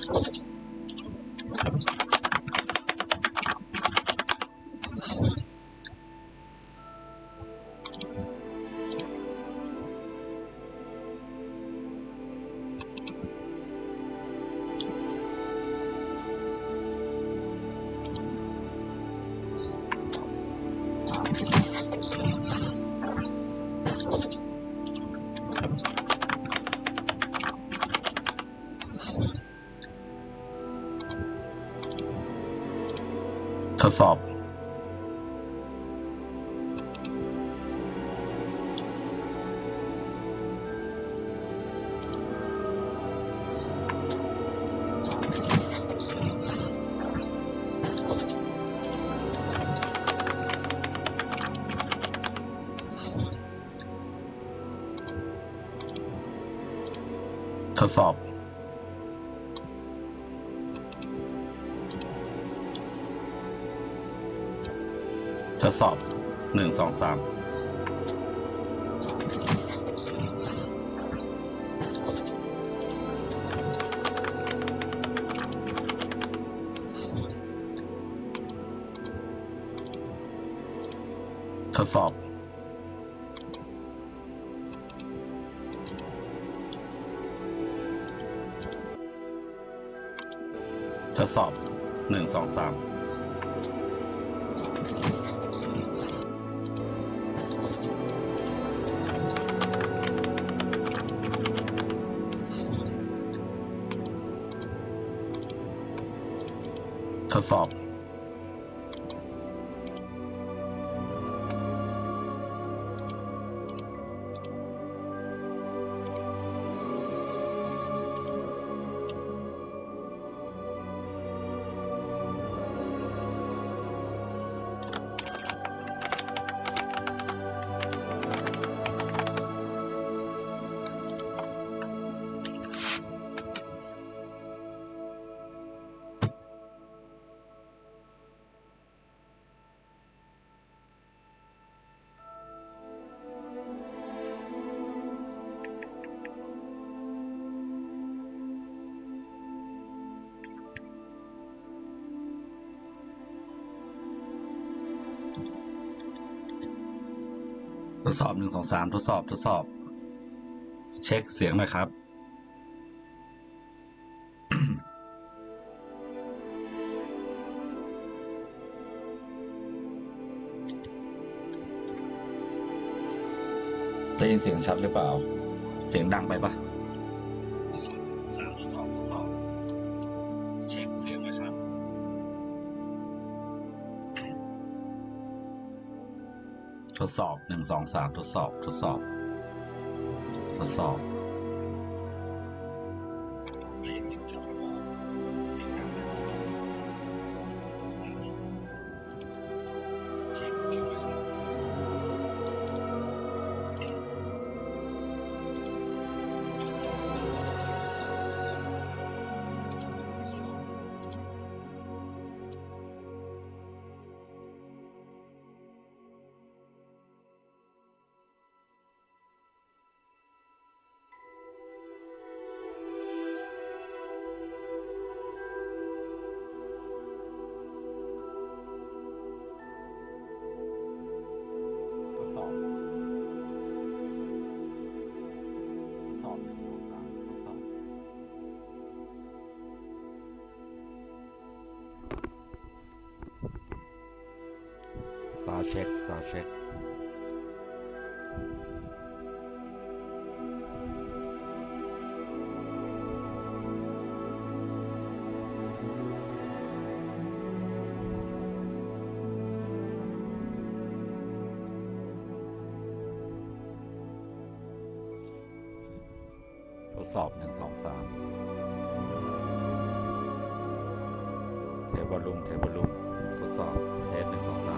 ทดสอบทดสอบทดสอบ1 2 3ทดสอบทดสอบ1 2 3ทดสอบ1 2 3ทดสอบเช็คเสียงหน่อยครับได้ยินเสียงชัดหรือเปล่าเสียงดังไปปะทดสอบเช็คเสียงหน่อยครับทดสอบ1 2 3ทดสอบได้ยินเสียงชัดหรือเปล่าเสียงดังไปปะเช็คเสียงหน่อยครับทดสอบ1 2 3ทดสอบซาวด์เช็คทดสอบ1 2 3เทปวอลลุ่มทดสอบเทส1 2 3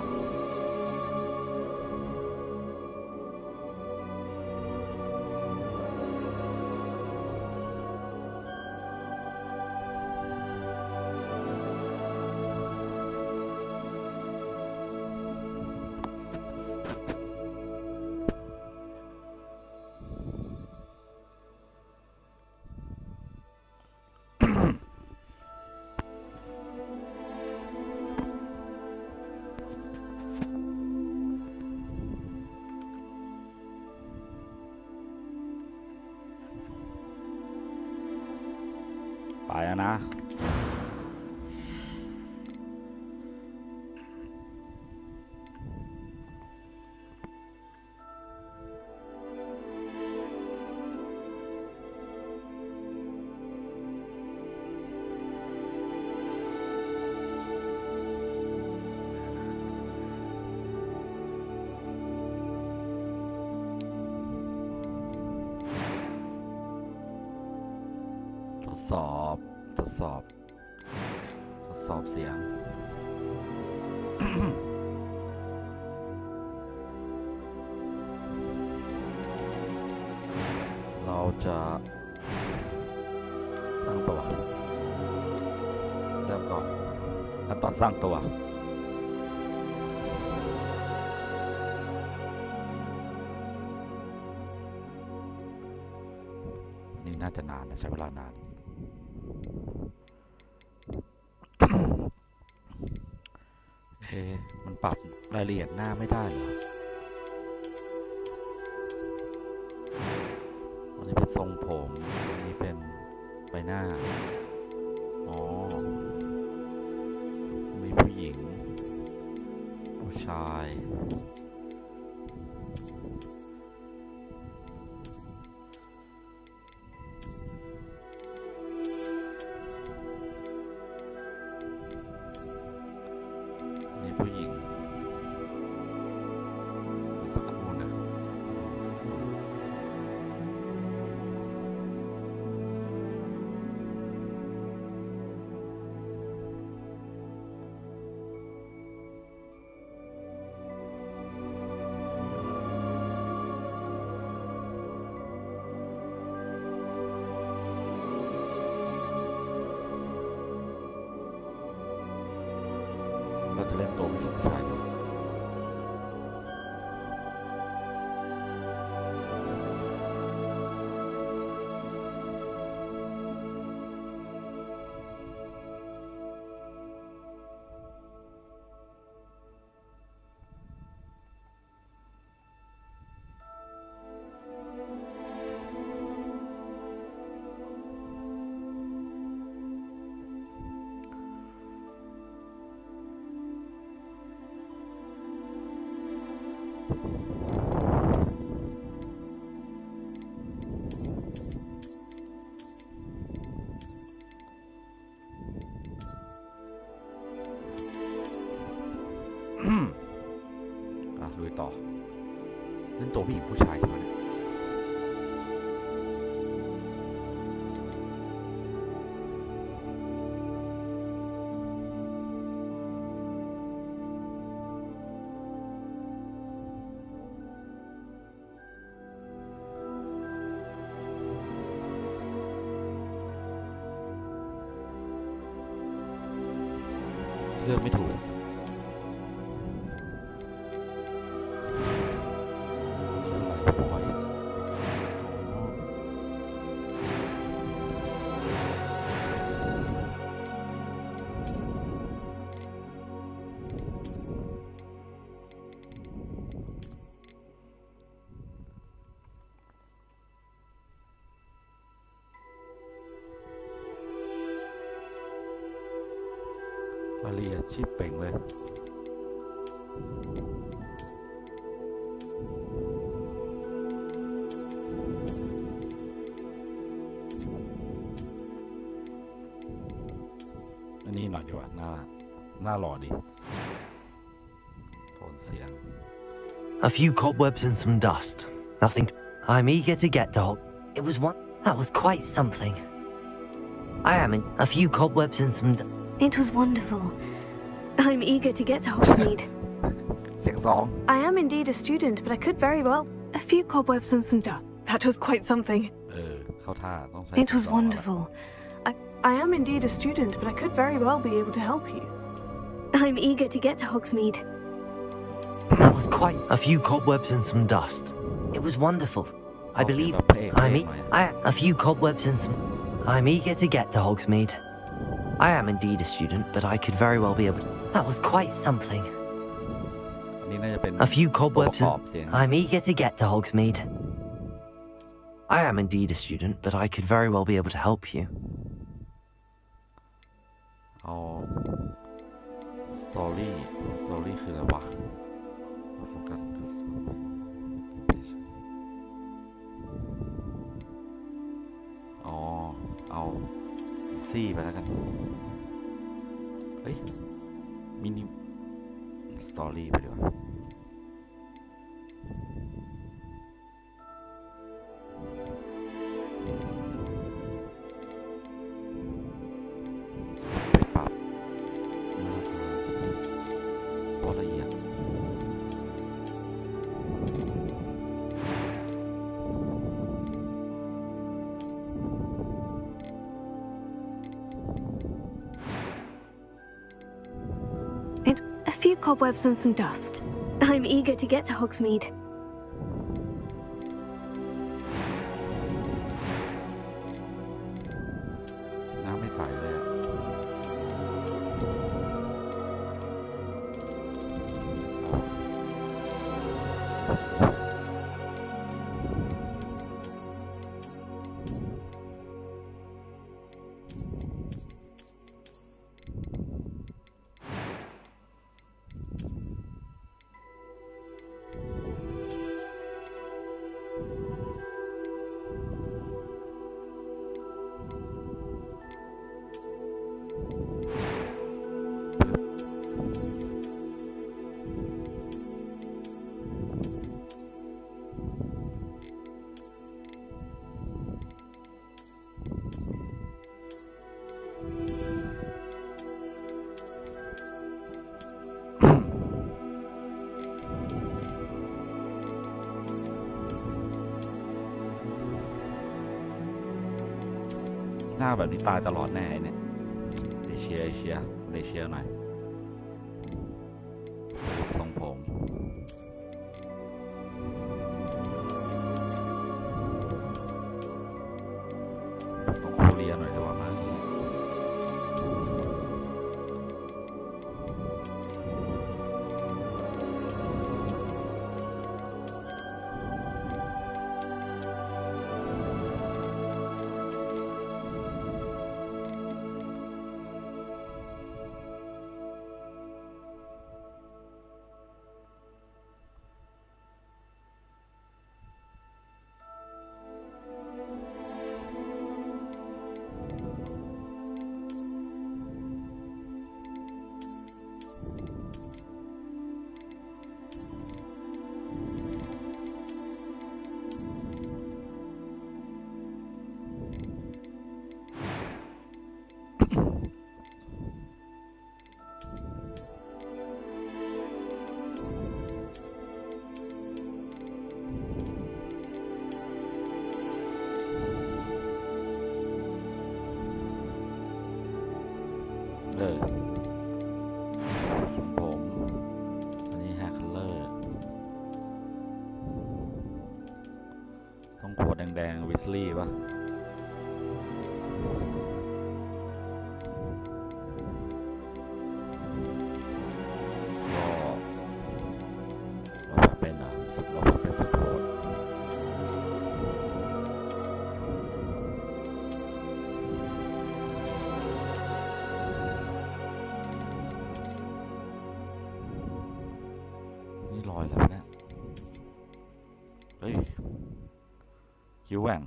ไปแล้วนะทดสอบเสียง เราจะสร้างตัวเริ่มก่อนขั้นตอนสร้างตัวนี่น่าจะนานนะใช้เวลานานมันปรับรายละเอียดหน้าไม่ได้เหรออันนี้เป็นทรงผมอันนี้เป็นใบหน้าอ๋อมีผู้หญิงผู้ชายผู้หญิงสักครู่นะสักครู่เราจะเล่นตัวผู้หญิงผู้ชายดูลุยต่อเล่นตัวผู้หญิงผู้ชายดีกว่าเนี่ยเลือกไม่ถูกรายละเอียดชิบเป่งเลยอันนี้หน่อยดีกว่าหน้าหล่อดีโทนเสียง A few cobwebs and some dust. Nothing. I'm eager to get to Hog. It was one. That was quite something. I am in. A few cobwebs and some. It was wonderful. I'm eager to get to Hogsmeade. เสียงสอง I am indeed a student, but I could very well. A few cobwebs and some dust. That was quite something. เข้าท่าต้องใช้ It was wonderful. I am indeed a student, but I could very well be able to help you. I'm eager to get to Hogsmeade. That was quite. A few cobwebs and some dust. It was wonderful. I believe. A few cobwebs and some. I'm eager to get to Hogsmeade. I am indeed a student, but I could very well be able to. That was quite something. อันนี้น่าจะเป็น A few ตัว cobwebs ประกอบ and. เสียง I'm eager to get to Hogsmeade. I am indeed a student, but I could very well be able to help you. เอาสตอรี่คืออะไรวะโฟกัสอ๋อเอาซี่ไปแล้วกันเฮ้ยมินิสตอรี่ไปดีกว่าไปปรับตัวละเอียดA few cobwebs and some dust. I'm eager to get to Hogsmeade. น้ำไม่ใสเลยอะหน้าแบบนี้ตายตลอดแน่เนี่ยเดเชียหน่อยทรงผมต้องคูเรียหน่อยดีกว่ามั้งผมอันนี้แฮร์คัลเลอร์ต้องขวดแดงๆวิสลี่ป่ะก็เป็นสุดเป็นสุดโหดนี่รอยแล้วเนี่ยเฮ้ยคิ้วแหว่ง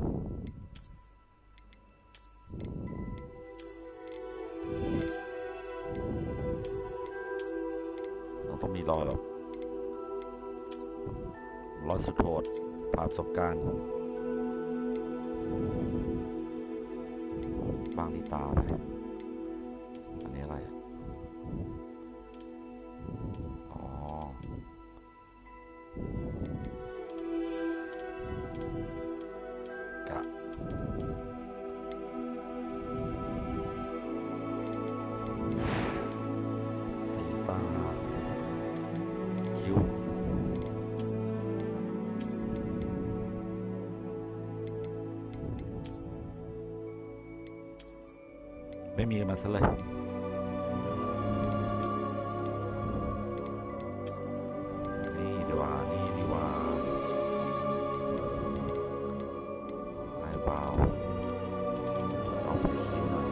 เราต้องมีรอยแบบรอยสุดโหดผ่านประสบการณ์บางที่ตาไปอันนี้อะไรอ๋อกะสีตาคิ้วไม่มีมันซะเลยนี่ดีว่าไอ้บ้าวต้องสีคิ้วหน่อย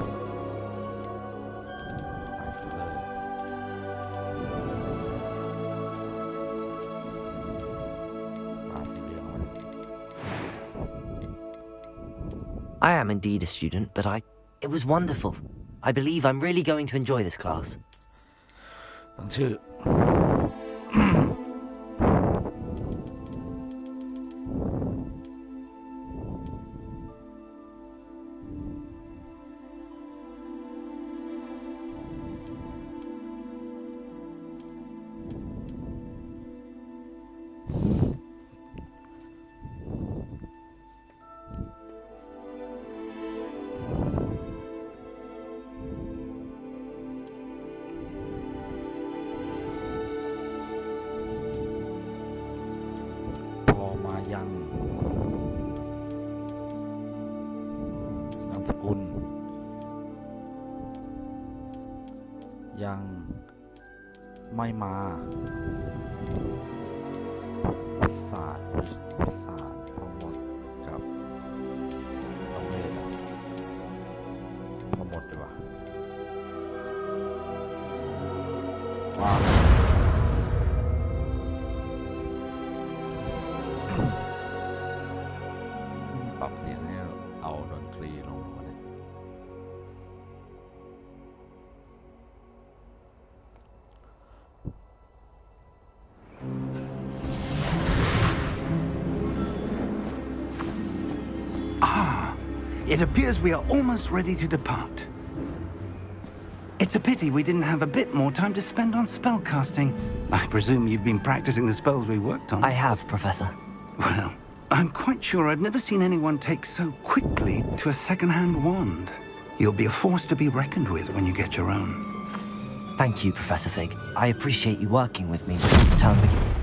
I am indeed a student, but it was wonderful. I believe I'm really going to enjoy this class. ตั้งชื่อ พอมายังนามสกุลยังไม่มาวิสาทพอหมดกับต้องเล่นพอหมดดีกว่าว้าวปรับเสียงให้เอาดนตรีลงมาเลย It appears we are almost ready to depart. It's a pity we didn't have a bit more time to spend on spellcasting. I presume you've been practicing the spells we worked on. I have, Professor. Well, I'm quite sure I've never seen anyone take so quickly to a second-hand wand. You'll be a force to be reckoned with when you get your own. Thank you, Professor Fig. I appreciate you working with me before the term begins.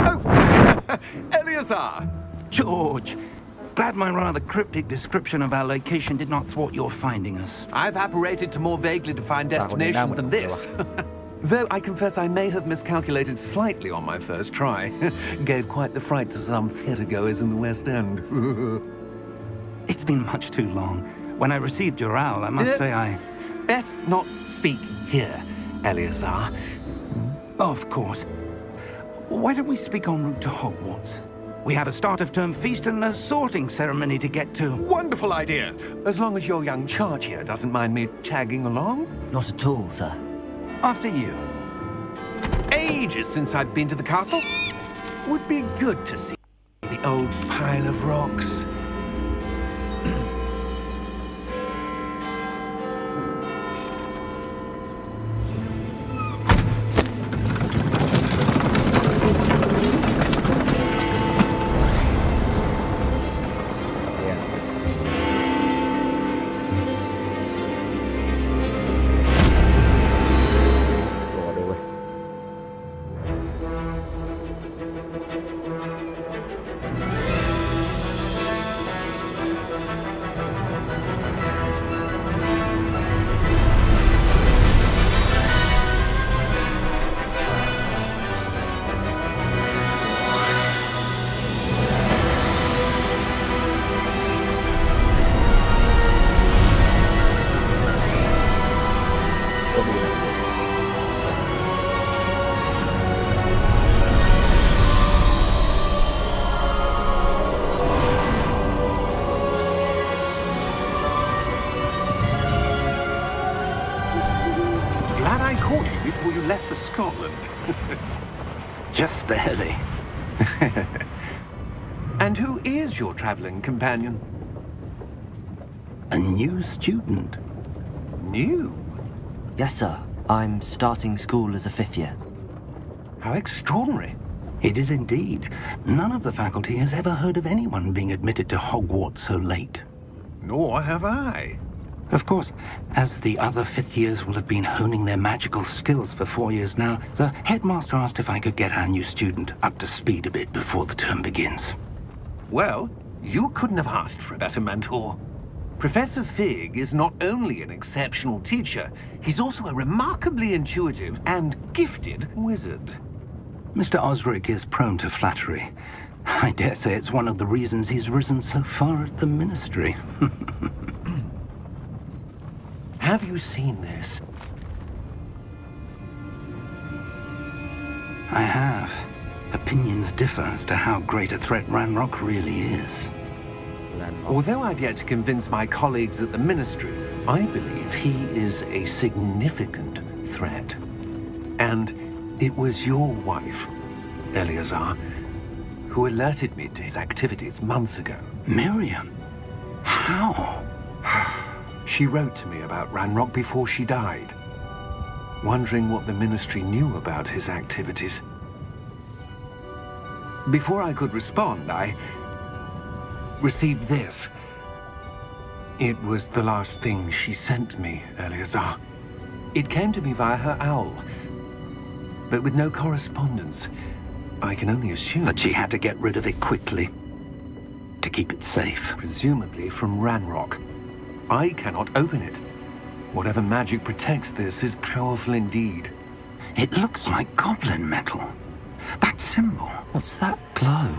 Oh! Eleazar! George, glad my rather cryptic description of our location did not thwart your finding us. I've apparated to more vaguely defined destinations than this. Though I confess I may have miscalculated slightly on my first try. Gave quite the fright to some theatregoers in the West End. It's been much too long. When I received your owl, I must say I... Best not speak here, Eleazar. Of course. Why don't we speak en route to Hogwarts? We have a start-of-term feast and a sorting ceremony to get to. Wonderful idea! As long as your young charge here doesn't mind me tagging along. Not at all, sir. After you. Ages since I've been to the castle. Would be good to see the old pile of rocks. Glad I caught you before you left for Scotland. Just barely. And who is your traveling companion? A new student. New? Yes, sir. I'm starting school as a fifth year. How extraordinary. It is indeed. None of the faculty has ever heard of anyone being admitted to Hogwarts so late. Nor have I. Of course, as the other fifth years will have been honing their magical skills for 4 years now, the headmaster asked if I could get our new student up to speed a bit before the term begins. Well, you couldn't have asked for a better mentor. Professor Fig is not only an exceptional teacher, he's also a remarkably intuitive and gifted wizard. Mr. Osric is prone to flattery. I dare say it's one of the reasons he's risen so far at the ministry. Have you seen this? I have. A opinions differ as to how great a threat Ranrock really is. Although I've yet to convince my colleagues at the Ministry, I believe he is a significant threat. And it was your wife, Eleazar, who alerted me to his activities months ago. Miriam? How? She wrote to me about Ranrock before she died, wondering what the Ministry knew about his activities. Before I could respond, I received this. It was the last thing she sent me, Eleazar. It came to me via her owl, but with no correspondence. I can only assume That she had to get rid of it quickly to keep it safe. presumably from Ranrock. I cannot open it. Whatever magic protects this is powerful indeed. It looks like goblin metal. That symbol. What's that glow?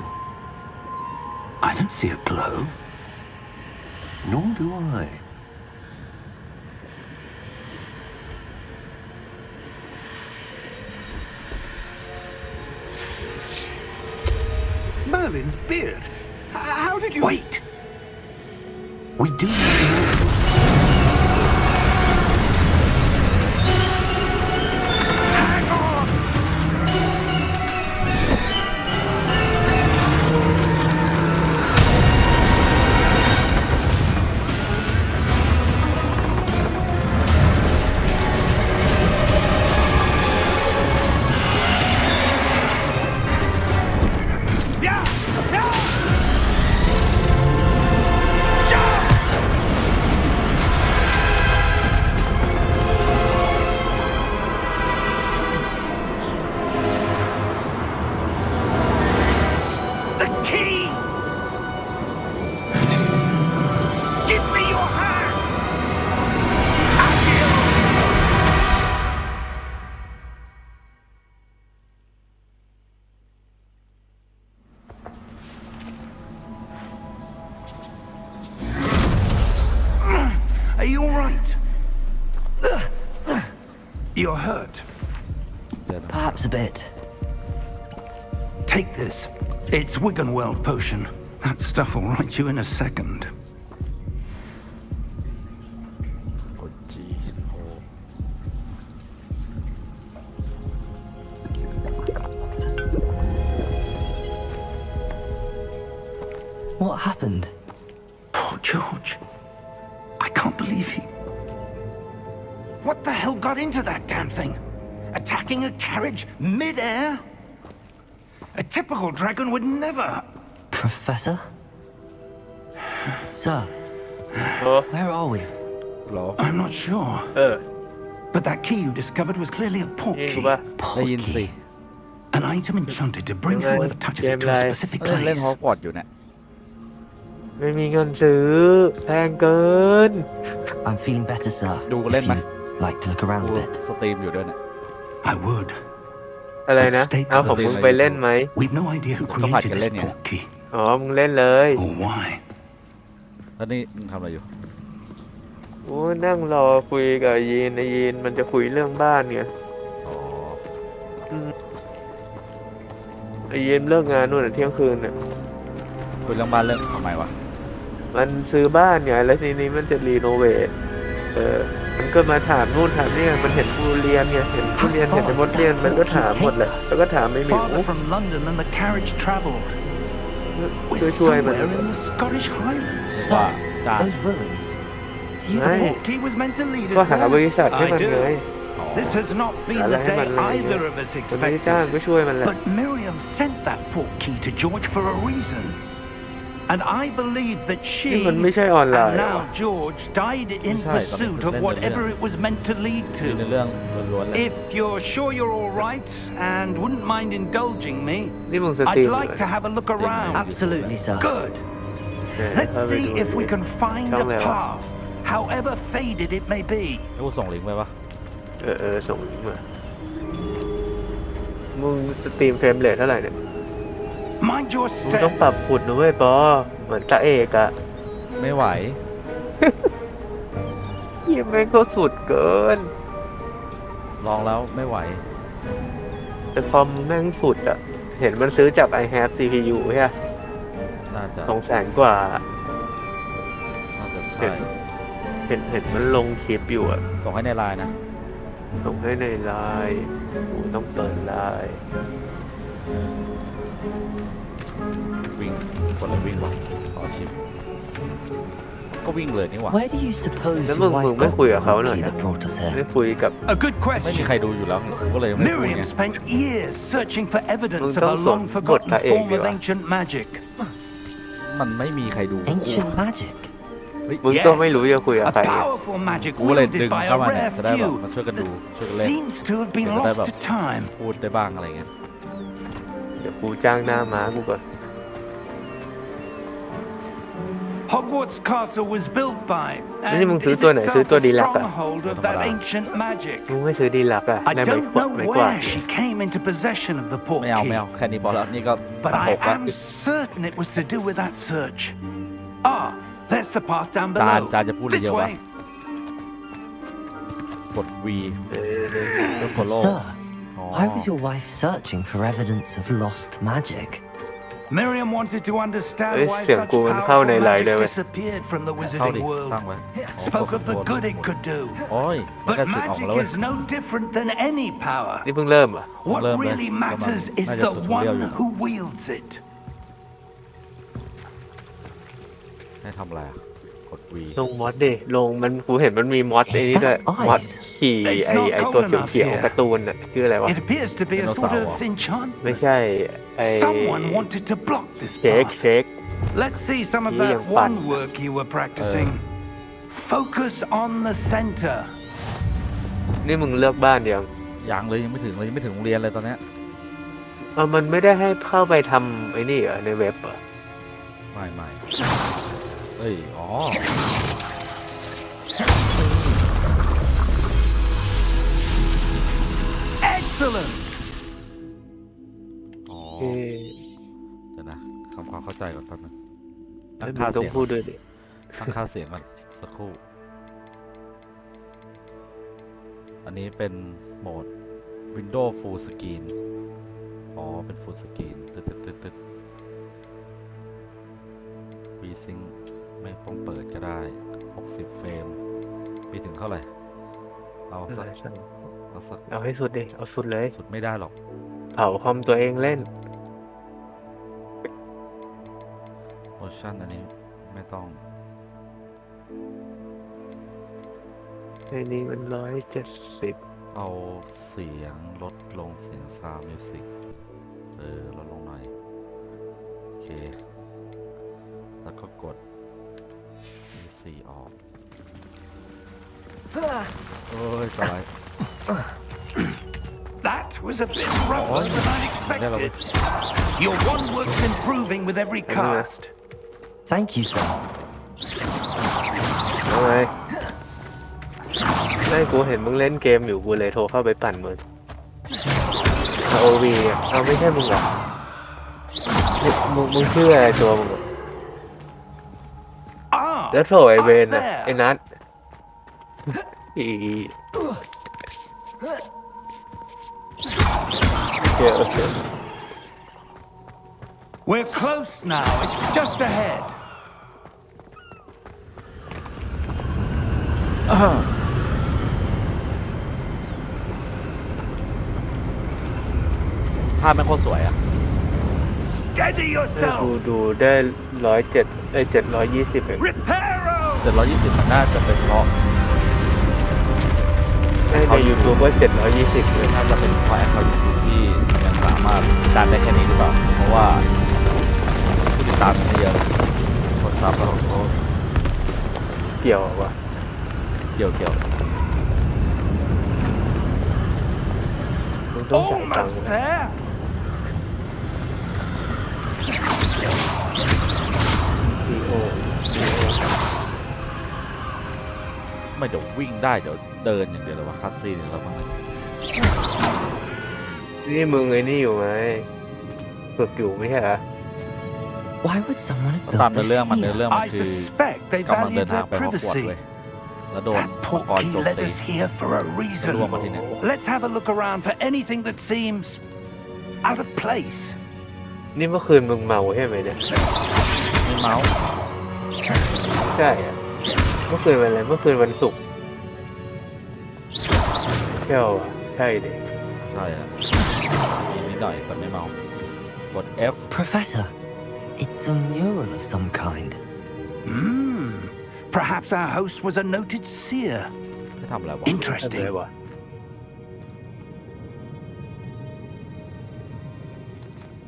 I don't see a glow. Nor do I. Merlin's beard. How did you... Wait! We do need to know. Hang on! Yeah! Yeah! The key! Give me your hand! Accio! Are you all right? You're hurt. Perhaps a bit. Take this. It's Wiggenweld potion. That stuff will right you in a second. กด G โอ้ What happened? Poor George. I can't believe he... What the hell got into that damn thing? Attacking a carriage mid-air? A typical dragon would never... Professor? Sir, โอ้ where are we? เหรอ I'm not sure. เออ But that key you discovered was clearly a นี่ portkey. รู้ป่ะ ได้ยินสิ An item enchanted to bring Game whoever touches it to a like- specific เล่น place. ฮอกวอตส์อยู่เนี่ย ไม่มีเงินซื้อแพงเกิน I'm feeling better, sir. Do If lên mà. you'd like to look around a กู bit. สตรีมอยู่ด้วยเนี่ย I would. อะไรนะ เอาของมึงไปเล่นไหม We've no idea who Có phải created cái this lên nhỉ? portkey อ๋อ มึงเล่นเลย or why. แล้วนี่มึงทำอะไรอยู่ โอ้นั่งรอคุยกับยีนไอยีนมันจะคุยเรื่องบ้านไง อ๋อ ไอยีนเลิกงานนู่นนะเที่ยงคืนน่ะ คุยเรื่องบ้านเรื่องทำไมวะ มันซื้อบ้านไงแล้วทีนี้มันจะรีโนเวทมันก็มาถามนู่นถามนี่มันเห็นผู้เรียนไงเห็นผู้เรียนเห็นมดเรียนมันก็ถามหมดแหละแล้วก็ถามไม่มี Farther from London than the carriage travelled. We're ช่วยๆมัน somewhere in the Scottish Highlands. ว่า จาน Those ruins. Do you Hey. The think... portkey was meant to lead ก็ us หาบริษัทให้ there. มั I นไง do. This has not been อะไร the ให้มัน day เลยไง either of us คนไม่ได้จ้าง expected. ก็ช่วยมันแหละ But Miriam sent that portkey to George for a reason. And I believe that นี่ she มันไม่ใช่ออนไล and น์เหรอ now George died in Sai, pursuit of lên whatever lên. it was meant to lead มีใน to. เรื่องล้วนๆเลย If you're sure you're all right and wouldn't mind indulging me, นี่มึงสตรีม I'd อยู่ like เหร to อ have a look around. Absolutely, sir. Good. เนี่ย Let's เข้าไป see ดู if we can find Trong a này à? path, however faded it may be. แล้วกูส่งลิงก์ไปปะ ส่งลิงก์มามึงสตรีมเฟรมเรทเท่าไหร่เนี่ย Mind your มึงต้อง step. ปรับฝุ่นนะเว้ยปอเหมือนตาเอกอะ ไม่ไหว ยี่แม่งก็สุดเกิน ลองแล้วไม่ไหว แต่คอมแม่งสุดอะ เห็นมันซื้อจาก I have CPU ใช่ไหม น่าจะ 200,000 กว่า น่าจะ เห็ ใช่ นเห็นมันลงคลิปอยู่อะ ส่งให้ในไลน์นะ ส่งให้ในไลน์กูต้องเปิดไลน์ วิ่งกดเลยวิ่งวะขอชิปก็วิ่งเลยนี่หว่า Where do you suppose แล้ว your มึ wife งไม่ got คุย the กับเขาหน่อย monkey นะ that brought us ไม่ here? คุยกับ A good ไม่มี question. ใครดูอยู่แล้วกูก็เลยไม่พูดไง Miriam spent years searching for evidence of a Don't long forgotten put that form in, of yeah. ancient magic. มันไม่มีใครดู Ancient magic. มึงก็ไม่รู้จะคุยกับ A ใคร powerful magic กูก็เลยดึ wielded ง by เข้า a มาเนี่ย rare จะได้แบบ few มาช่วยกันดูช่วยกันเล่น seems to have been เดี๋ยวจะได้ lost แบบ to time. พูดได้บ้างอะไรเงี้ย เดี๋ยวกูจ้างหน้าม้ากูก่อน Hogwarts Castle was built by and Ini mung isซื้อตัวไหน ซื้อ itself ตัว a ดีลักอะ stronghold of that ancient magic. มึงไม่ซื้อดีลักอะ I ได้ไม้ don't กวาด know ไม้กวาด where she came into possession of the ไม่เอา portkey, แค่นี้พอแล้วนี่ก็ but ห I กแล้ว am certain it was to do with that search. Ah, there's the path down จาน below. จะพูดอะไร This เยอะวะ way. กด V ก็ follow Sir, อ๋อ why was your wife searching for evidence of lost magic? Miriam wanted to understand Eh, why siang such koเข้า powerful ในไลน์ magic ด้วยเว้ย disappeared from the เข้าดิ wizarding world. ตั้งไว้ Spoke of the good it could do. โอ้ยมันก็ But สึกออกมา magic แล้วเว้ย is no different than any power. นี่เพิ่งเริ่มเหรอ่ะ What ริ่มเลย really matters is น่าจะ the ถูกเรียก one อยู่ who wields it. ให้ทำอะไรอะกด V ลงมอสดิลงมันกูเห็นมันมีมอสไอ้นี่ด้วย Is that มอส ice? ขี่ It's ไอ้ not ตัว cold เขียว enough ๆ here. การ์ตูนน่ะชื่ออะไรวะ It appears to be a sort of enchantment. ไม่ใช่ไอ้ Someone wanted to block this เช็ค path. เช็ค Let's see some of Iya, that yang pan. one work you were practicing. Focus on the center. นี่มึงเลือกบ้านยัง ยังเลยยังไม่ถึงเลยยังไม่ถึงโรงเรียนเลยตอนเนี้ย มันไม่ได้ให้เข้าไปทำไอ้นี่เหรอในเว็บเหรอ ไม่เอ้ยอ๋อ Excellent. อ๋อ เอ๊ะ เดี๋ยวนะทำความเข้าใจก่อนแป๊บนึง แล้ว ตั้ง มึ ค่าง ต้อง เสียง พูดด้วยดิ ตั้งค่าเสียงก่อนสักครู่ อันนี้เป็นโหมด Windows Full Screen อ๋อเป็น Full Screen ตึ๊ด VSync ไม่ต้องเปิดก็ได้ 60 เฟรมมีถึงเท่าไหร่ เอาสัก เอาให้สุดดิ เอาสุดเลย สุดไม่ได้หรอก เผาคอมตัวเองเล่น โมชั่นอันนี้ไม่ต้อง ไอ้นี่มัน170 เอาเสียงลดลงเสียงซาวด์มิวสิกลดลงหน่อย โอเค แล้วก็กด E4 ออก โอ้ยสไลด์ That was a bit rougher than I expected. Your one work's improving with every cast. Thank you, sir. ทำไมไม่กูเห็นมึงเล่นเกมอยู่กูเลยโทรเข้าไปปั่นมึง ROV อ่ะเอาไม่ใช่มึงเหรอมึงชื่ออะไรตัวมึงอะ Ah, แล้วโทรไอเวน up อ่ะ there. ไอ้นัทโอเค We're close now. It's just ahead. ภาพมันโคตรสวยอ่ะ Steady ให้ yourself. กูดูได้720เอง Reparo. 720มันน่าจะเป็นเพราะ ใน YouTube ว่า720เลย น่าจะเป็นเพราะแอคเคาท์ยูทูบที่ยังสามารถดันได้แค่นี้หรือเปล่า เพราะว่าผู้ติดตามมันไม่เยอะกดซับแล้วโอ้ เกี่ยววะ เกี่ยว มึงต้องจ่ายตังค์ Almost นะ there. ซีโอ ไม่เดี๋ยววิ่งได้เดี๋ยวเดินอย่างเดียวเลยว่าคัสซีนเนี่ยเราบ้าง นี่มึงไอ้นี่อยู่ไหมฝึกอยู่ไม่ใช่เหรอ Why would someone have ตาม built เนื้อ this เรื่องมัน here? คือ suspect they กำลังเดิน valued ทาง their ไปฮอกวอตส์ privacy. เว้ยแล้วโดน That มังกร portkey โจม led ตี us here for a แล้ว reason. ล่วงมาที่เนี่ย Let's have a look around for anything that seems out of place. นี่เมื่อคืนมึงเมาใช่ไหมเนี่ย ไม่เมาส์ ใช่อะเมื่อคืนวันอะไรเมื่อคืนวันศุกร์เที่ยวอ่ะใช่ดิ ใช่อะมีนิดหน่อยแต่ไม่เมากด F Professor, it's a mural of some kind. Perhaps our host was a noted seer. ไม่ทำอะไรวะ ทำไม Interesting. วะ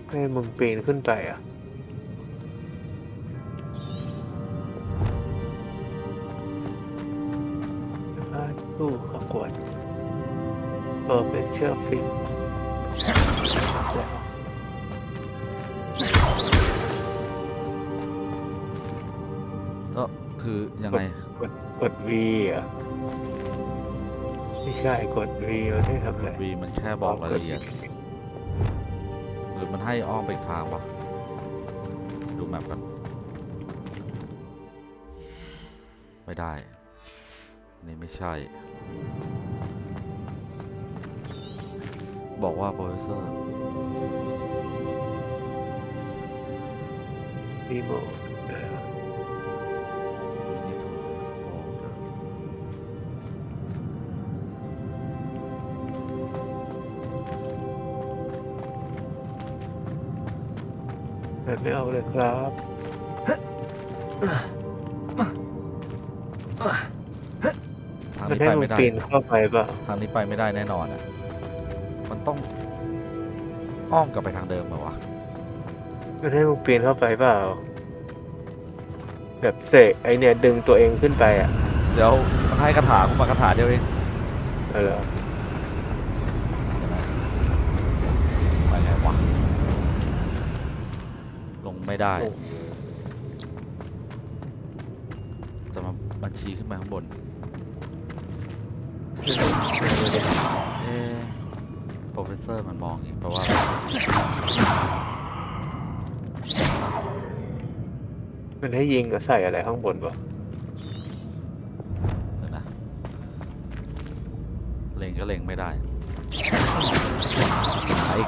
ให้มึงปีนขึ้นไปอ่ะตู้ขกวดเบอร์เฟเชอร์ฟิกแล้ว ก็คือยังไง กด V อ่ะไม่ใช่กด V มันให้ทำอะไร V มันแค่บอกรายละเอียด หรือมันให้อ้อมไปอีกทางปะดูแมปกันไม่ได้อันนี่ไม่ใช่ บอกว่าโปรเฟสเซอร์ รีโมท ไม่เอาเลยครับ ทาง มัน นี้ ให้ ไป มึง ไม่ได้ ปีนเข้าไปเปล่ะ ทางนี้ไปไม่ได้แน่นอนอ่ะมันต้องอ้อมกลับไปทางเดิมเหรอวะ มันให้มึงปีนเข้าไปเปล่าแบบเสกไอเนี่ยดึงตัวเองขึ้นไปอ่ะ เดี๋ยวมันให้คาถากูมาคาถาเดียวเอง เหรอ ไปไงวะลงไม่ได้จะมาบัญชีขึ้นไปข้างบนโปรเฟสเซอร์มันมองอีกเพราะว่า มันให้ยิงกับใส่อะไรข้างบนวะ เดี๋ยวนะเล็งก็เล็งไม่ได้ไอ้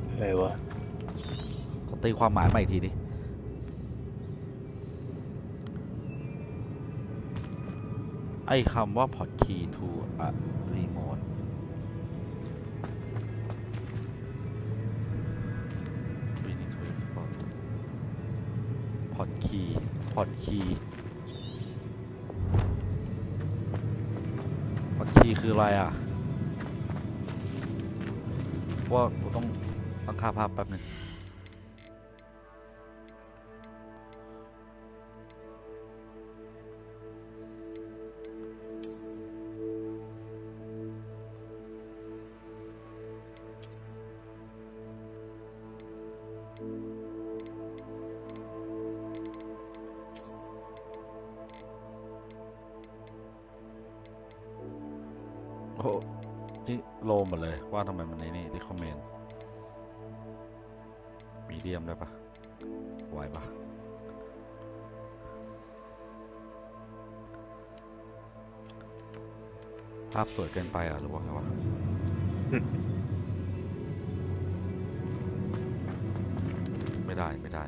อะไรวะ ขอตีความหมายใหม่อีกทีดิไอ้คำว่า port key to a remote we need to export port key port key port key คืออะไรอ่ะว่ากูต้องตั้งค่าภาพแป๊บนึงโอ้โหนี่โลหมดเลยว่าทำไมมันในนี่ที่คอมเมนต์มีเดียมได้ปะไหวปะภาพสวยเกินไปอ่ะหรือว่าไงวะไม่ได้ไม่ได้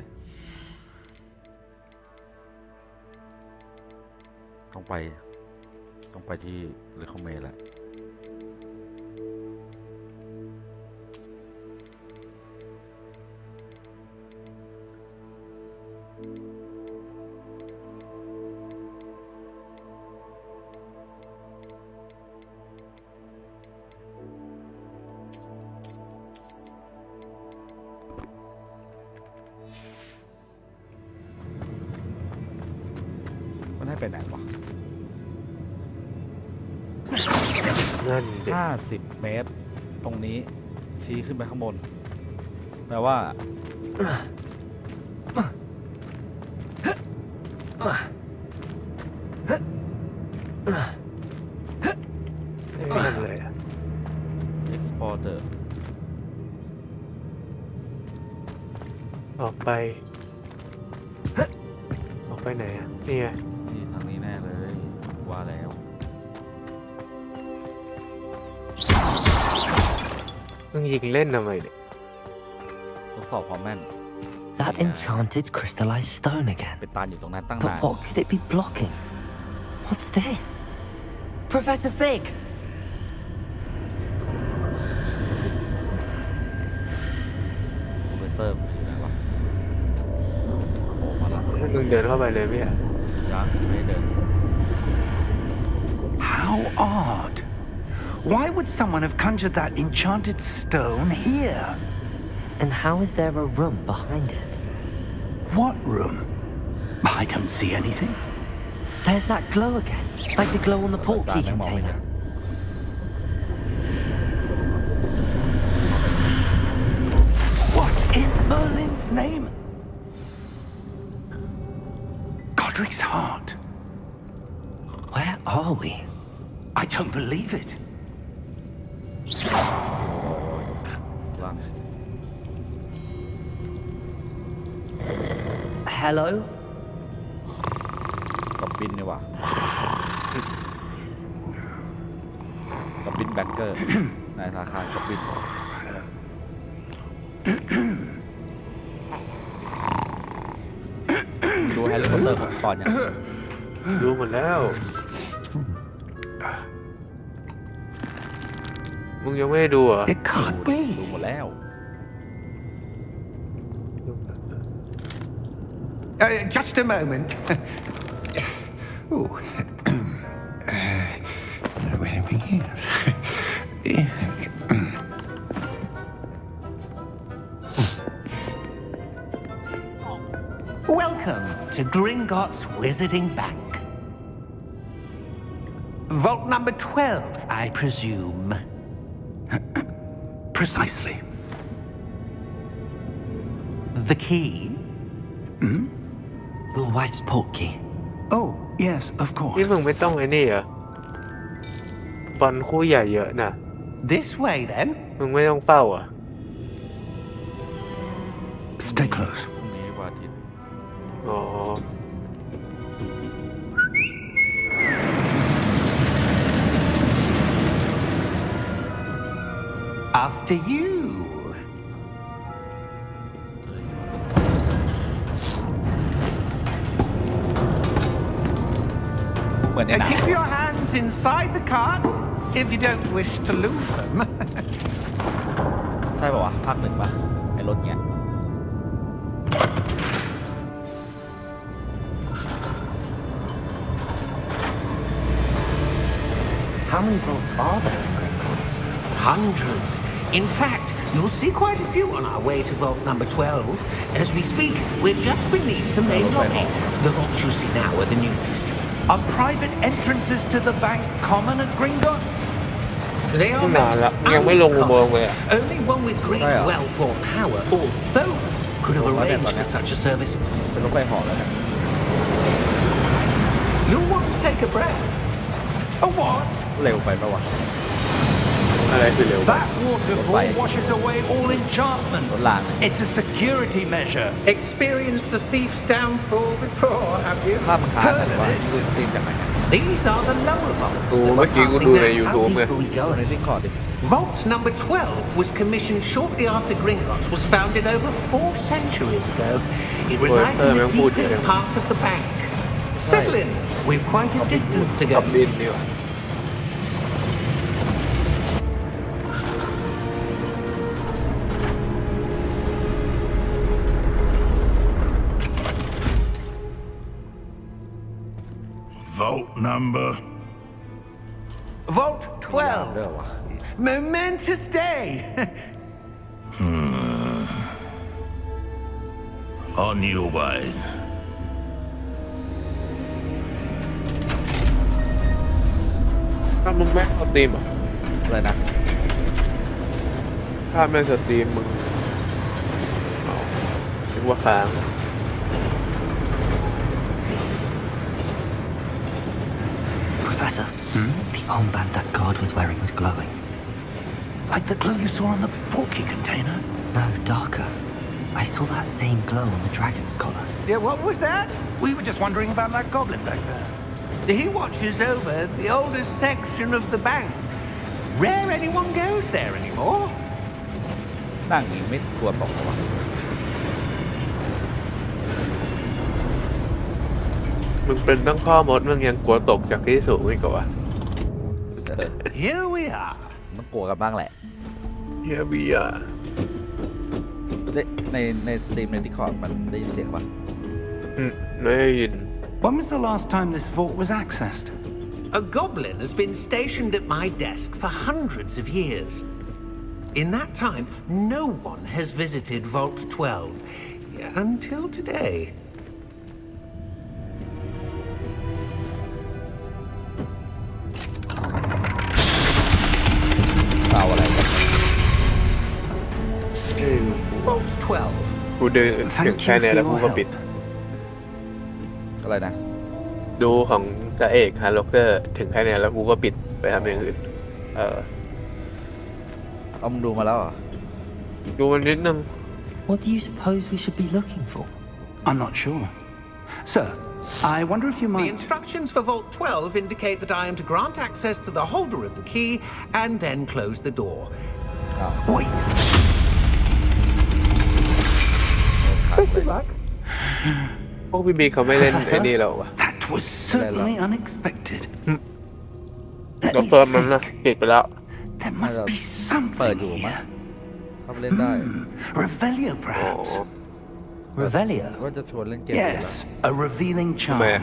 ต้องไปที่เรคคอมเมนต์แหละมันให้ไปไหนวะ นั่นเด็ก 50 เมตร ตรงนี้ชี้ขึ้นไปข้างบนแปลว่า ไม่ทำอะไรอ่ะ exporter ออกไปไหนอ่ะนี่ไง นี่ทางนี้แน่เลยว่าแล้ว มึงยิงเล่นทำไมเนี่ย ทดสอบความแม่น That enchanted crystallized stone again. เป็นตาอยู่ตรงนั้นตั้ง But นาน what could it be blocking? What's this? Professor Fig! โปรเฟสเซอร์อยู่ไหนวะโอ้มาละ มึงเดินเข้าไปเลยพี่อะ ยังไม่เดิน How odd. Why would someone have conjured that enchanted stone here? And how is there a room behind it? What room? I don't see anything. There's that glow again, like the glow on the portkey container. What in Merlin's name? Godric's heart. Where are we? I don't believe it. ล่าง Hello? กับบินนี่หว่ากับบินแบงเกอร์ ในธนาคารกับบินดูแฮร์รี่พอตเตอร์ของตอนเนี่ย ดูหมดแล้ว มึงยังไม่ได้ดูเหรอ It can't ดู be. หมดแล้ว Just a moment. Ooh. Where are we here? Welcome to Gringotts Wizarding Bank. Vault number 12, I presume. Precisely. The key? Your wife's portkey. Oh, yes, of นี่ course. มึงไม่ต้องไอ้นี่เหรอฟอนต์คู่ใหญ่เยอะนะ This way, then. มึงไม่ต้องเฝ้าอ่ะ Stay close. พรุ่งนี้วันอาทิตย์ อ๋อ After you. เหมือนในหนัง Keep your hands inside the cart if you don't wish to lose them. ใช่ป่าวะภาคหนึ่งป่ะไอ้รถเนี้ย How many vaults are there in Gringotts? Hundreds. In fact, you'll see quite a few on our way to vault number 12. As we speak, we're just beneath the main lobby. The vaults you see now are the newest. Are private entrances to the bank common at Gringotts? They are ที่นาน most ละยังไม่ลงอุโมงค์เลย uncommon. อะ Only one with great Oh, yeah. wealth or power, or both, could have Oh, I arranged get for that. such a service. เป็นรถไฟเหอแล้วเนี่ย You'll want to take a breath. A what? เร็วไปป่าวะ อะไรคือเร็ว That waterfall Right. washes away all enchantments. Lang. It's a security measure. Experienced the thief's downfall before, have you? ภาพมันค้างกันว่าดูสตรีมจากไหนเนี่ย These are the lower vaults ดู that เมื่ we're อกี้กู passing ดูใน now. YouTube ไง How deep are we เอาใน going? ดิสคอร์ดดิ Vault number 12 was commissioned shortly after Gringotts was founded over 4 centuries ago. It resides in the deepest part of the bank. Settle in. We've quite a distance to ขับ go. บินนี่หว่า Vault number. Vault เด้อ 12. วะ Momentous day. On your way. ถ้ามึงแม่งสตรีมอ่ะ อะไรนะ ถ้าแม่งสตรีมมึงเอาคิดว่าค้าง Professor, the armband that guard was wearing was glowing. Like the glow you saw on the portkey container. No, darker. I saw that same glow on the dragon's collar. Yeah, what was that? We were just wondering about that goblin back there. He watches over the oldest section of the bank. Rare anyone goes there anymore. นั่งอย่างนี้ไม่กลัวตกหรอวะ มึงเป็นตั้งพ่อมดมึงยังกลัวตกจากที่สูงอีกเหรอวะ Here we are. ต้องกลัวกันบ้างแหละ เฮียบีอ่ะ ในสตรีมใน Discord มันได้ยินเสียงปะ ไม่ได้ยิน When was the last time this vault was accessed? A goblin has been stationed at my desk for hundreds of years. In that time, no one has visited Vault 12 until today. เปล่าอะไรกัน Vault 12. กูเดินถึงแค่เนี้ยแล้วกูก็ปิด อะไรนะ ดูของตาเอกฮาร์ล็อกเกอร์ถึงแค่เนี้ยแล้วกูก็ปิดไปทำอย่างอื่น เอามึงดูมาแล้วเหรอ ดูมันนิดนึง What do you suppose we should be looking for? I'm not sure. Sir, I wonder if you The might... instructions for Vault 12 indicate that I am to grant access to the holder of the key and then close the door. อ้าว Wait! พวกบีเขาไม่เล่นไอ้นี่แล้ววะ That was certainly unexpected. ด Let อก me เตอร์มันนะ think. ปิดไปแล้ว There must be เปิด something อยู่มั้ย here. เข้าไปเล่นได้ Revelio, อ๋อ perhaps? Revelio? ว่าจะชวนเล่นเกมอยู่แล้ว Yes, a revealing Man. charm.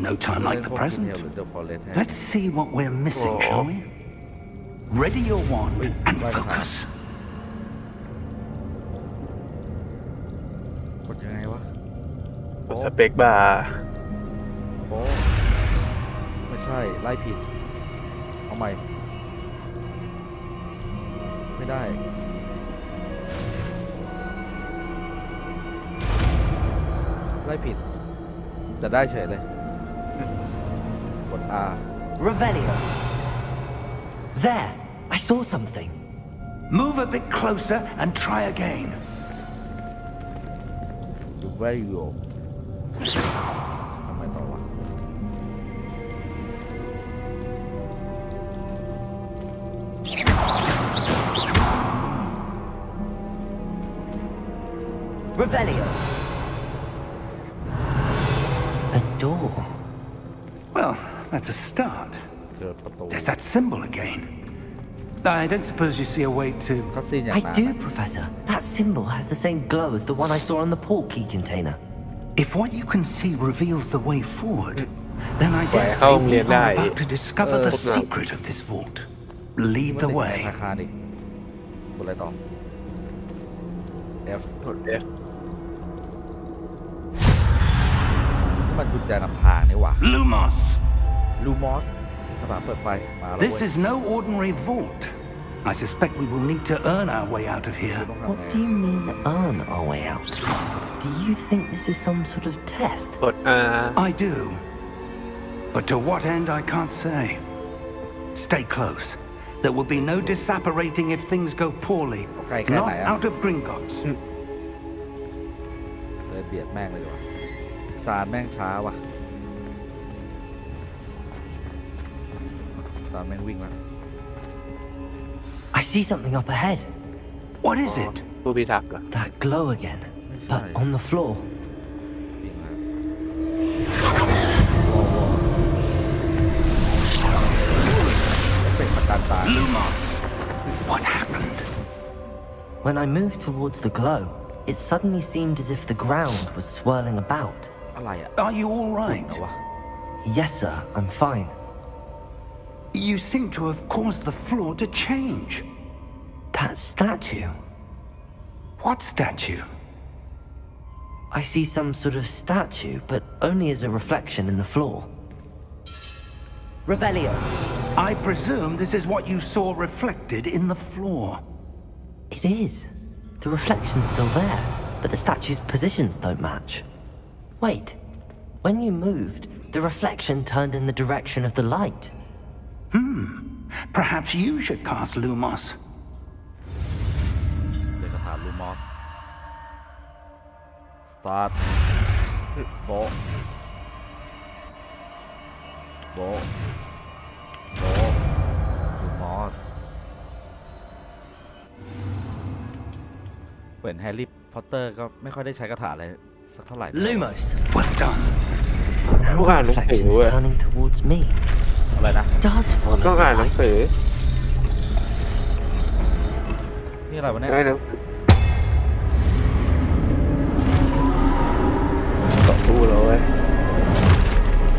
No time เล่ like น the พวก present. Detail หรือ The Forest ให้ Let's see what we're missing, shall we? Ready your wand and right focus. กดยังไงวะ สเปกบาร์ โอ้ไม่ใช่ ไล่ผิด เอาใหม่ ไม่ได้ ไล่ผิด แต่ได้เฉยเลย กด R Revelio. There, I saw something. Move a bit closer and try again. ดู value ทำไมต่อวะ Revelio. A door. Well, that's a start. เจอประตู There's that symbol again. I don't suppose you see a way to... คัสซีนอย่าง I นั้น do, Professor. That symbol has the same glow as the one I saw on the port key container. If what you can see reveals the way forward, then I dare Well, say we how are many about to discover the no. secret of this vault. Lead มัน the ติดธ way. นาคารอีกกดอะไรต่อ F กด F นี่มันกุญแจนำทางนี่หว่า Lumos! ลูมอสสถานเปิดไฟ มาแล้ว This เว้ย is no ordinary vault. I suspect we will need to earn our way out of here. ต้องทำ What ไง do you mean, earn our way out? Do you think this is some sort of test? กด R I do. But to what end, I can't say. Stay close. There will be no disapparating if things go poorly. Okay, Not okay. out of Gringotts. เลยเบียดแม่งเลยดีกว่าจานแม่งช้าว่ะจานแม่งวิ่งแล้ว I see something up ahead. What is it? ผู้พิทักษ์เหรอ That glow again, but on the floor. วิ่งแล้วเป็นประกันตา Lumos! What happened? When I moved towards the glow, it suddenly seemed as if the ground was swirling about. อะไรอ่ะ Are you all right? ไหนวะ Yes, sir, I'm fine. You seem to have caused the floor to change. That statue. What statue? I see some sort of statue, but only as a reflection in the floor. Revelio. I presume this is what you saw reflected in the floor. It is. The reflection's still there, but the statue's positions don't match. Wait. When you moved, the reflection turned in the direction of the light. Perhaps you should cast Lumos. เป็นคาถาลูมอส start โบะโบะโบะลูมอส เหมือนแฮร์รี่พอตเตอร์ก็ไม่ค่อยได้ใช้คาถาอะไรสักเท่าไหร่ Lumos. Well done. Now Look the at the reflection is thing, turning towards me. อะไรนะ Does follow ต้อง the อ่านหนัง light. สือ นี่อะไรวะเนี่ย ได้หนังสือต่อสู้แล้วเว้ย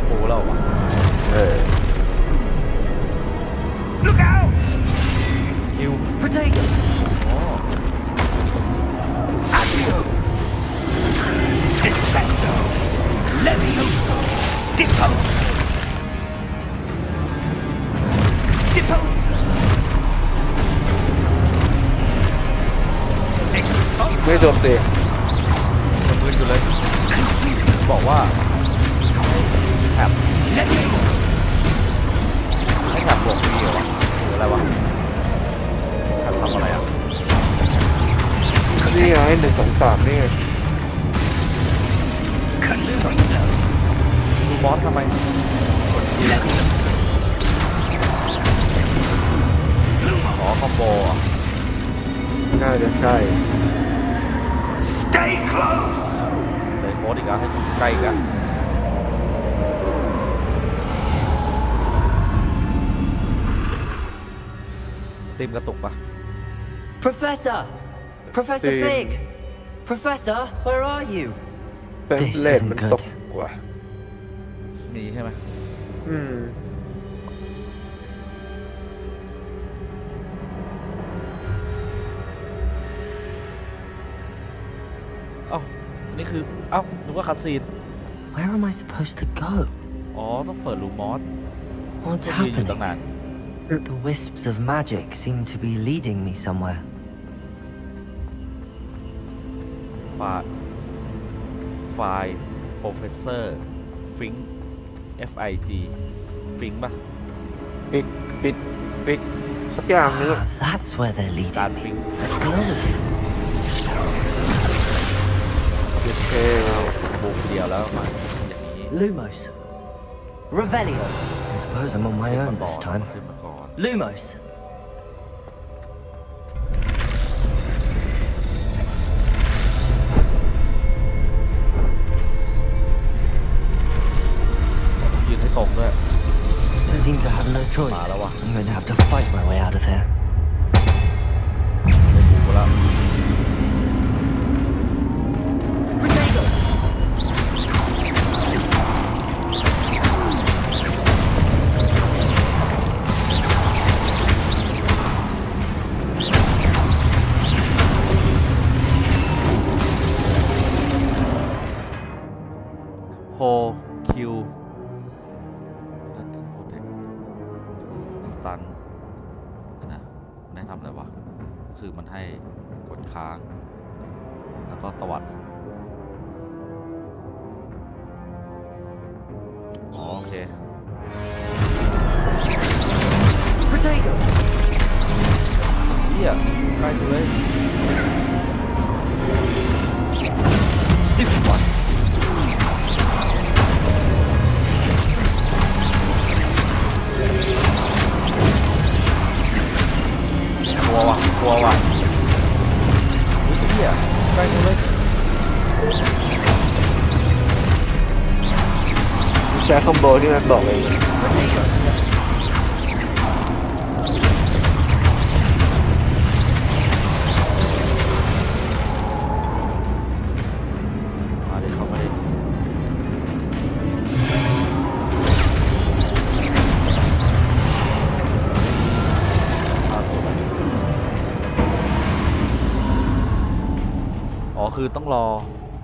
โอ้เราวะ Look out! คิว Protego. อ๋อ Accio! Descendo! Levioso! Deposo! Deposo! ไม่โจมตี จะมืนอยู่เลย บอกว่าให้แท็บ Levioso! ให้แท็บบอกมีเหรอวะหรืออะไรวะแท็บทำอะไรอ่ะ นี่ไง1 2 3นี่ไง Calibro! ดูบอสทำไมอ๋อคอมโบอ่ะ น่าจะใช่ Stay close! ใส่โค้ดอีกแล้วให้ใกล้อีกแล้วตีมกระตุกปะ Professor! Professor Dude. Fig! Professor, where are you? เต็ม This เลน isn't มัน good. ตกกว่า มีใช่ไหม อืม เอ้านี่คือเอ้านึกว่าคาซีน Where am I supposed to go? อ๋อต้องเปิดรูมอส What's ก็ยืนอยู่ตั้ง happening? นาน The wisps of magic seem to be leading me somewhere. ปาไฟล์โปรเฟสเซอร์ฟิง FIG ฟิงปะ ปิดสักอย่างนึง Ah, that's where they're การ leading ฟิ me. ง A glow again. โอเค บุกเดียวแล้วมาอย่างนี้ Lumos. Revelio. I suppose I'm on my ขึ้น own มาก่อ this น time. ขึ้นมาก่อน Lumos. ยืนให้ตรงด้วย It seems I have no choice. Malawa. I'm going to have to fight my way out of here. บุกแล้ว Protego. โฮคิวสตันนะมันให้ทำอะไรวะ คือมันให้กดค้าง แล้วก็ตวัดอ๋อโอเค Protego. เฮียใกล้กูเลย Stupid one. กลัวว่ะกลัวว่ะเฮียใกล้กูเลย ใช้คอมโบที่มันบอกเลย มาดิเข้ามาดิอ๋อคือต้องรอ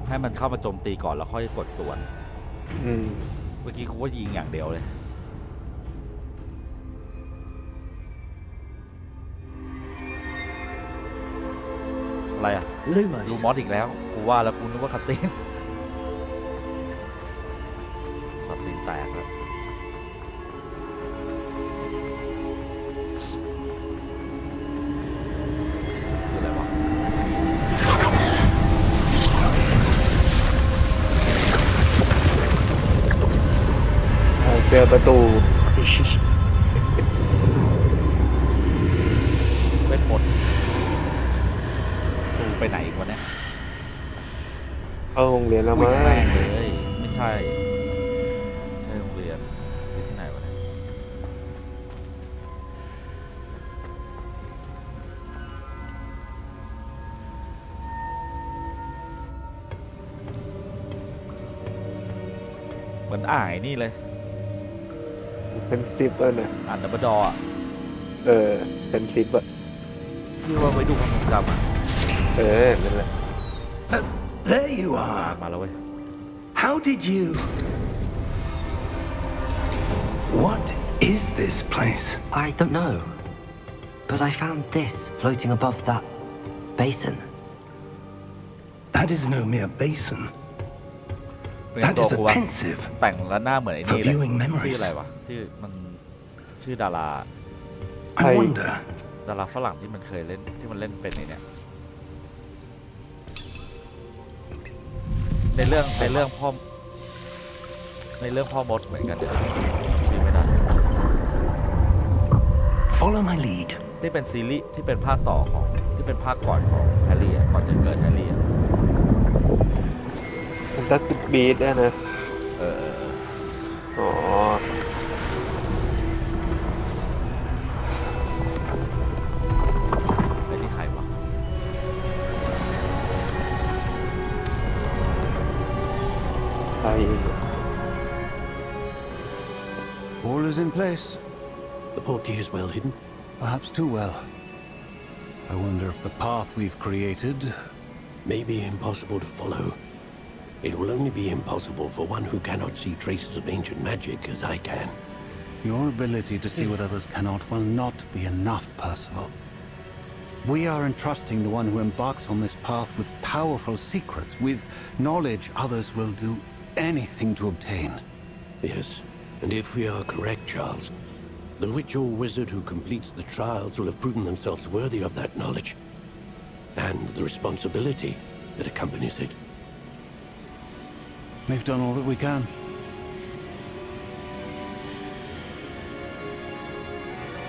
ให้มันเข้ามาโจมตีก่อนแล้วค่อยกดสวน อืม เมื่อกี้กูว่ายิงอย่างเดียวเลย อะไรอ่ะ รู Lumos. มอสอีกแล้ว กูว่าแล้วกูนึกว่าคาซีนคาซีนแตกแล้วคืออะไรวะ เจอประตู เวทมนต์ ไปไหนอีกวะเนี่ย เข้าโรงเรียนแล้ว วิ่ มั้ งแม่ง ง เลยไม่ใช่โรงเรียนอยู่ที่ไหนวะเนี่ยเหมือนอ่างไอ้นี่เลย เป็นซิปแล้วนะ อ่านดับเบิลดอร์อะ เป็นซิปอะ ที่ว่าไปดูความทรงจำอะ นั่นแหละ There you are. มาแล้วเว้ย How did you... What is this place? I don't know. But I found this floating above that basin. That is no mere basin. เป็น That ตัว is a กูว่า pensive แต่งแล้วหน้าเหมือนไอ้ for นี่เลย viewing ชื่อ memories. อะไรวะที่มันชื่อดารา I wonder. ดาราฝรั่งที่มันเคยเล่นที่มันเล่นเป็นไอ้เนี่ยในเรื่องพ่อมดเหมือนกันเนี่ยชื่อไม่ได้ Follow my lead. ที่เป็นซีรีส์ที่เป็นภาคต่อของที่เป็นภาคก่อนของแฮร์รี่อะก่อนจะเกิดแฮร์รี่อะ มันก็ติดบีทนะ เออ อ๋อ ไอ้นี่ใครวะ ใช่ All is in place. The portkey is well hidden. Perhaps too well. I wonder if the path we've created... May be impossible to follow. It will only be impossible for one who cannot see traces of ancient magic as I can. Your ability to see what others cannot will not be enough, Percival. We are entrusting the one who embarks on this path with powerful secrets, with knowledge others will do anything to obtain. Yes, and if we are correct, Charles, the witch or wizard who completes the trials will have proven themselves worthy of that knowledge and the responsibility that accompanies it. We've done all that we can.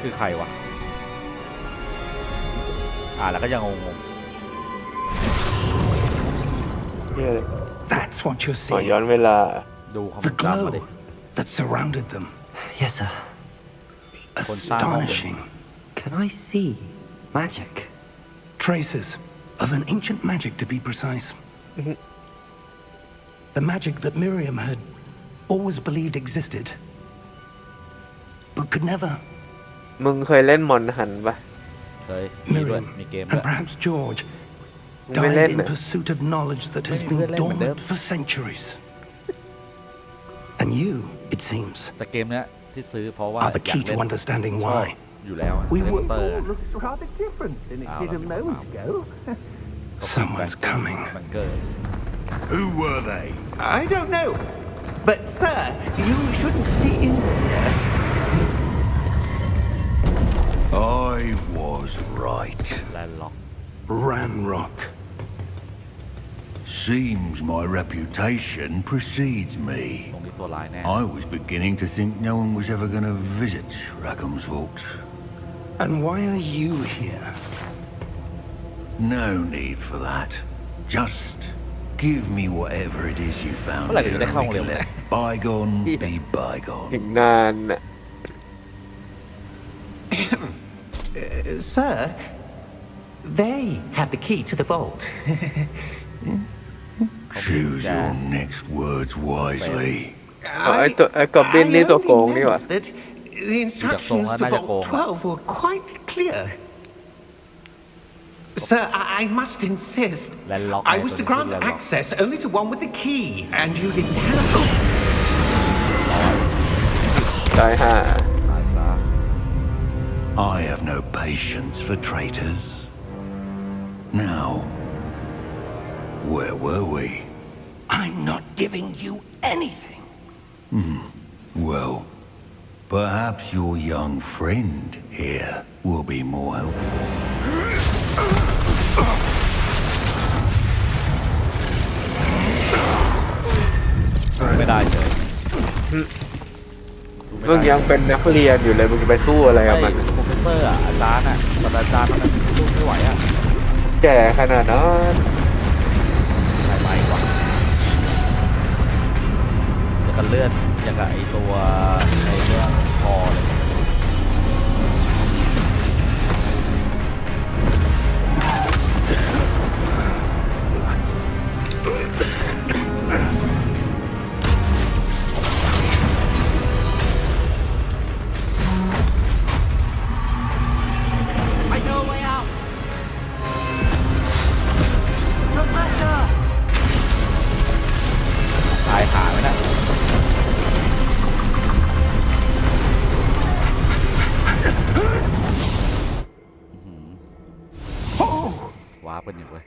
คือใครวะแล้วก็ยังงง เนี่ยเลย That's what you're อ๋อ seeing. ย้อนเวลา ๆดูความท The รงจำมาดิ glow that surrounded them. Yes, sir. Astonishing. Can I see magic? Traces of an ancient magic, to be precise. The magic that Miriam had always believed existed, but could never. มึงเคยเล่นมอนหันปะ เคยมีด้วย Miriam มีเกมด้ว and ย perhaps George มึงไม่เล่น died in น่ะ pursuit of knowledge that has Maybe been we'll let them dormant live. for centuries. And you, it seems, แต่เกมเนี้ยที่ซื้อเพราะว่า are the อยาก key เล่ to น understanding ชอบ why. อยู่แล้ว We เล่น were- เตอร์ rather different than it did a moment ago. Someone's coming. มันเกิด Who were they? I don't know. But, sir, you shouldn't be in here. I was right. แลนด์ล็อก Ranrock. Seems my reputation precedes me. ตรงนี้ตัวร้ายแน่ I was beginning to think no one was ever going to visit Rackham's Vault. And why are you here? No need for that. Just give me whatever it is you found Well, I here, think they and we can't can live let bygones Yeah. be bygones. อีกนานน่ะ Sir, they have the key to the vault. Choose your next words wisely. ไอ้กอบบินนี่ตัวโกงนี่หว่า that the instructions to Vault 12 were quite clear. Sir, I must insist. Landlocked I was to method, grant landlocked. access only to one with the key, and you didn't have. ตายห่า ตายซะ I have no patience for traitors. Now, where were we? I'm not giving you anything. Well, perhaps your young friend here will be more helpful. สู้ไม่ได้เลยสู้ไม่ มึง ได้ ยังเป็นนักเรียนอยู่เลยมึงจะไปสู้อะไรกับมัน โปรเฟสเซอร์อ่ะอาจารย์อ่ะศาสตราจารย์มันสู้ไม่ไหวอ่ะ แก่ขนาดนั้น ใส่ไม้กว่าอย่างกับเลือดอย่างกับไอตัวในเรื่องคอเลย ตายขาไหมนะว้าเป็นอยู่เว้ย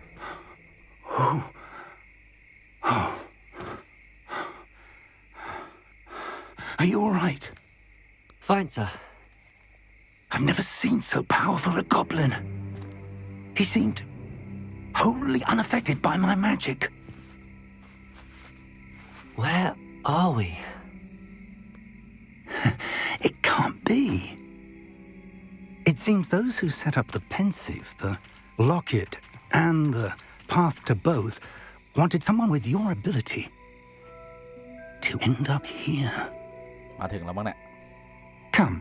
Are you all right? Fine, sir. I've never seen so powerful a goblin. He seemed wholly unaffected by my magic. Where are we? It can't be. It seems those who set up the pensive, the locket, and the path to both wanted someone with your ability to end up here. มาถึงแล้วมั้งเนี่ย Come.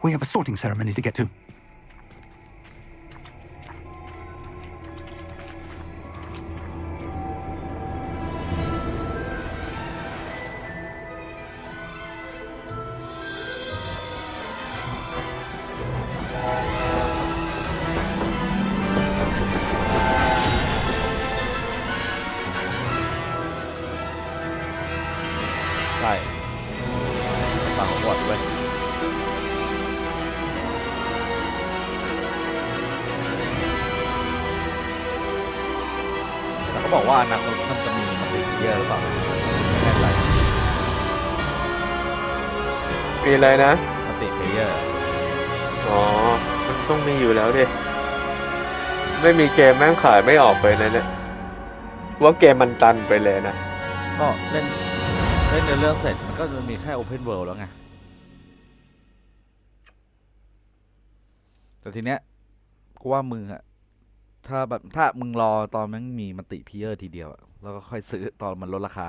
We have a sorting ceremony to get to. Right. ฟังหมดเว้ยแต่เขาบอกว่าอนาคตมันจะมีมันติดเยอะหรือเปล่าไม่แน่ใจ มีอะไรนะ มันติดเพลเยอร์ อ๋อ มันต้องมีอยู่แล้วดิ ไม่มีเกมแม่งขายไม่ออกไปนะเนี่ยว่าเกมมันตันไปเลยนะ ก็เล่นเนื้อเรื่องเสร็จมันก็จะมีแค่ Open World แล้วไง แต่ทีเนี้ยกูว่ามึงอะถ้ามึงรอตอนมันมีมันติพีเยอร์ทีเดียวอะแล้วก็ค่อยซื้อตอนมันลดราคา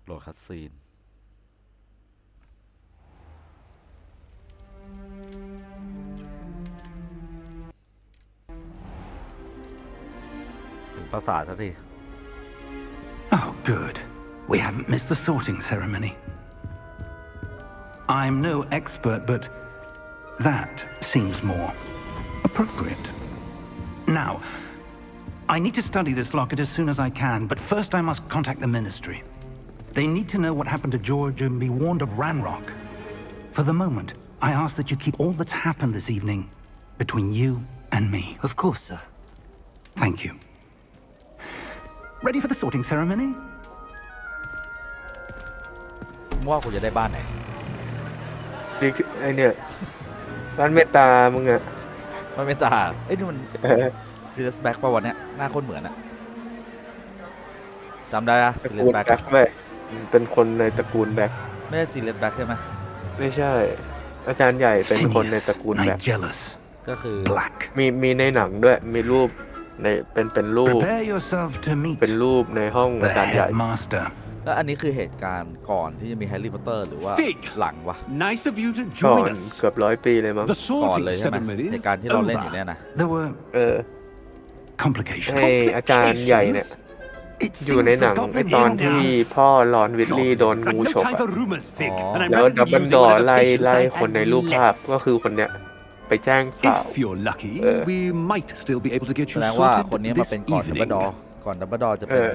โหลดคัสซีนถึงปราสาทสักที Oh, good. We haven't missed the sorting ceremony. I'm no expert, but that seems more appropriate. Now, I need to study this locket as soon as I can, but first I must contact the ministry. They need to know what happened to George and be warned of Ranrock. For the moment, I ask that you keep all that's happened this evening between you and me. Of course, sir. Thank you. Ready for the sorting ceremony? ว่ากูจะได้บ้านไหน นี่คือไอเนี่ยบ้านเมตตามึงอะ มันไม่ตาเอ้ยนี่มันซีเรียสแบ็กป่ะวันเนี้ยหน้าคนเหมือนอะจำได้อะ ตระ ซีเรีย กู ส ล แบ็ก แบ็คเว้ยเป็นคนในตระกูลแบ็ค ไม่ใช่ซีเรียสแบ็กใช่ไหม ไม่ใช่ อาจารย์ใหญ่เป็นคนในตระกูลแบ็ค Nigellus. ก็คือ Black. มีในหนังด้วย มีรูปในเป็นรูป Prepare yourself to meet เป็นรูปในห้องอา the จารย์ใหญ่ headmaster. แล้วอันนี้คือเหตุการณ์ก่อนที่จะมีแฮร์รี่พอตเตอร์หรือว่า Fig หลังวะ Nice of you to ก่อ join น us. เกือบ100 ปีเลยมั้ง The ก่อน sorting เลยใช่ไหม ceremony เห is ตุการณ์ที่เราเล่นอยู่ over. เนี่ยนะ There were เออ complications. ให้อาจารย์ใหญ่เนี่ย It อยู่ใน seems หนั the งไอ goblin ตอน held ที่ out. พ่อรอนวิลลี่โดน It's like งู no ฉก time อะ for rumors, Fig, Oh. and I'm แล้ว rather ดับ be เบิล using ดอ whatever ไล่ patience I คนใน can รูปภาพ left. ก็คือคนเนี้ยไปแจ้งข่าว If you're lucky, we might still be able to get แส you ดงว่าคน sorted นี้มา this เป็นก่อนดับเบิล evening. ดอก่อนดับเบิลดอจะเป็น เออ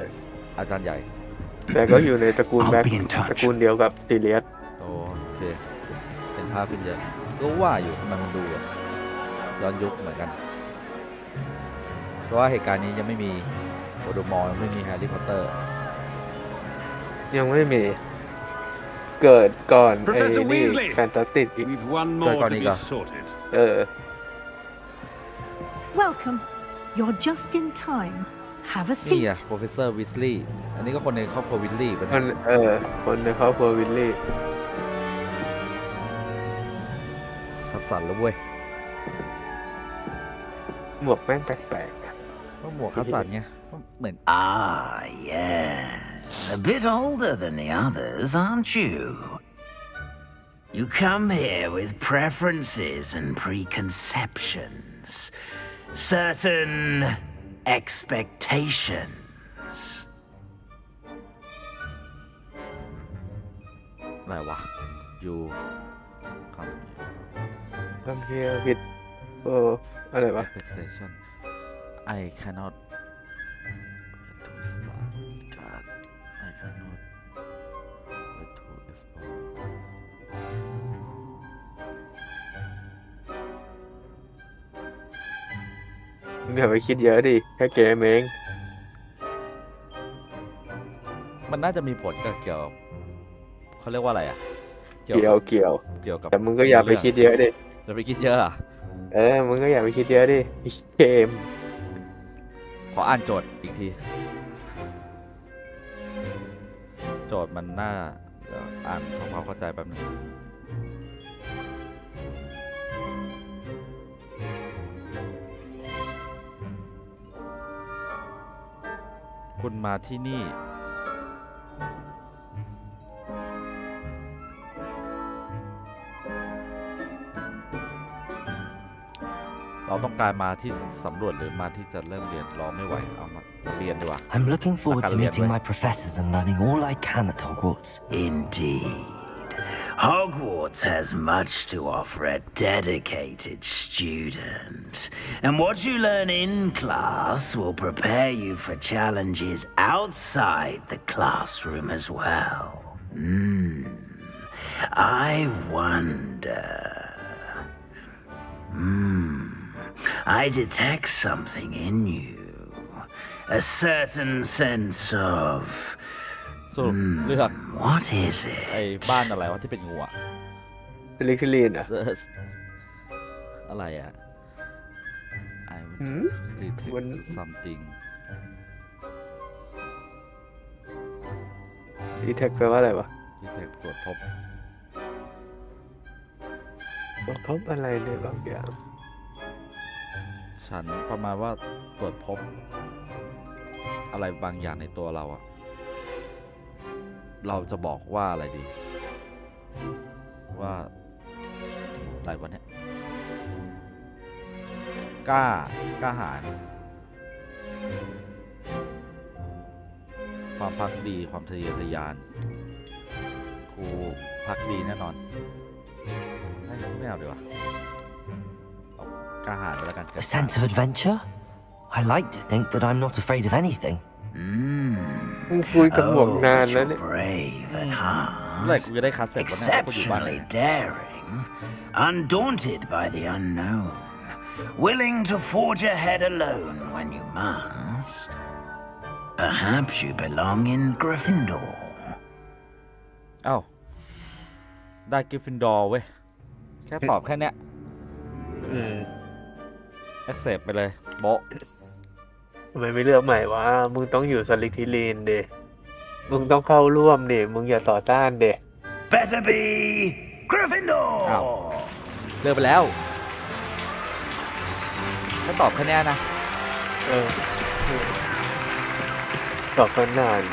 อาจารย์ใหญ่ แต่ก็อยู่ในตระกูล I'll แบ็ค be in touch. ตระกูลเดียวกับซีเรียส โอเคเป็นภาพขึ้นเยอะก็ว่าอยู่ทำไมมันดูแบบย้อนยุคเหมือนกัน เพราะว่าเหตุการณ์นี้ยังไม่มีโอโดมอร์ไม่มีแฮร์รี่พอตเตอร์ ยังไม่มีเกิดก่อนไอ้ Professor นี่ Weasley แฟนตาติกอีก We've one more to be Nico. sorted. เออ Welcome. You're just in time. Have a นี่ seat. อะ Professor Weasley อันนี้ก็คนในครอบครัววิลลี่เป็น คนคนในครอบครัววิลลี่ คัดสรรแล้วเว้ย หมวกแม่งแปลก ก็หมวกคัดสรรไงก็เหมือน Ah, yes. A bit older than the others, aren't you? You come here with preferences and preconceptions, certain expectations. อะไรวะ อยู่คำ ๆ come here with อะไรวะ expectation I cannot to start God I cannot wait to explore มึงอย่าไปคิดเยอะดิ แค่เกมเอง มันน่าจะมีผลกับเกี่ยวกับเขาเรียกว่าอะไรอ่ะ เกี่ยว เกี่ยวกับ แต่มึงก็อย่าไปคิดเยอะดิ จะไปคิดเยอะอ่ะ มึงก็อย่าไปคิดเยอะดิเกม ขออ่านโจทย์อีกที โจทย์มันน่าเดี๋ยวอ่านทำความเข้าใจแป๊บนึงคุณมาที่นี่ เราต้องการมาที่สำรวจหรือมาที่จะเริ่มเรียนรอไม่ไหวเอามาเรียนดีกว่า I'm looking forward to Makan lihat, meeting weh. my professors and learning all I can at Hogwarts. Indeed. Hogwarts has much to offer a dedicated student. And what you learn in class will prepare you for challenges outside the classroom as well. I wonder. I detect something in you. A certain sense of. สรุปเลือก What is ไอ้ it? บ้านอะไรวะที่เป็นงูอะ ลิคิลีนอ่ะ อะไรอะI หืม detect มัน something ดีแท็กแปลว่าอะไรวะ detect ตรวจพบ พบอะไรเลยบางอย่าง ฉันประมาณว่าตรวจพบ อะไรบางอย่างในตัวเราอะเราจะบอกว่าอะไรดี ว่าอะไรวะเนี่ยกล้าหาญความพักดีความทะเยอทะยานครูพักดีแน่นอนไม่เอาดีกว่าเอากล้าหาญไปแล้วกัน A sense of adventure? I like to think that I'm not afraid of anything. มึงคุยกับหมวก Oh, นาน but แล้ว you're เนี่ย brave at เมื่อไหร่ heart. กูจะได้คัดเสร็จวันนี้กูอยู่บ้าน Exceptionally daring, undaunted by the unknown, willing to forge ahead alone when you must. Perhaps you belong in Gryffindor. เอ้าได้กริฟฟินดอร์เว้ย แค่ตอบแค่เนี้ย accept ไปเลยโบะ ทำไมไม่เลือกใหม่วะ มึงต้องอยู่สลิคิลีนเดมึงต้องเข้าร่วมดิมึงอย่าต่อต้านเด Better be Gryffindor. อ้าว เลือกไปแล้วแค่ตอบแค่เนี้ยนะ ตอบกันนาน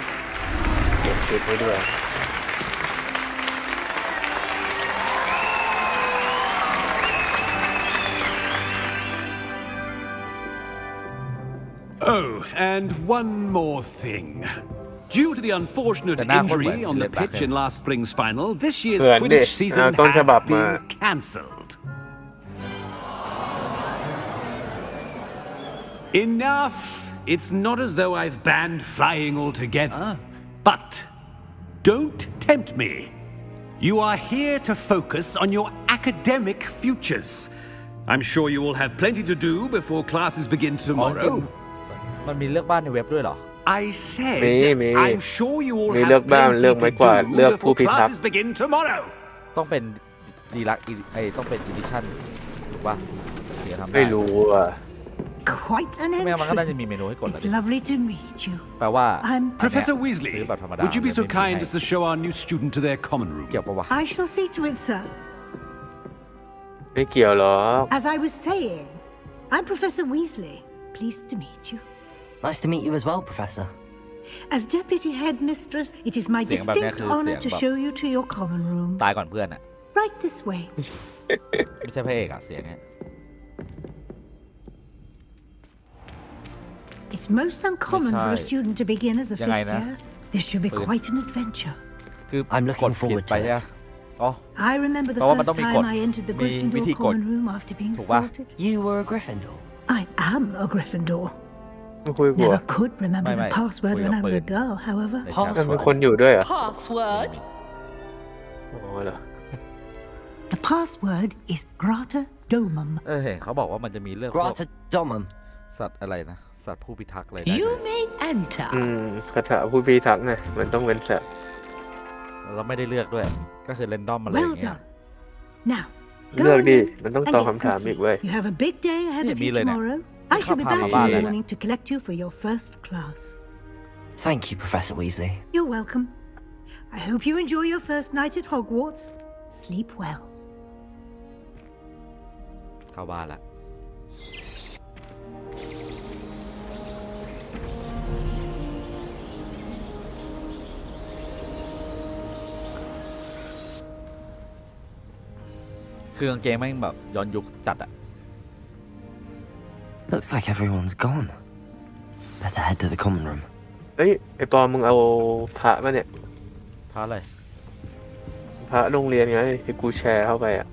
เก็บชุดไว้ด้วย Oh, and one more thing. Due to the unfortunate But now injury Hogwarts on the let back pitch in. in last spring's final, this year's Good Quidditch day. season Don't has jabab, been ma. cancelled. Enough! It's not as though I've banned flying altogether. But don't tempt me. You are here to focus on your academic futures. I'm sure you will have plenty to do before classes begin tomorrow. มันมีเลือกบ้านในเว็บด้วยเหรอ I said, มี I'm sure you all มี have เลือกบ้าน plenty เลือกไม้ to กวาด do เลือกผู้ before พิทักษ์ classes begin tomorrow. ต้องเป็นดีลักต้องเป็นอีดิชั่นถูกป่ะเสียทำได้ ไม่รู้อ่ะ Quite an ไม่งั้นมันก็น่าจะมีเม entrance. นูให้กดแล้ว It's ดิ lovely to meet you. แปลว่า I'm อันเนี้ย Professor Weasley, ซื้อแบบธรรมดา would you be so ไม่มี kind ให้ as to show our new student to their common room? เกี่ยวปะวะ I shall see to it, sir. ไม่เกี่ยวหรอก As I was saying, I'm Professor Weasley. Pleased to meet you. Nice to meet you as well, Professor. As Deputy Headmistress, it is my เสียงแบบเนี้ย distinct คือ honor เสียง to แบบ show you to your common room. ตายก่อนเพื่อนอะ Right this way. ไม่ใช่พระเอกอะเสียงเนี้ย It's most uncommon for a student to begin as aยังไง fifth นะ year. This should be quite an adventure. คือ I'm ก looking ดผิด forward ไป to ใช่ไหม it. อ๋อ I remember the เพราะว่ามันต้อ first งมีกฎ time I entered the มีวิธี Gryffindor กด common room after being ถูกปะ sorted. You were a Gryffindor. I am a Gryffindor. ไม่คุยกู Never อะ could remember Mate, the mate, password we when got I was a played. girl, however. ใน Pass แชท มันมีคนอยู่ด้วยเหรอ Password? อ๋อเหรอ The password is Grata Domum. เห็นเขาบอกว่ามันจะมีเรื่องพวก Grata Domum. สัตว์อะไรนะ สัตว์ผู้พิทักษ์อะไรได้ You ไหม may enter. คาถาผู้พิทักษ์ไงมันต้องเป็นสัตว์ เราไม่ได้เลือกด้วย ก็คือเรนดอมมาเลยอ Well ย่างเงี้ย done. Now, เลือก go on ดิ in มันต้อง and ตอบ get คำถาม some อีก sleep. เว้ย You have a big day ahead of you Mille nè. tomorrow. I shall be Khắp back hàm in ba the lên nè. morning to collect you for your first class. Thank you, Professor Weasley. You're welcome. I hope you enjoy your first night at Hogwarts. Sleep well. เข้าบ้านละคือกางเกงแม่งแบบย้อนยุคจัดอะ Looks like everyone's gone. Better head to the common room. เฮ้ยไอปอมึงเอาพระมาเนี่ย พาอะไร พระโรงเรียนไงที่กูแชร์เข้าไปอ่ะ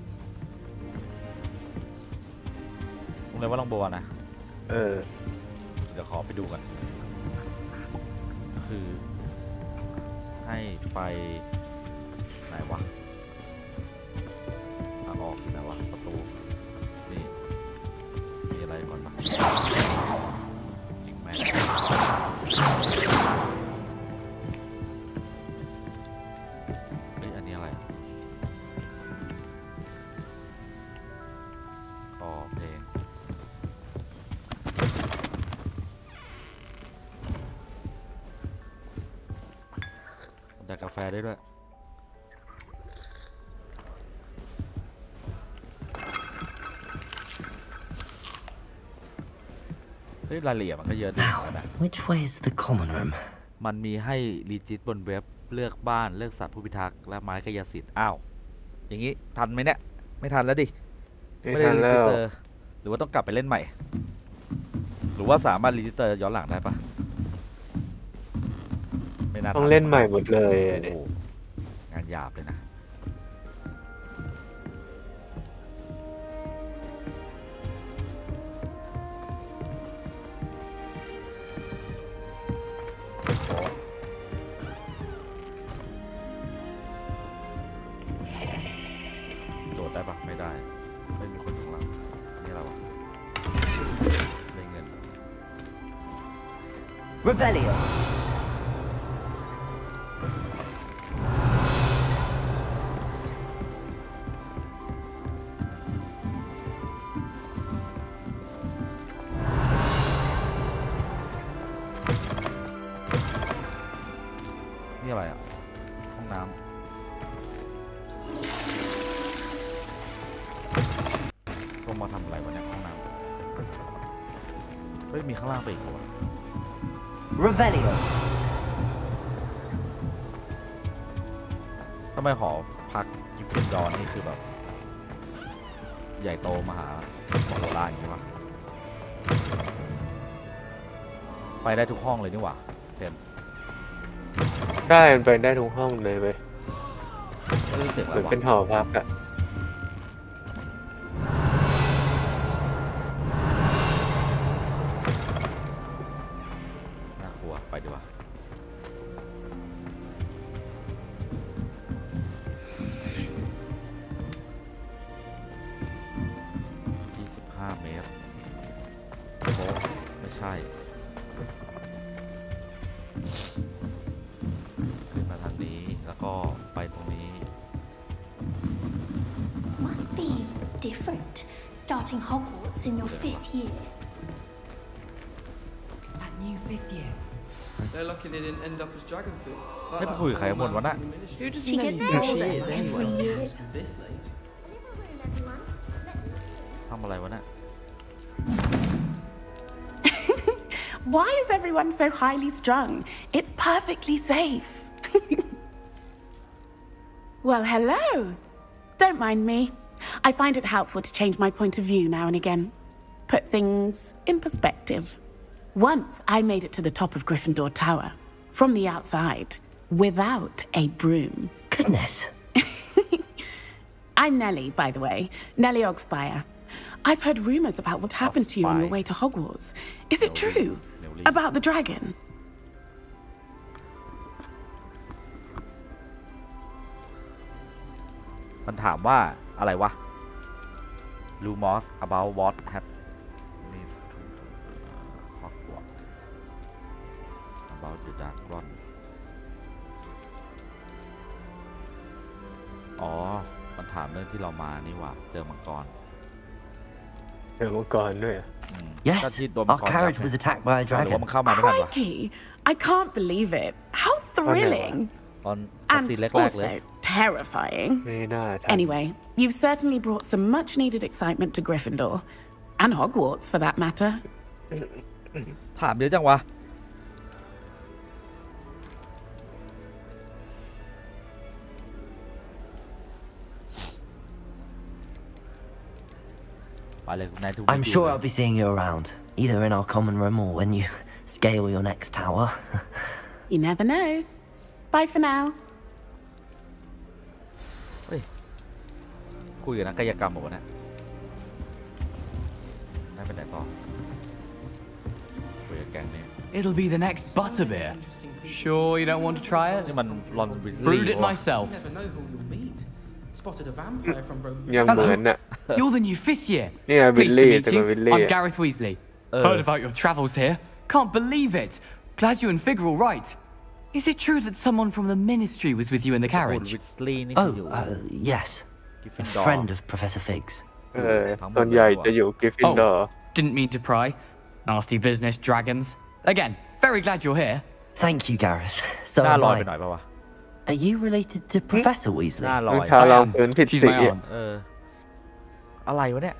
โรงเรียนว่าลองบัวนะ เออ เดี๋ยวขอไปดูกันคือให้ไปไหนวะทางออกที่ไหนวะประตูนี่มีอะไรก่อนปะยิงแม่งเฮ้ยอันนี้อะไรอะต่อเพลงได้กาแฟได้ด้วยเฮ้ยรายละเอียดมันก็เยอะดีเหมือนกันนะ Which way is the common room? มันมีให้รีจิตบนเว็บเลือกบ้านเลือกสัตว์ผู้พิทักษ์และไม้กายสิทธิ์อ้าว อย่างนี้ทันไหมเนี่ย ไม่ทันแล้วดิ ไม่ ได้ ทัน รี แล้ จิ ว เตอร์หรือว่าต้องกลับไปเล่นใหม่ หรือว่าสามารถรีจิเตอร์ย้อนหลังได้ปะไม่น่าทั ต้องเล่นใหม่หมดเลย โอ้ เนี่ย โหงานหยาบเลยนะโดดได้ปะไม่ได้ ไม่มีคนอยู่ข้างหลังนี่อะไรวะได้เงิน Revelio. นี่อะไรอ่ะ ห้องน้ำต้องมาทำอะไรวะเนี่ยห้องน้ำเฮ้ยมีข้างล่างไปอีกเหรอวะ Revelio. ทำไมหอพักกิฟฟินดอร์นี่คือแบบ ใหญ่โตมหาโหฬารอย่างนี้วะไปได้ทุกห้องเลยนี่หว่าเทม ได้มันไปได้ทุกห้องเลยเว้ย ไม่รู้สึก เห แล้ มือ วน วะ เป็นหอพักอ่ะ น่ากลัวไปดีกว่า25 เมตรโอ้ไม่ใช่ขึ้นมาทางนี้แล้วก็ไปตรงนี้ Must be different starting Hogwarts in your 5th year. new fifth year. They're lucky they didn't end up as Dragonfield. ไม่ไปคุยกับใครหมดวะน่ะ Who does She know gets who she older is every anyway? year. This late. ทำอะไรวะน่ะ Why is everyone so highly strung? It's perfectly safe. Well, hello. Don't mind me. I find it helpful to change my point of view now and again. Put things in perspective. Once I made it to the top of Gryffindor Tower, from the outside, without a broom. Goodness. I'm Nellie, by the way. Nellie Ogspire. I've heard rumors about what happened to you on your way to Hogwarts. Is it true? About the dragon? มันถามว่าอะไรวะ Rumors about what happened Hogwarts about the dragon อ๋อ มันถามเรื่องที่เรามานี่หว่าเจอมังกร เจอมังกรด้วย Yes, our carriage was attacked by a หรือว่า dragon. มันเข้ามาไม่ทันวะ Crikey! I can't believe it. How thrilling! ตอน And ซีนแรกๆเลย also terrifying. ไม่น่าทัน Anyway, you've certainly brought some much needed excitement to Gryffindor. And Hogwarts, for that matter. ถามเยอะจังวะ ไปเลยนายทุก I'm sure I'll be seeing you around, either in our common room or when you scale your next tower. You never know. Bye for now. เฮ้ย คุยกับนักกายกรรมบอกว่าเนี่ยได้ไปไหนต่อ คุยกับแกงนี่ It'll be the next butterbeer. Sure you don't want to try it? นี่มันลอนวิสลีย์ Brewed it วะ myself. You never know who you'll meet. Spotted a vampire from Rome. ยังเหมือนน่ะ You're the new fifth year. นี่ไงวิล Pleased to ลี่ meet จะเป็น you. วิลลี่ I'm Gareth Weasley. Heard about your travels here. Can't believe it. Glad you and Fig are all right. Is it true that someone from the ministry was with you in the คุณ carriage? วิสลีย์นี่ Oh, อยู่ yes. A Gryffindor friend of Professor Fig's. ส่วนใหญ่จะอยู่กริฟฟินดอร์ Didn't mean to pry. Nasty business, dragons. Again, very glad you're here. Thank you, Gareth. ห So น้า am ลอยไป I. หน่อยป่าวะ Are you related to Professor หน้า Weasley? ลอ มึง ย ทาลอง I am. พื้นผิด She's สี my aunt. อะไรวะเนี่ย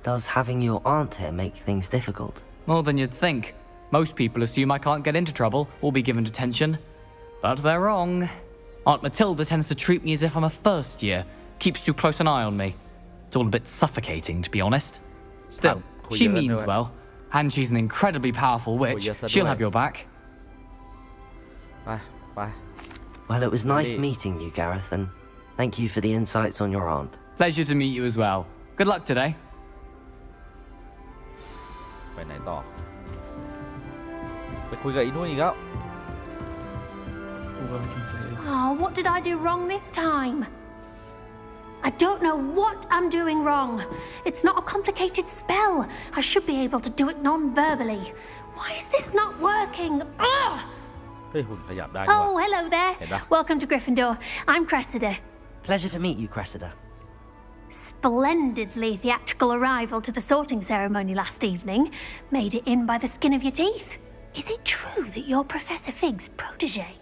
Does having your aunt here make things difficult? More than you'd think. Most people assume I can't get into trouble or be given detention. But they're wrong. Aunt Matilda tends to treat me as if I'm a first year, keeps too close an eye on me. It's all a bit suffocating, to be honest. Still, she means well, and she's an incredibly powerful witch. She'll have your back. ไปไป Well, it was nice Indeed. meeting you, Gareth, and thank you for the insights on your aunt. Pleasure to meet you as well. Good luck today. ไปไหนต่อ ไปคุยกับอีนุ่นอีกแล้ว All I can say is. Oh, what did I do wrong this time? I don't know what I'm doing wrong. It's not a complicated spell. I should be able to do it non-verbally. Why is this not working? Ugh! เฮ้ยหุ่นขยับได้ด้วย Oh, hello there. Welcome to Gryffindor. I'm Cressida. Pleasure to meet you, Cressida. Splendidly theatrical arrival to the sorting ceremony last evening. Made it in by the skin of your teeth. Is it true that you're Professor Fig's protege?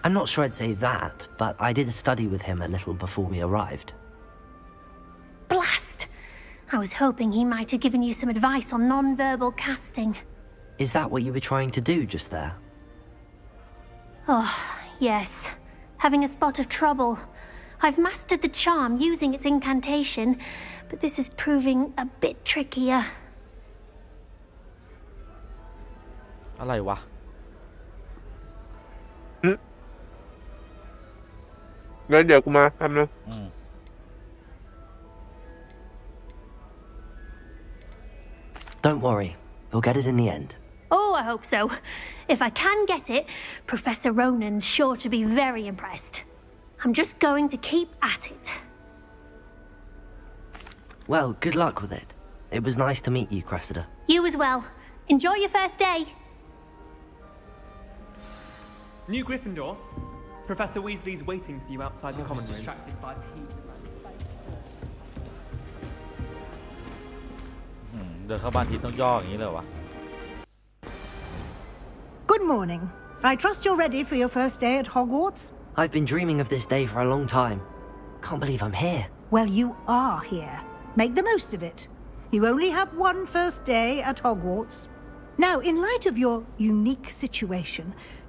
I'm not sure I'd say that, but I did study with him a little before we arrived. Blast! I was hoping he might have given you some advice on non-verbal casting. Is that what you were trying to do just there? Oh, yes. Having a spot of trouble. I've mastered the charm using its incantation, but this is proving a bit trickier. อะไรวะ แล้วเดี๋ยวกูมาทำนะ Don't worry, you'll get it in the end. Oh, I hope so. If I can get it, Professor Ronan's sure to be very impressed. I'm just going to keep at it. Well, good luck with it. It was nice to meet you, Cressida. You as well. Enjoy your first day. New Gryffindor. Professor Weasley's waiting for you outside the common room. Distracted by Pete. เดินเข้าบ้านทีต้องย่ออย่างนี้เลยวะ Good morning. I trust you're ready for your first day at Hogwarts? I've been dreaming of this day for a long time. Can't believe I'm here. Well, you are here. Make the most of it. You only have one first day at Hogwarts. Now, in light of your unique situation,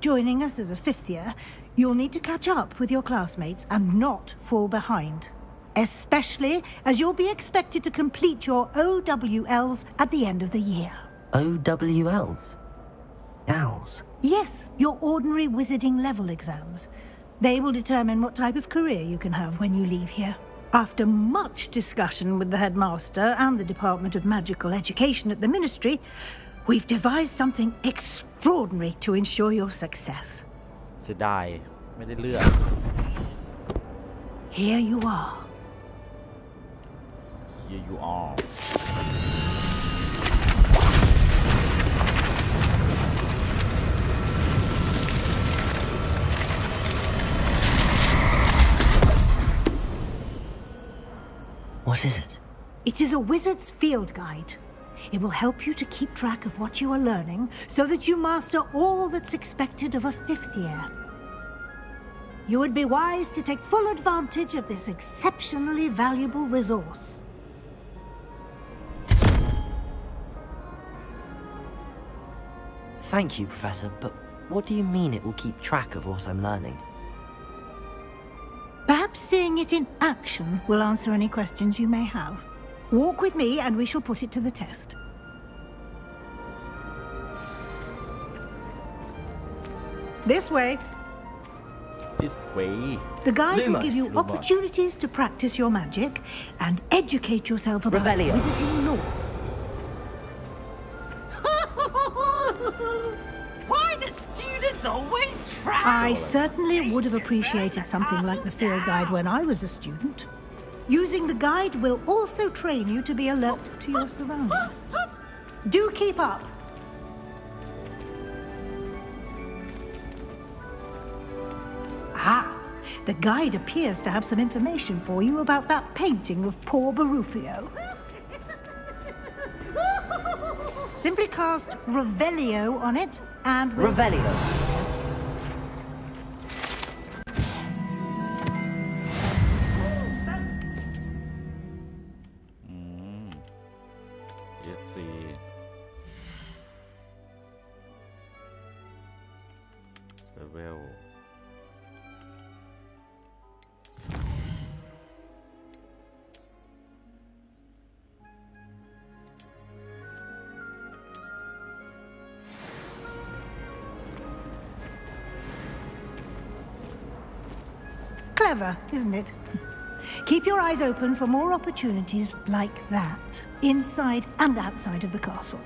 joining us as a fifth year, you'll need to catch up with your classmates and not fall behind. Especially as you'll be expected to complete your OWLs at the end of the year. OWLs? Owls? Yes, your ordinary wizarding level exams. They will determine what type of career you can have when you leave here. After much discussion with the headmaster and the Department of Magical Education at the Ministry, we've devised something extraordinary to ensure your success. เสียดายไม่ได้เลือก Here you are. Here you are. What is it? It is a wizard's field guide. It will help you to keep track of what you are learning so that you master all that's expected of a fifth year. You would be wise to take full advantage of this exceptionally valuable resource. Thank you, Professor, but what do you mean it will keep track of what I'm learning? Perhaps seeing it in action will answer any questions you may have. Walk with me and we shall put it to the test. This way. This way. The guide will Lumos. give you Lumos. opportunities to practice your magic and educate yourself about Revelio. wizarding lore. Why do students always frown? I certainly would have appreciated something like the field guide when I was a student. Using the guide will also train you to be alert to your surroundings. Do keep up. Ah, the guide appears to have some information for you about that painting of poor Barufio. Simply cast Revelio on it and... Revelio. Let's see. Level. Clever, isn't it? Keep your eyes open for more opportunities like that, inside and outside of the castle.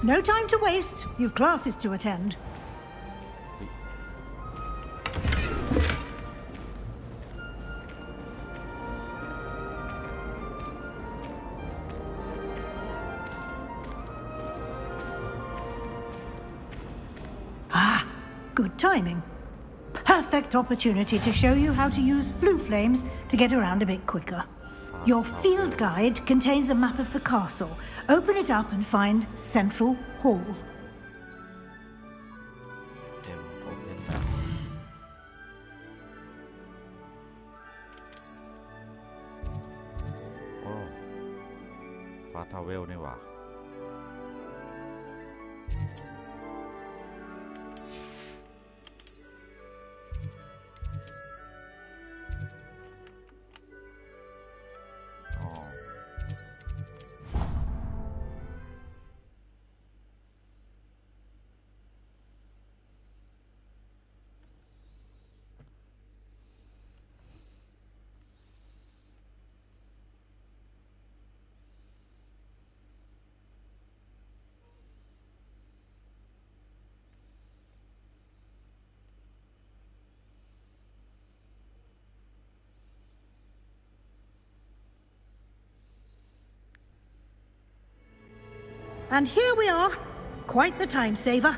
No time to waste. You've classes to attend. Ah, good timing. Perfect opportunity to show you how to use flue flames to get around a bit quicker. Your field guide contains a map of the castle. Open it up and find Central Hall. Oh, ฟ้าทาวเวลนี่หว่า โ And here we are. Quite the time saver.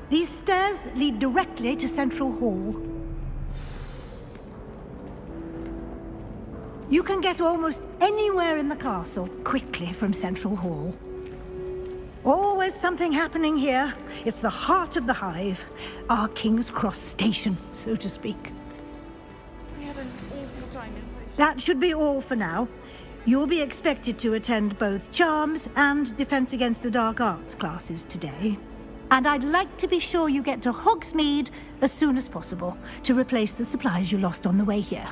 These stairs lead directly to Central Hall. You can get almost anywhere in the castle quickly from Central Hall. Always something happening here. It's the heart of the hive. Our King's Cross station, so to speak. We had an awful time in post. That should be all for now. You'll be expected to attend both Charms and Defense Against the Dark Arts classes today. And I'd like to be sure you get to Hogsmeade as soon as possible to replace the supplies you lost on the way here.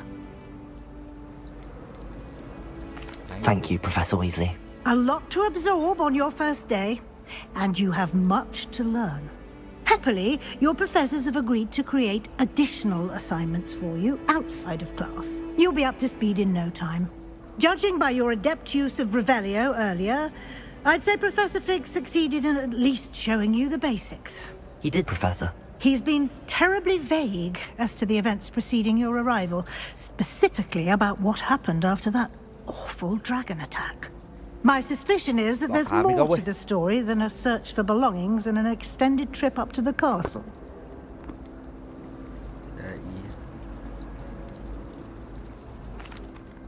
Thank you, Professor Weasley. A lot to absorb on your first day, and you have much to learn. Happily, your professors have agreed to create additional assignments for you outside of class. You'll be up to speed in no time. Judging by your adept use of Revelio earlier, I'd say Professor Fig succeeded in at least showing you the basics. He did, Professor. He's been terribly vague as to the events preceding your arrival, specifically about what happened after that awful dragon attack. My suspicion is that there's more to the story than a search for belongings and an extended trip up to the castle.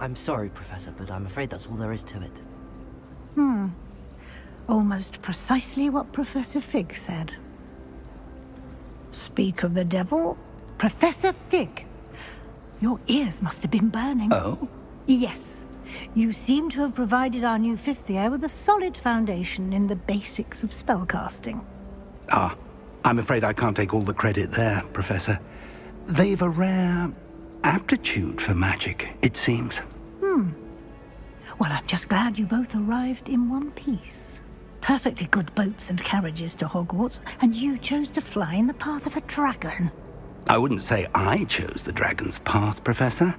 I'm sorry, Professor, but I'm afraid that's all there is to it. Almost precisely what Professor Fig said. Speak of the devil, Professor Fig. Your ears must have been burning. Oh? Yes. You seem to have provided our new fifth year with a solid foundation in the basics of spellcasting. Ah, I'm afraid I can't take all the credit there, Professor. They've a rare aptitude for magic, it seems. Well, I'm just glad you both arrived in one piece. Perfectly good boats and carriages to Hogwarts, and you chose to fly in the path of a dragon. I wouldn't say I chose the dragon's path, Professor.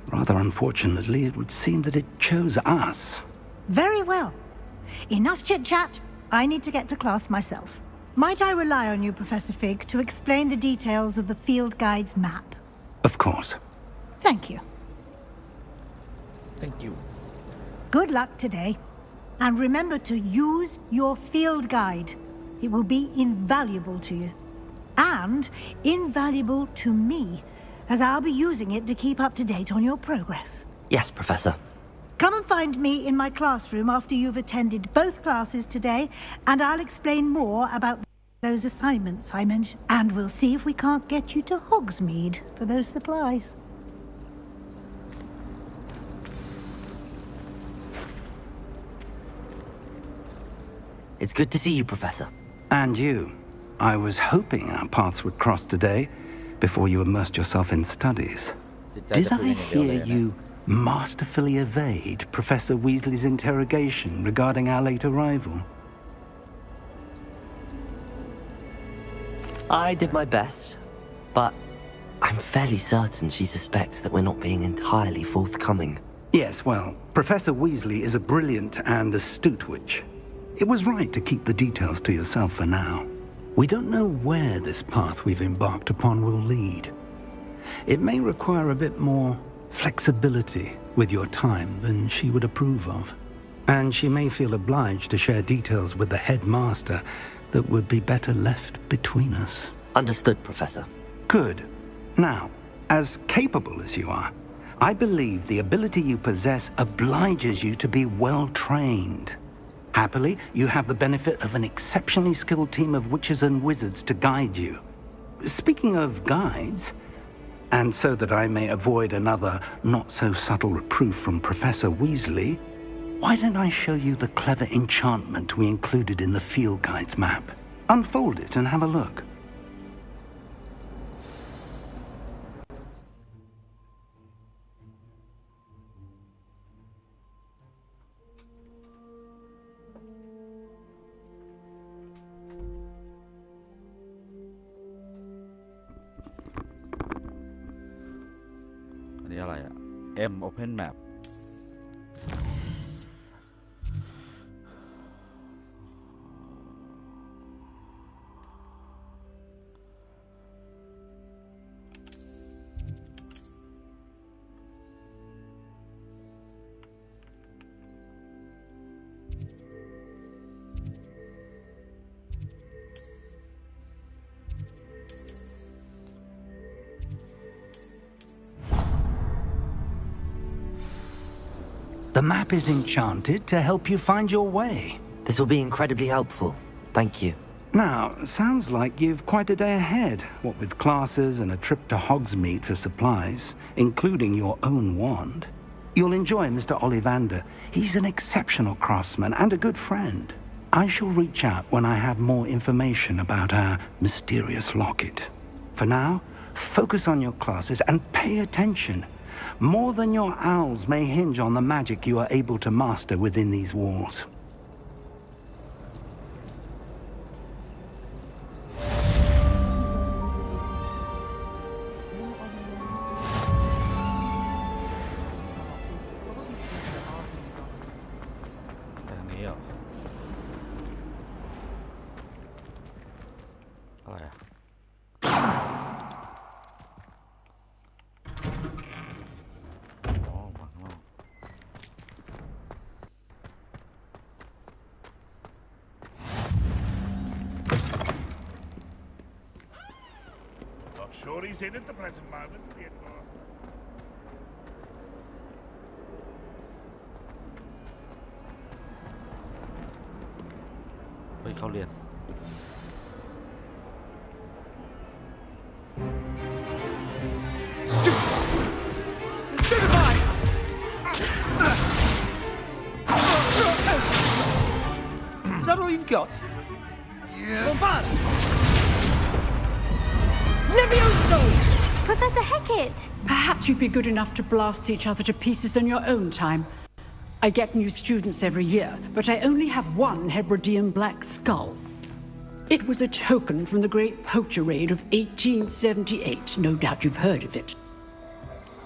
Rather unfortunately, it would seem that it chose us. Very well. Enough chit-chat. I need to get to class myself. Might I rely on you, Professor Fig, to explain the details of the field guide's map? Of course. Thank you. Thank you. Good luck today. And remember to use your field guide. It will be invaluable to you. And invaluable to me, as I'll be using it to keep up to date on your progress. Yes, Professor. Come and find me in my classroom after you've attended both classes today, and I'll explain more about those assignments I mentioned. And we'll see if we can't get you to Hogsmeade for those supplies. It's good to see you, Professor. And you. I was hoping our paths would cross today, before you immersed yourself in studies. Did I hear you masterfully evade Professor Weasley's interrogation regarding our late arrival? I did my best, but I'm fairly certain she suspects that we're not being entirely forthcoming. Yes, well, Professor Weasley is a brilliant and astute witch. It was right to keep the details to yourself for now. We don't know where this path we've embarked upon will lead. It may require a bit more flexibility with your time than she would approve of. And she may feel obliged to share details with the headmaster that would be better left between us. Understood, Professor. Good. Now, as capable as you are, I believe the ability you possess obliges you to be well trained. Happily, you have the benefit of an exceptionally skilled team of witches and wizards to guide you. Speaking of guides, and so that I may avoid another not-so-subtle reproof from Professor Weasley, why don't I show you the clever enchantment we included in the field guide's map? Unfold it and have a look. M Open Map เ The map is enchanted to help you find your way. This will be incredibly helpful. Thank you. Now, sounds like you've quite a day ahead, what with classes and a trip to Hogsmeade for supplies, including your own wand. You'll enjoy Mr. Ollivander. He's an exceptional craftsman and a good friend. I shall reach out when I have more information about our mysterious locket. For now, focus on your classes and pay attention. More than your owls may hinge on the magic you are able to master within these walls. Sure he's in at the present moment, Theodore. ไปเข้าเรียน Is that all you've got? Yeah. Bombard! Levioso! Professor Hecat! Perhaps you'd be good enough to blast each other to pieces in your own time. I get new students every year, but I only have one Hebridean black skull. It was a token from the Great Poacher Raid of 1878. No doubt you've heard of it.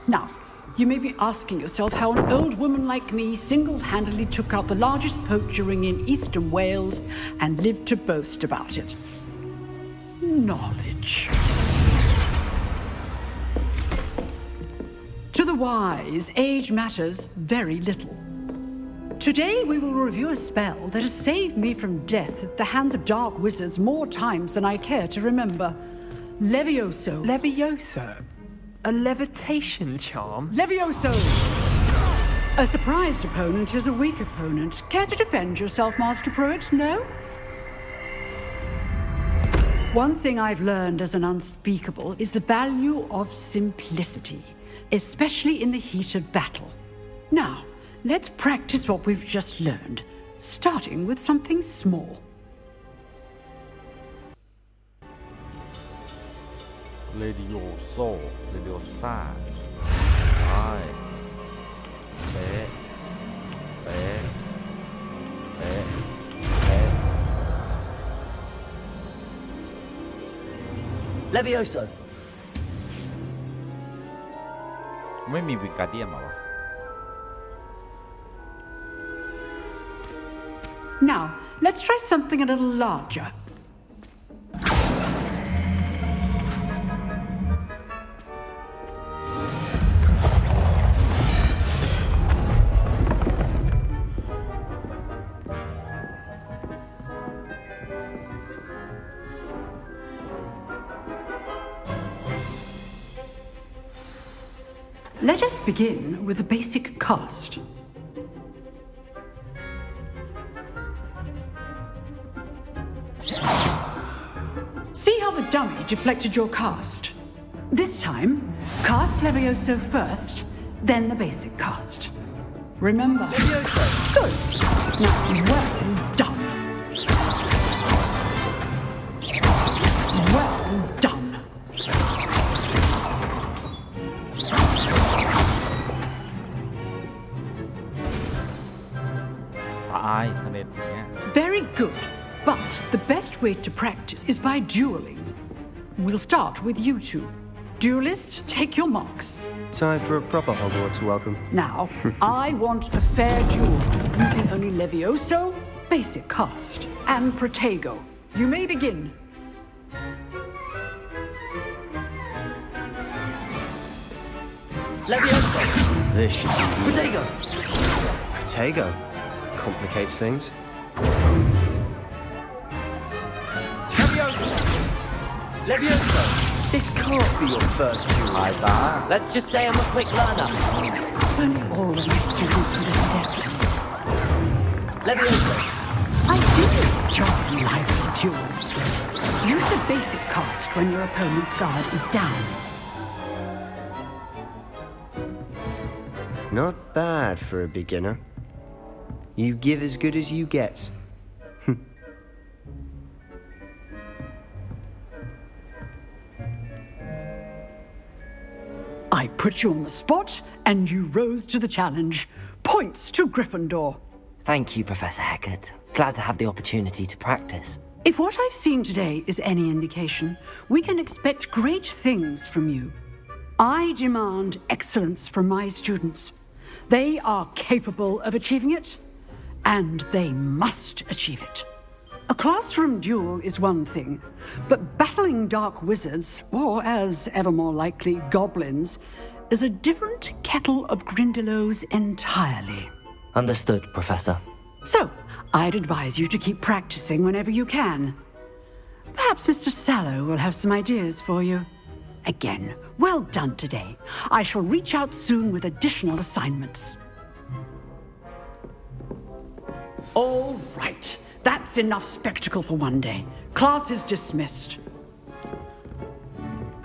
Now, you may be asking yourself how an old woman like me single-handedly took out the largest poacher ring in eastern Wales and lived to boast about it. Knowledge. To the wise, age matters very little. Today we will review a spell that has saved me from death at the hands of dark wizards more times than I care to remember. Levioso. Levioso? A levitation charm? Levioso! A surprised opponent is a weak opponent. Care to defend yourself, Master Pruitt? No? One thing I've learned as an unspeakable is the value of simplicity, especially in the heat of battle. Now, let's practice what we've just learned, starting with something small. Levioso, Leviosa. ไปเป๊ะเป๊ะเป๊ะเป๊ะ Levioso! ไม่มีวิกาเดียมเหรอวะ Now, let's try something a little larger. Let us begin with the basic cast. See how the dummy deflected your cast? This time, cast Levioso first, then the basic cast. Remember. Levioso. Good. Now, well done. Well done. ตายสนิทอย่างเงี้ย Very good. But the best way to practice is by dueling. We'll start with you two. Duelists, take your marks. Time for a proper Hogwarts welcome. Now, I want a fair duel, using only Levioso, basic cast, and Protego. You may begin. Levioso! This should be easy. Protego! Protego? Complicates things. Levioso! Levioso! This can't be your first duel. Let's just say I'm a quick learner. Only all of my students would accept. Leviosa. I do enjoy lively duels. Use the basic cast when your opponent's guard is down. Not bad for a beginner. You give as good as you get. I put you on the spot, and you rose to the challenge. Points to Gryffindor. Thank you, Professor Hecat. Glad to have the opportunity to practice. If what I've seen today is any indication, we can expect great things from you. I demand excellence from my students. They are capable of achieving it, and they must achieve it. A classroom duel is one thing, but battling dark wizards, or as ever more likely, goblins, is a different kettle of Grindylows entirely. Understood, Professor. So, I'd advise you to keep practicing whenever you can. Perhaps Mr. Sallow will have some ideas for you. Again, well done today. I shall reach out soon with additional assignments. All right. That's enough spectacle for one day. Class is dismissed.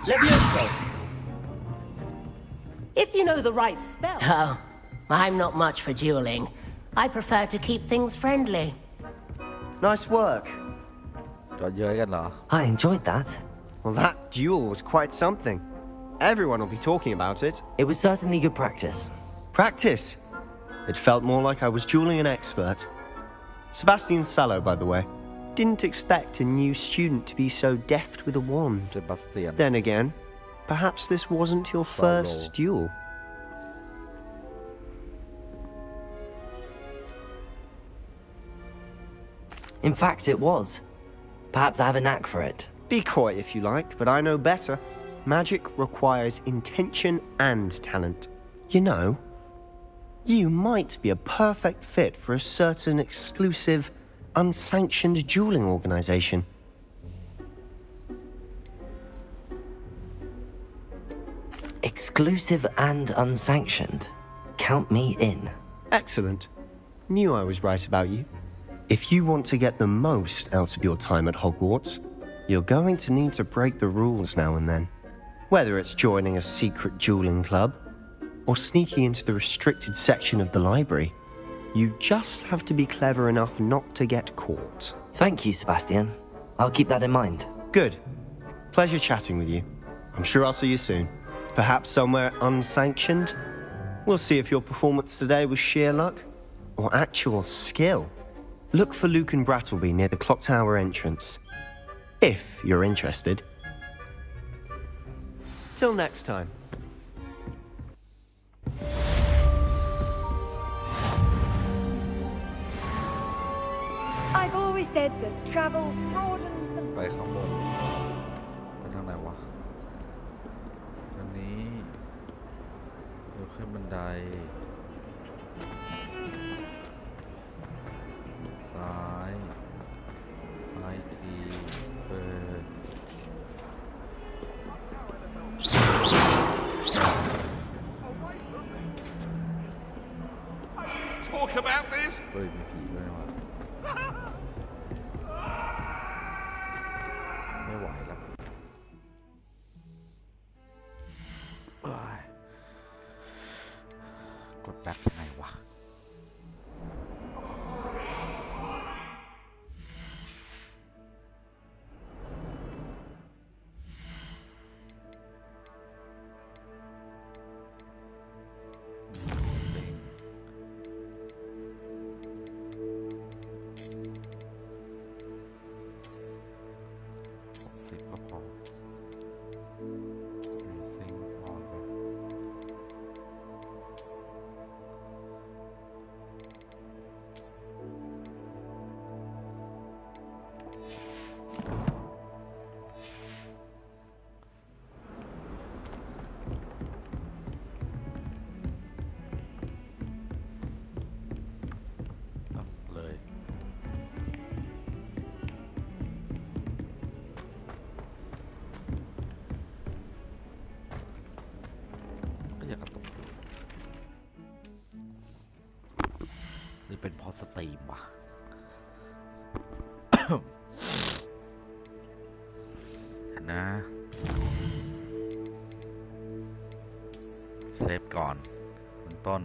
Leviosa. If you know the right spell. Oh, I'm not much for dueling. I prefer to keep things friendly. Nice work. จอเยอะกันเหรอ I enjoyed that. Well, that duel was quite something. Everyone will be talking about it. It was certainly good practice. Practice? It felt more like I was dueling an expert. Sebastian Sallow, by the way. Didn't expect a new student to be so deft with a wand. Sebastian. Then again, perhaps this wasn't your first duel. In fact, it was. Perhaps I have a knack for it. Be coy if you like, but I know better. Magic requires intention and talent. You know, you might be a perfect fit for a certain exclusive, unsanctioned dueling organization. Exclusive and unsanctioned. Count me in. Excellent. Knew I was right about you. If you want to get the most out of your time at Hogwarts, you're going to need to break the rules now and then. Whether it's joining a secret dueling club, or sneaking into the restricted section of the library, you just have to be clever enough not to get caught. Thank you, Sebastian. I'll keep that in mind. Good. Pleasure chatting with you. I'm sure I'll see you soon. Perhaps somewhere unsanctioned? We'll see if your performance today was sheer luck or actual skill. Look for Luke and Brattleby near the clock tower entrance. If you're interested. Till next time. I've always said that travel broadens the... ไปข้างบนไปทางไหนวะทางนี้เดี๋ยวขึ้นบันไดซ้ายทีเปิด Talk about this. เฮ้ยมีผีด้วยวะไม่ไหวแล้วกดแบ็คยังไงวะ I เป็นเพราะสตรีมวะ นะเซฟก่อนต้น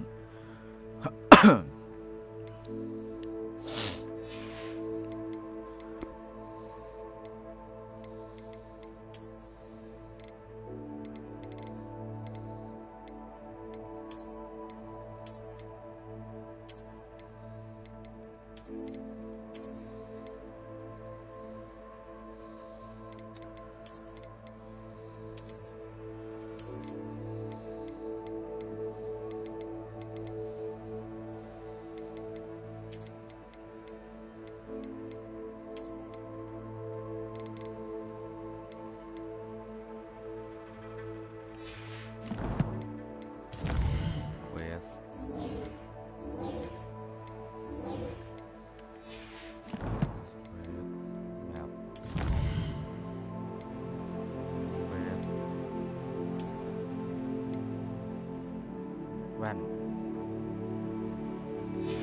แว่น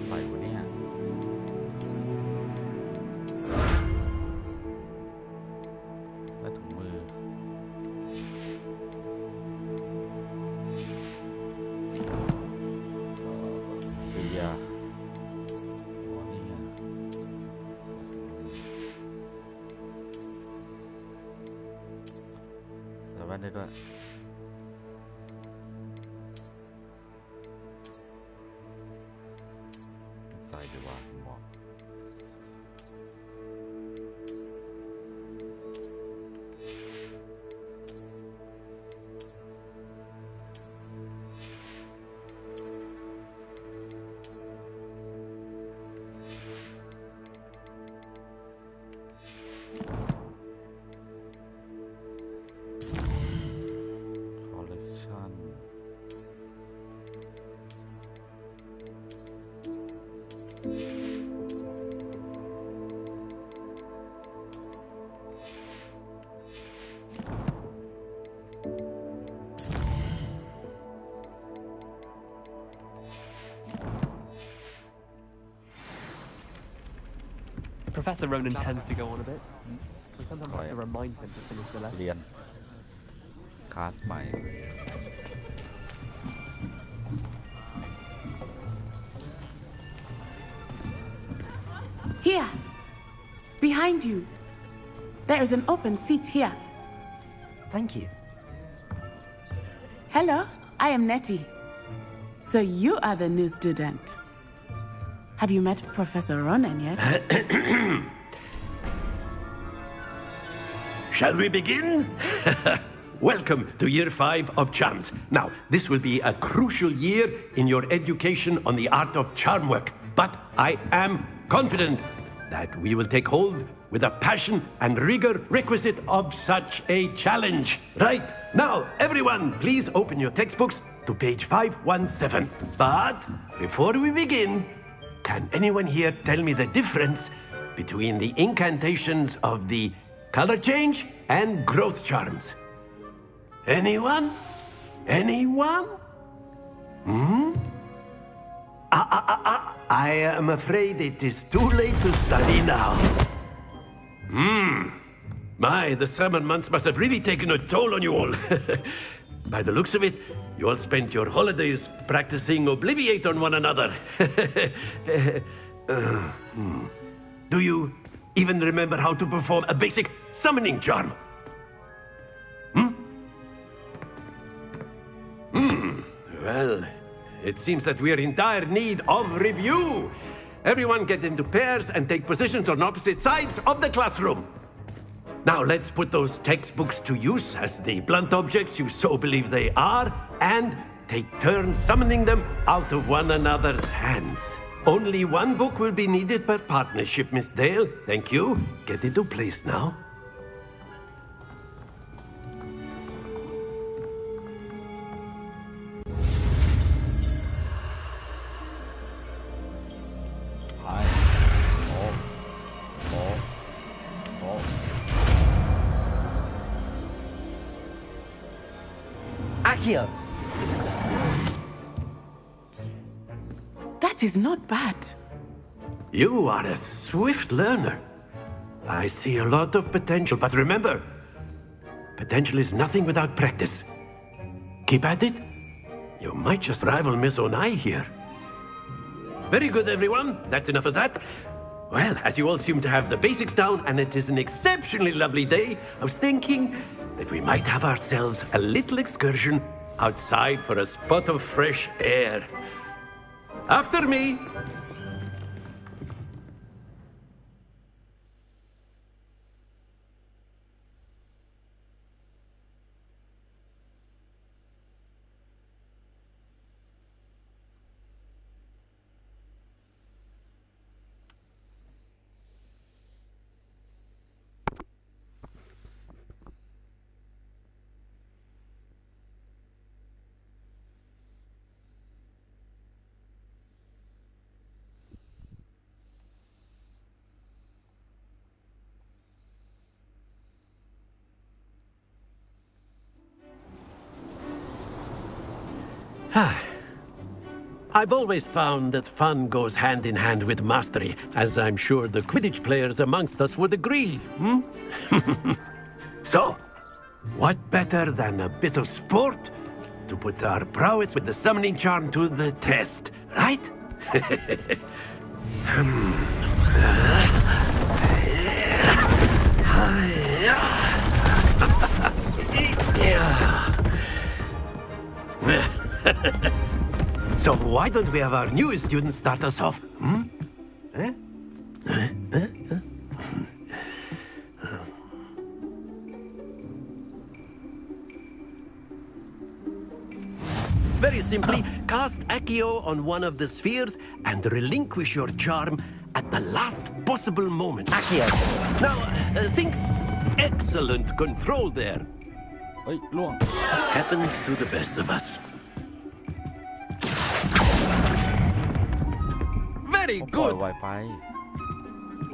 อะไรวะเนี่ยและถุงมือเบียร์อ๋อนี่ไงใส่แว่นได้ด้วยใส่ดีกว่าหมวกคอลเลกชันProfessor Ronan tends to go on a bit. We sometimes have to remind him to finish the lesson. เรียนคลาสใหม่ Here, behind you. There is an open seat here. Thank you. Hello, I am Nettie. So you are the new student. Have you met Professor Ronan yet? Shall we begin? Welcome to Year 5 of Charms. Now, this will be a crucial year in your education on the art of charm work, but I am confident that we will take hold with the passion and rigor requisite of such a challenge. Right, now, everyone, please open your textbooks to page 517. But before we begin, can anyone here tell me the difference between the incantations of the color change and growth charms? Anyone? Anyone? I am afraid it is too late to study now. My, the summer months must have really taken a toll on you all. By the looks of it, you all spent your holidays practicing Obliviate on one another. Do you even remember how to perform a basic summoning charm? Well, it seems that we are in dire need of review. Everyone get into pairs and take positions on opposite sides of the classroom. Now let's put those textbooks to use as the blunt objects you so believe they are, and take turns summoning them out of one another's hands. Only one book will be needed per partnership, Miss Dale. Thank you. Get into place now. Accio! That is not bad. You are a swift learner. I see a lot of potential, but remember, potential is nothing without practice. Keep at it. You might just rival Miss Onai here. Very good, everyone. That's enough of that. Well, as you all seem to have the basics down, and it is an exceptionally lovely day, I was thinking that we might have ourselves a little excursion outside for a spot of fresh air. After me. I've always found that fun goes hand in hand with mastery, as I'm sure the Quidditch players amongst us would agree, So, what better than a bit of sport to put our prowess with the summoning charm to the test, right? So why don't we have our newest student start us off? Very simply, cast Accio on one of the spheres and relinquish your charm at the last possible moment. Accio. Now, think excellent control there. Happens to the best of us. Very good. ไวไป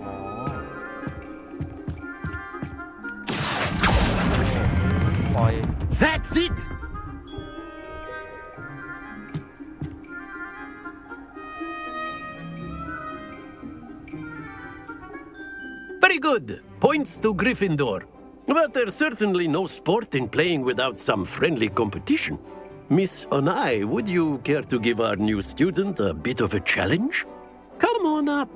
อ๋อปล่อย That's it. Very good. Points to Gryffindor. But there's certainly no sport in playing without some friendly competition. Miss Onai, would you care to give our new student a bit of a challenge? Come on up.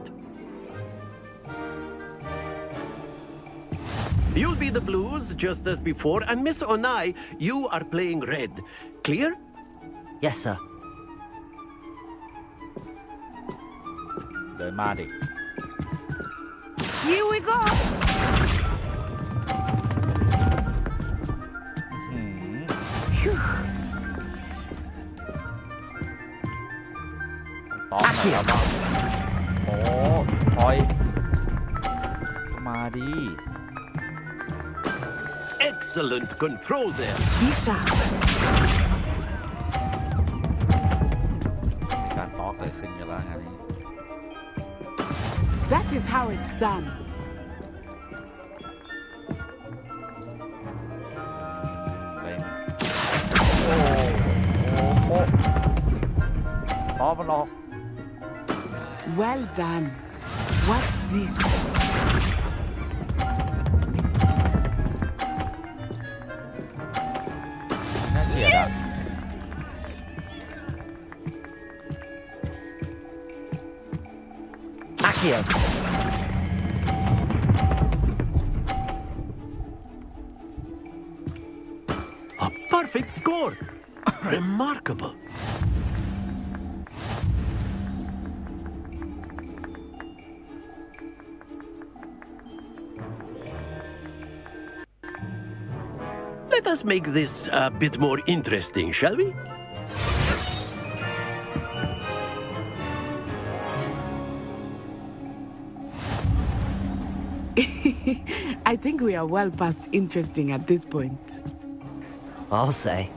You'll be the blues, just as before, and Miss Onai, you are playing red. Clear? Yes, sir. เดินมาดิ Here we go. ต้อนนะครับบ้างโอ้ปล่อยมาดิ Excellent control there. Isha. การต๊อกเกิดขึ้นกันแล้วงานนี้ That is how it's done. เร่งโอ้ต๊อกมันออก Well done. Watch this. น่าเกลียดอ่ะ Accio. A perfect score. Remarkable. Let us make this a bit more interesting, shall we? I think we are well past interesting at this point. I'll say.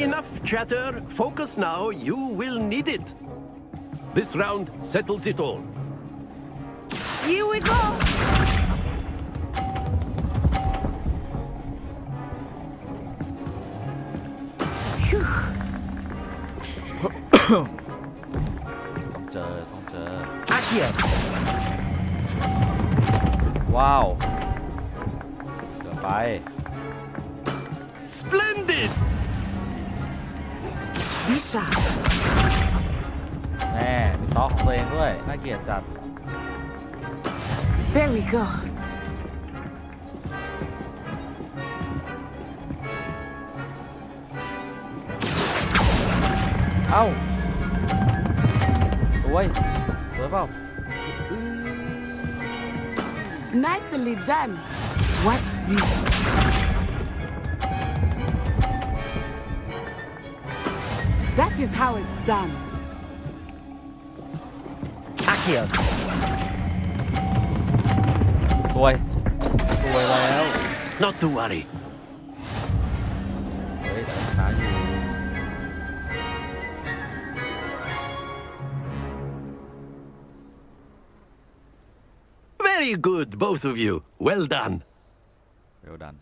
Enough chatter. Focus now. You will need it. This round settles it all. Here we go. Phew. ต้องเจอ Accio. Accio. ว้าวเกือบไป Splendid! แม่มีโต๊ะของตัวเองด้วยน่าเกลียดจัด There we go. เอ้าสวยเปล่า Nicely done. Watch this. That is how it's done. Accio. สวยแล้ว Not to worry. เฮ้ยแต่ช้าอยู่ Very good, both of you. Well done. well done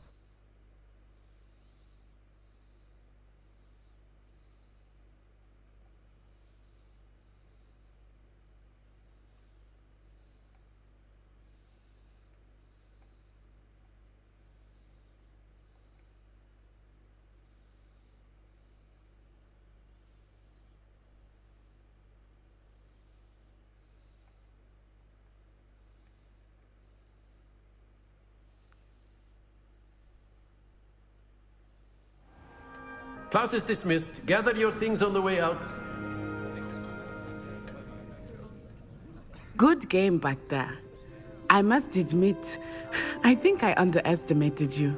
Class is dismissed. Gather your things on the way out. Good game back there. I must admit, I think I underestimated you.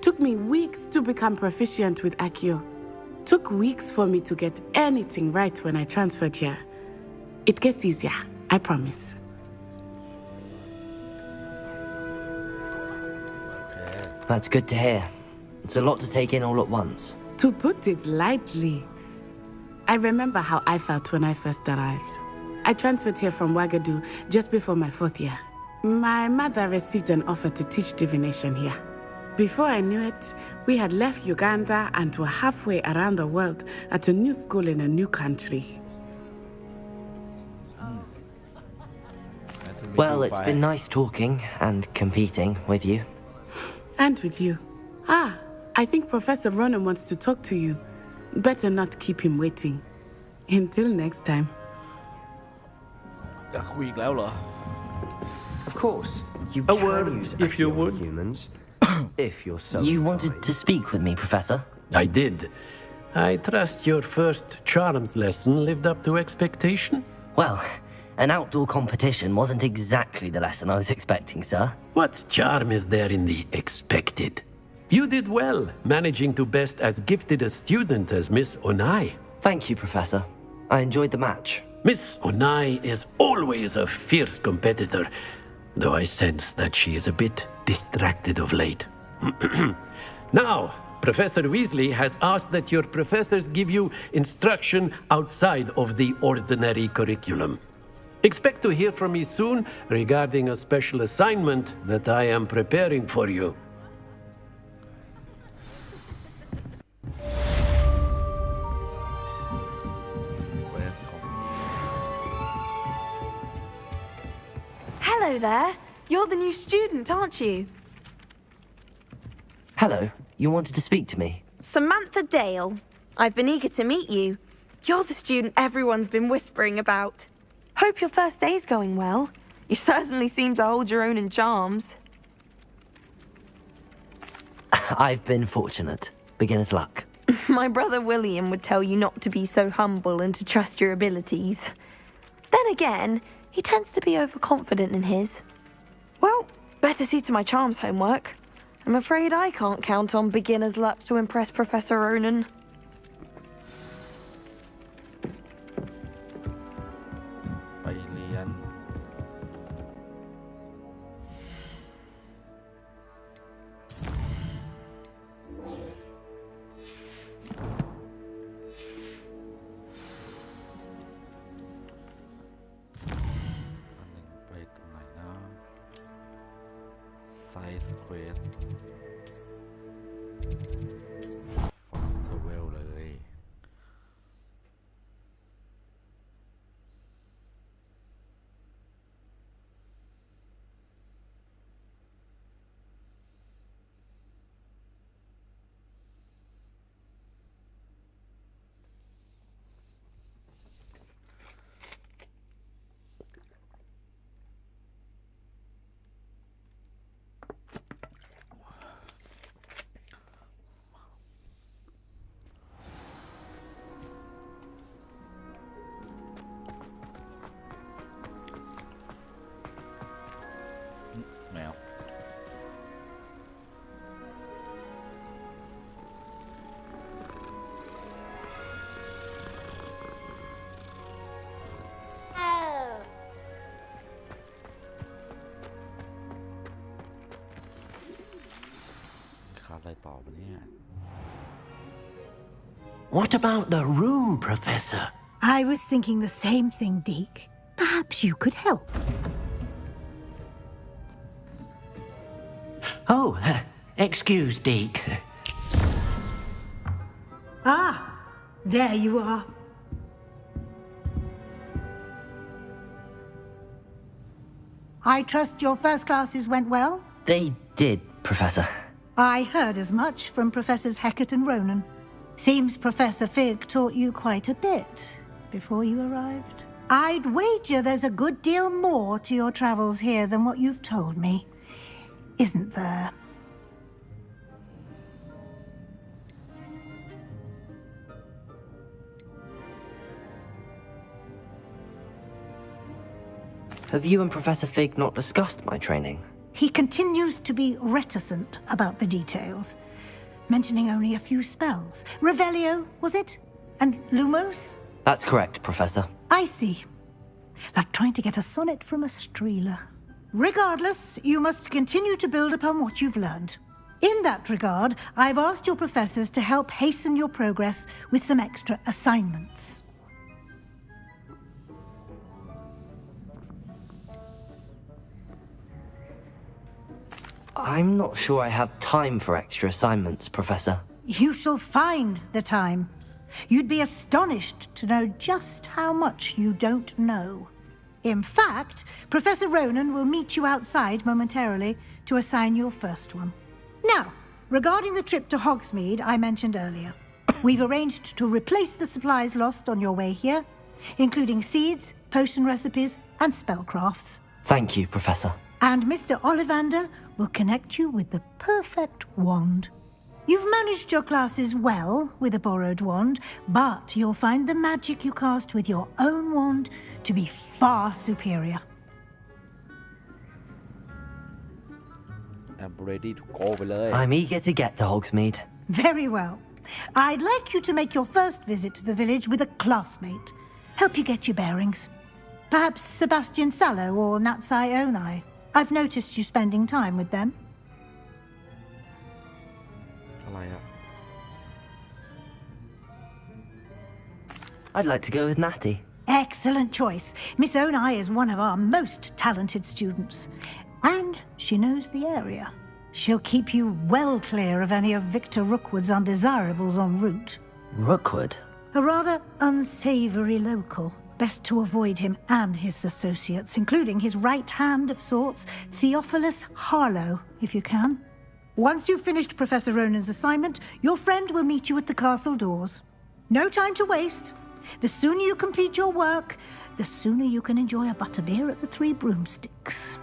Took me weeks to become proficient with Accio. Took weeks for me to get anything right when I transferred here. It gets easier, I promise. That's good to hear. It's a lot to take in all at once. To put it lightly, I remember how I felt when I first arrived. I transferred here from Ouagadougou just before my 4th year. My mother received an offer to teach divination here. Before I knew it, we had left Uganda and were halfway around the world at a new school in a new country. Well, it's been nice talking and competing with you. And with you. I think Professor Ronan wants to talk to you. Better not keep him waiting. Until next time. อยากคุยอีกแล้วเหรอ Of course, you A can word, use if you Accio would. humans, if you're so You wanted to speak with me, Professor? I did. I trust your first charms lesson lived up to expectation? Well, an outdoor competition wasn't exactly the lesson I was expecting, sir. What charm is there in the expected? You did well, managing to best as gifted a student as Miss Onai. Thank you, Professor. I enjoyed the match. Miss Onai is always a fierce competitor, though I sense that she is a bit distracted of late. Now, Professor Weasley has asked that your professors give you instruction outside of the ordinary curriculum. Expect to hear from me soon regarding a special assignment that I am preparing for you. Hello there. You're the new student, aren't you? Hello, you wanted to speak to me? Samantha Dale. I've been eager to meet you. You're the student everyone's been whispering about. Hope your first day's going well. You certainly seem to hold your own in charms. I've been fortunate. Beginner's luck. My brother William would tell you not to be so humble and to trust your abilities. Then again, he tends to be overconfident in his. Well, better see to my charms homework. I'm afraid I can't count on beginner's luck to impress Professor Ronan. ไปเรียน ไปตรงไหนนะไซส์เควสฟาสเทเวลเลย โ ขาดอะไรต่อวะเนี่ย What about the room, Professor? I was thinking the same thing, Deke. Perhaps you could help. Oh, excuse, Deke. Ah, there you are. I trust your first classes went well? They did, Professor. I heard as much from Professors Hecat and Ronan. Seems Professor Fig taught you quite a bit before you arrived. I'd wager there's a good deal more to your travels here than what you've told me. Isn't there? Have you and Professor Fig not discussed my training? He continues to be reticent about the details, mentioning only a few spells. Revelio, was it? And Lumos? That's correct, Professor. I see. Like trying to get a sonnet from a streeler. Regardless, you must continue to build upon what you've learned. In that regard, I've asked your professors to help hasten your progress with some extra assignments. I'm not sure I have time for extra assignments, Professor. You shall find the time. You'd be astonished to know just how much you don't know. In fact, Professor Ronan will meet you outside momentarily to assign your first one. Now, regarding the trip to Hogsmeade I mentioned earlier, we've arranged to replace the supplies lost on your way here, including seeds, potion recipes, and spellcrafts. Thank you, Professor. And Mr. Ollivander will connect you with the perfect wand. You've managed your classes well with a borrowed wand, but you'll find the magic you cast with your own wand to be far superior. I'm ready to go ไปเลย I'm eager to get to Hogsmeade. Very well. I'd like you to make your first visit to the village with a classmate. Help you get your bearings. Perhaps Sebastian Sallow or Natsai Onai. I've noticed you spending time with them. อะไรอะ I'd like to go with Natty. Excellent choice. Miss Onai is one of our most talented students. And she knows the area. She'll keep you well clear of any of Victor Rookwood's undesirables en route. Rookwood? A rather unsavory local. Best to avoid him and his associates, including his right hand of sorts, Theophilus Harlow, if you can. Once you've finished Professor Ronan's assignment, your friend will meet you at the castle doors. No time to waste. The sooner you complete your work, the sooner you can enjoy a butterbeer at the Three Broomsticks.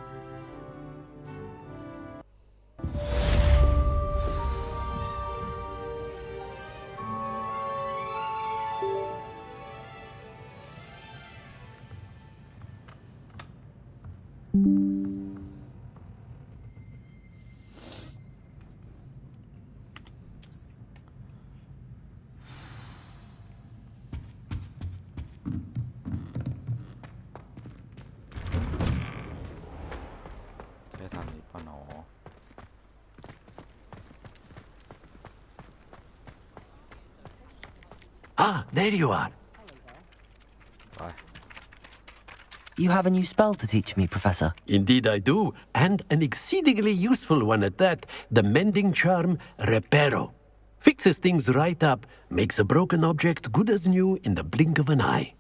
Ah, there you are. Bye. You have a new spell to teach me, Professor. Indeed I do, and an exceedingly useful one at that. The mending charm, Reparo. Fixes things right up, makes a broken object good as new in the blink of an eye.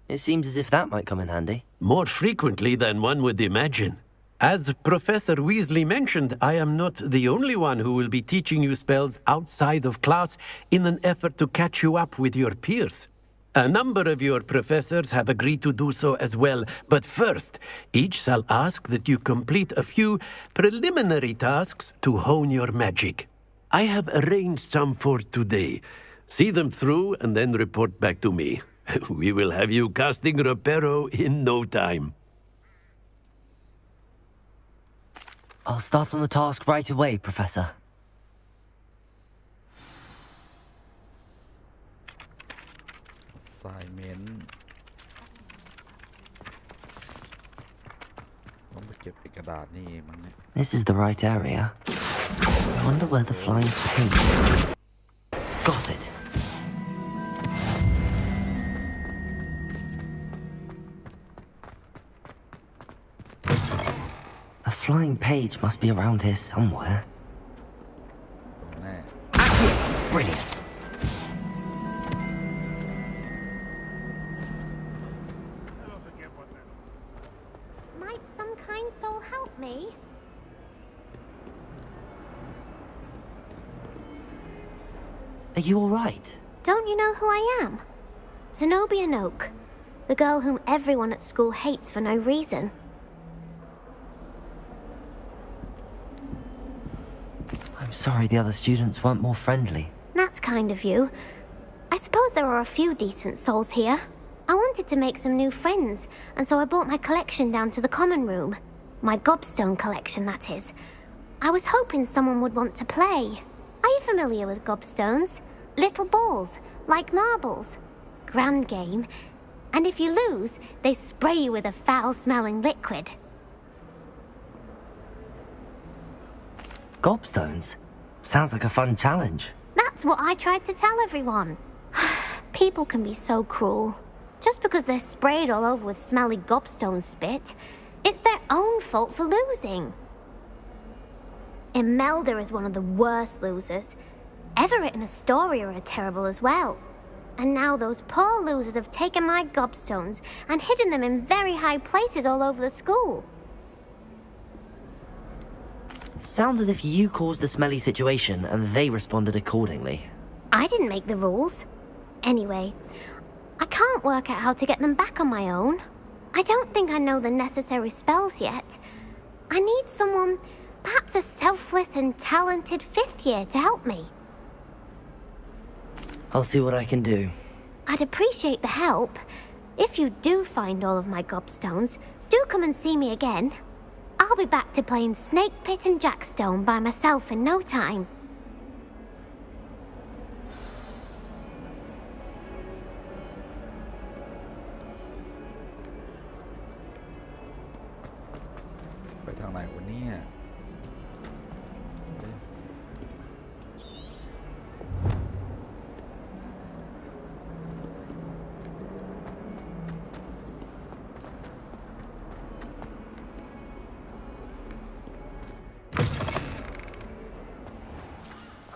It seems as if that might come in handy. More frequently than one would imagine. As Professor Weasley mentioned, I am not the only one who will be teaching you spells outside of class in an effort to catch you up with your peers. A number of your professors have agreed to do so as well, but first, each shall ask that you complete a few preliminary tasks to hone your magic. I have arranged some for today. See them through and then report back to me. We will have you casting Reparo in no time. I'll start on the task right away, Professor. Assignment ต้องไปเก็บไอ้กระดาษนี่มั้งเนี่ย This is the right area. wonder where the flying page is. Got it. A flying page must be around here somewhere. ตรงแน่ Brilliant. Might some kind soul help me? Are you alright? Don't you know who I am? Zenobia Noak, the girl whom everyone at school hates for no reason. I'm sorry the other students weren't more friendly. That's kind of you. I suppose there are a few decent souls here. I wanted to make some new friends, and so I brought my collection down to the common room. My gobstone collection, that is. I was hoping someone would want to play. Are you familiar with gobstones? Little balls, like marbles. Grand game. And if you lose, they spray you with a foul-smelling liquid. Gobstones? Sounds like a fun challenge. That's what I tried to tell everyone. People can be so cruel. Just because they're sprayed all over with smelly gobstone spit, it's their own fault for losing. Imelda is one of the worst losers. Everett and Astoria are terrible as well. And now those poor losers have taken my gobstones and hidden them in very high places all over the school. Sounds as if you caused the smelly situation and they responded accordingly. I didn't make the rules. Anyway, I can't work out how to get them back on my own. I don't think I know the necessary spells yet. I need someone, perhaps a selfless and talented fifth year to help me. I'll see what I can do. I'd appreciate the help. If you do find all of my gobstones, do come and see me again. I'll be back to playing Snake Pit and Jackstone by myself in no time.ไปทางไหนวะเนี่ย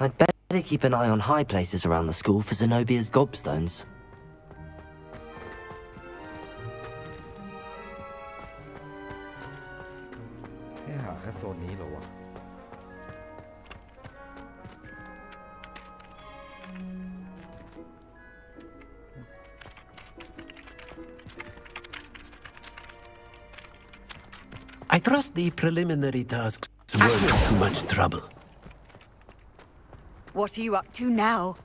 I'd better keep an eye on high places around the school for Zenobia's gobstones. แค่หาแค่โซนนี้เหรอวะ I trust the preliminary tasks weren't too much trouble. What are you up to now?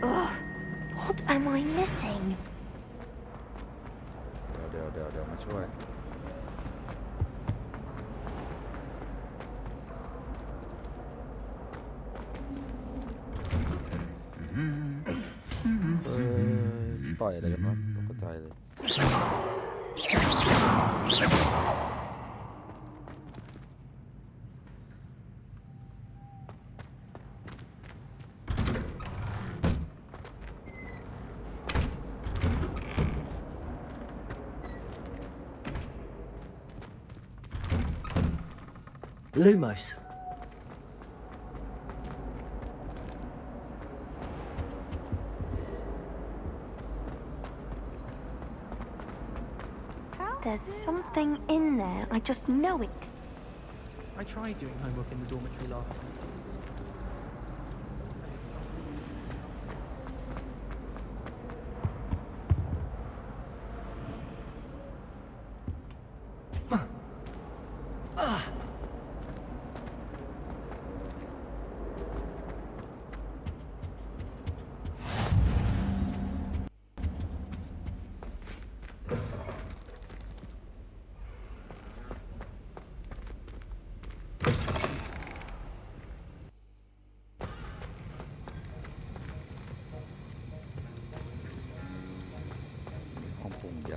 Ugh, what am I missing? เดี๋ยวมาช่วย ต่อยอะไรกันวะตกใจเลย Lumos. There's something in there. I just know it. I tried doing homework in the dormitory last night.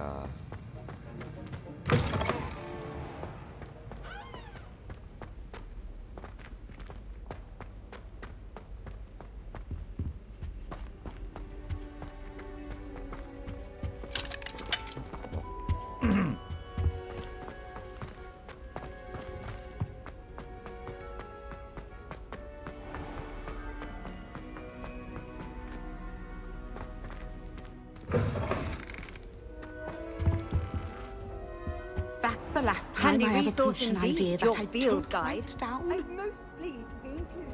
า That's the last time Handy I have a resource potion indeed, idea your that I field don't guide. write down. I'm most pleased to be included.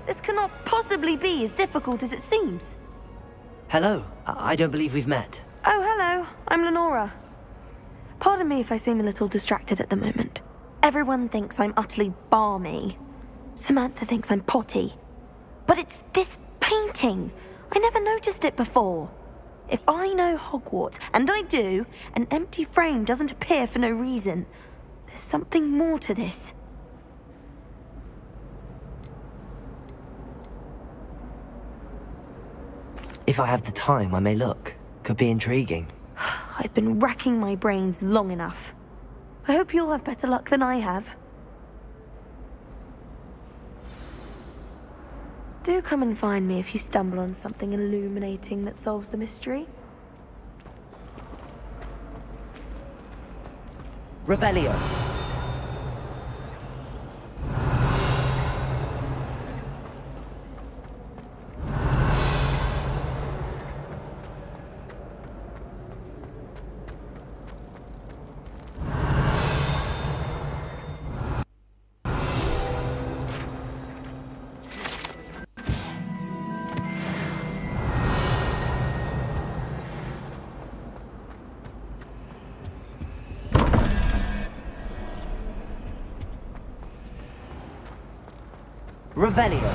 This cannot possibly be as difficult as it seems. Hello. I don't believe we've met. Oh, hello. I'm Lenora. Pardon me if I seem a little distracted at the moment. Everyone thinks I'm utterly balmy. Samantha thinks I'm potty. But it's this painting. I never noticed it before. If I know Hogwarts, and I do, an empty frame doesn't appear for no reason. There's something more to this. If I have the time, I may look. Could be intriguing. I've been racking my brains long enough. I hope you'll have better luck than I have. Do come and find me if you stumble on something illuminating that solves the mystery. Revelio. Revelio.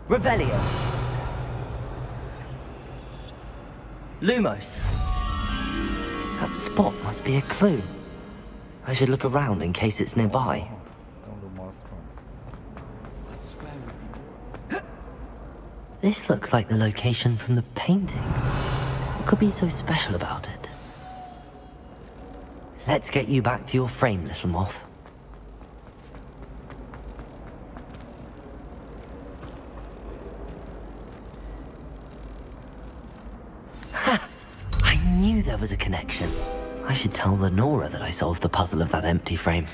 Revelio. Lumos. That spot must be a clue. I should look around in case it's nearby. This looks like the location from the painting. What could be so special about it? Let's get you back to your frame, little moth. Ha! I knew there was a connection. I should tell Lenora that I solved the puzzle of that empty frame.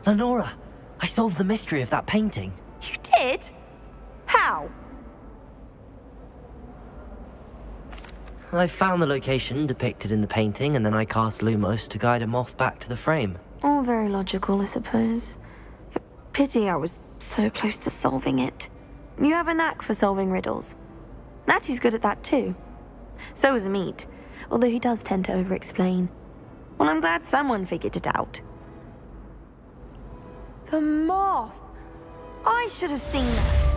Lenora, I solved the mystery of that painting. You did? How? I found the location depicted in the painting, and then I cast Lumos to guide a moth back to the frame. All very logical, I suppose. Pity I was so close to solving it. You have a knack for solving riddles. Natty's good at that too. So is Amit, although he does tend to over-explain. Well, I'm glad someone figured it out. The moth! I should have seen that.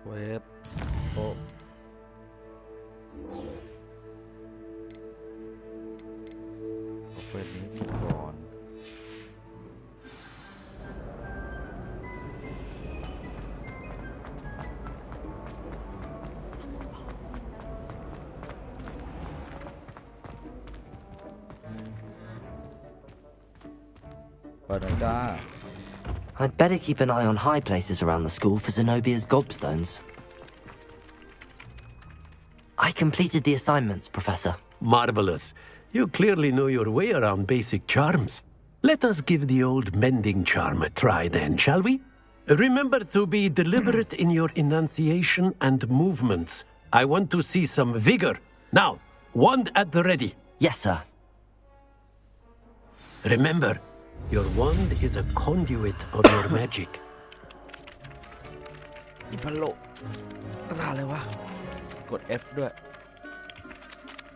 เวทโอ้เวทนี้ถูกก่อนเปิดหน่อยจ้า I'd better keep an eye on high places around the school for Zenobia's gobstones. I completed the assignments, Professor. Marvelous. You clearly know your way around basic charms. Let us give the old mending charm a try then, shall we? Remember to be deliberate in your enunciation and movements. I want to see some vigor. Now, wand at the ready. Yes, sir. Remember, your wand is a conduit of your magic. อิพัลโลภาษาอะไรวะกด F ด้วย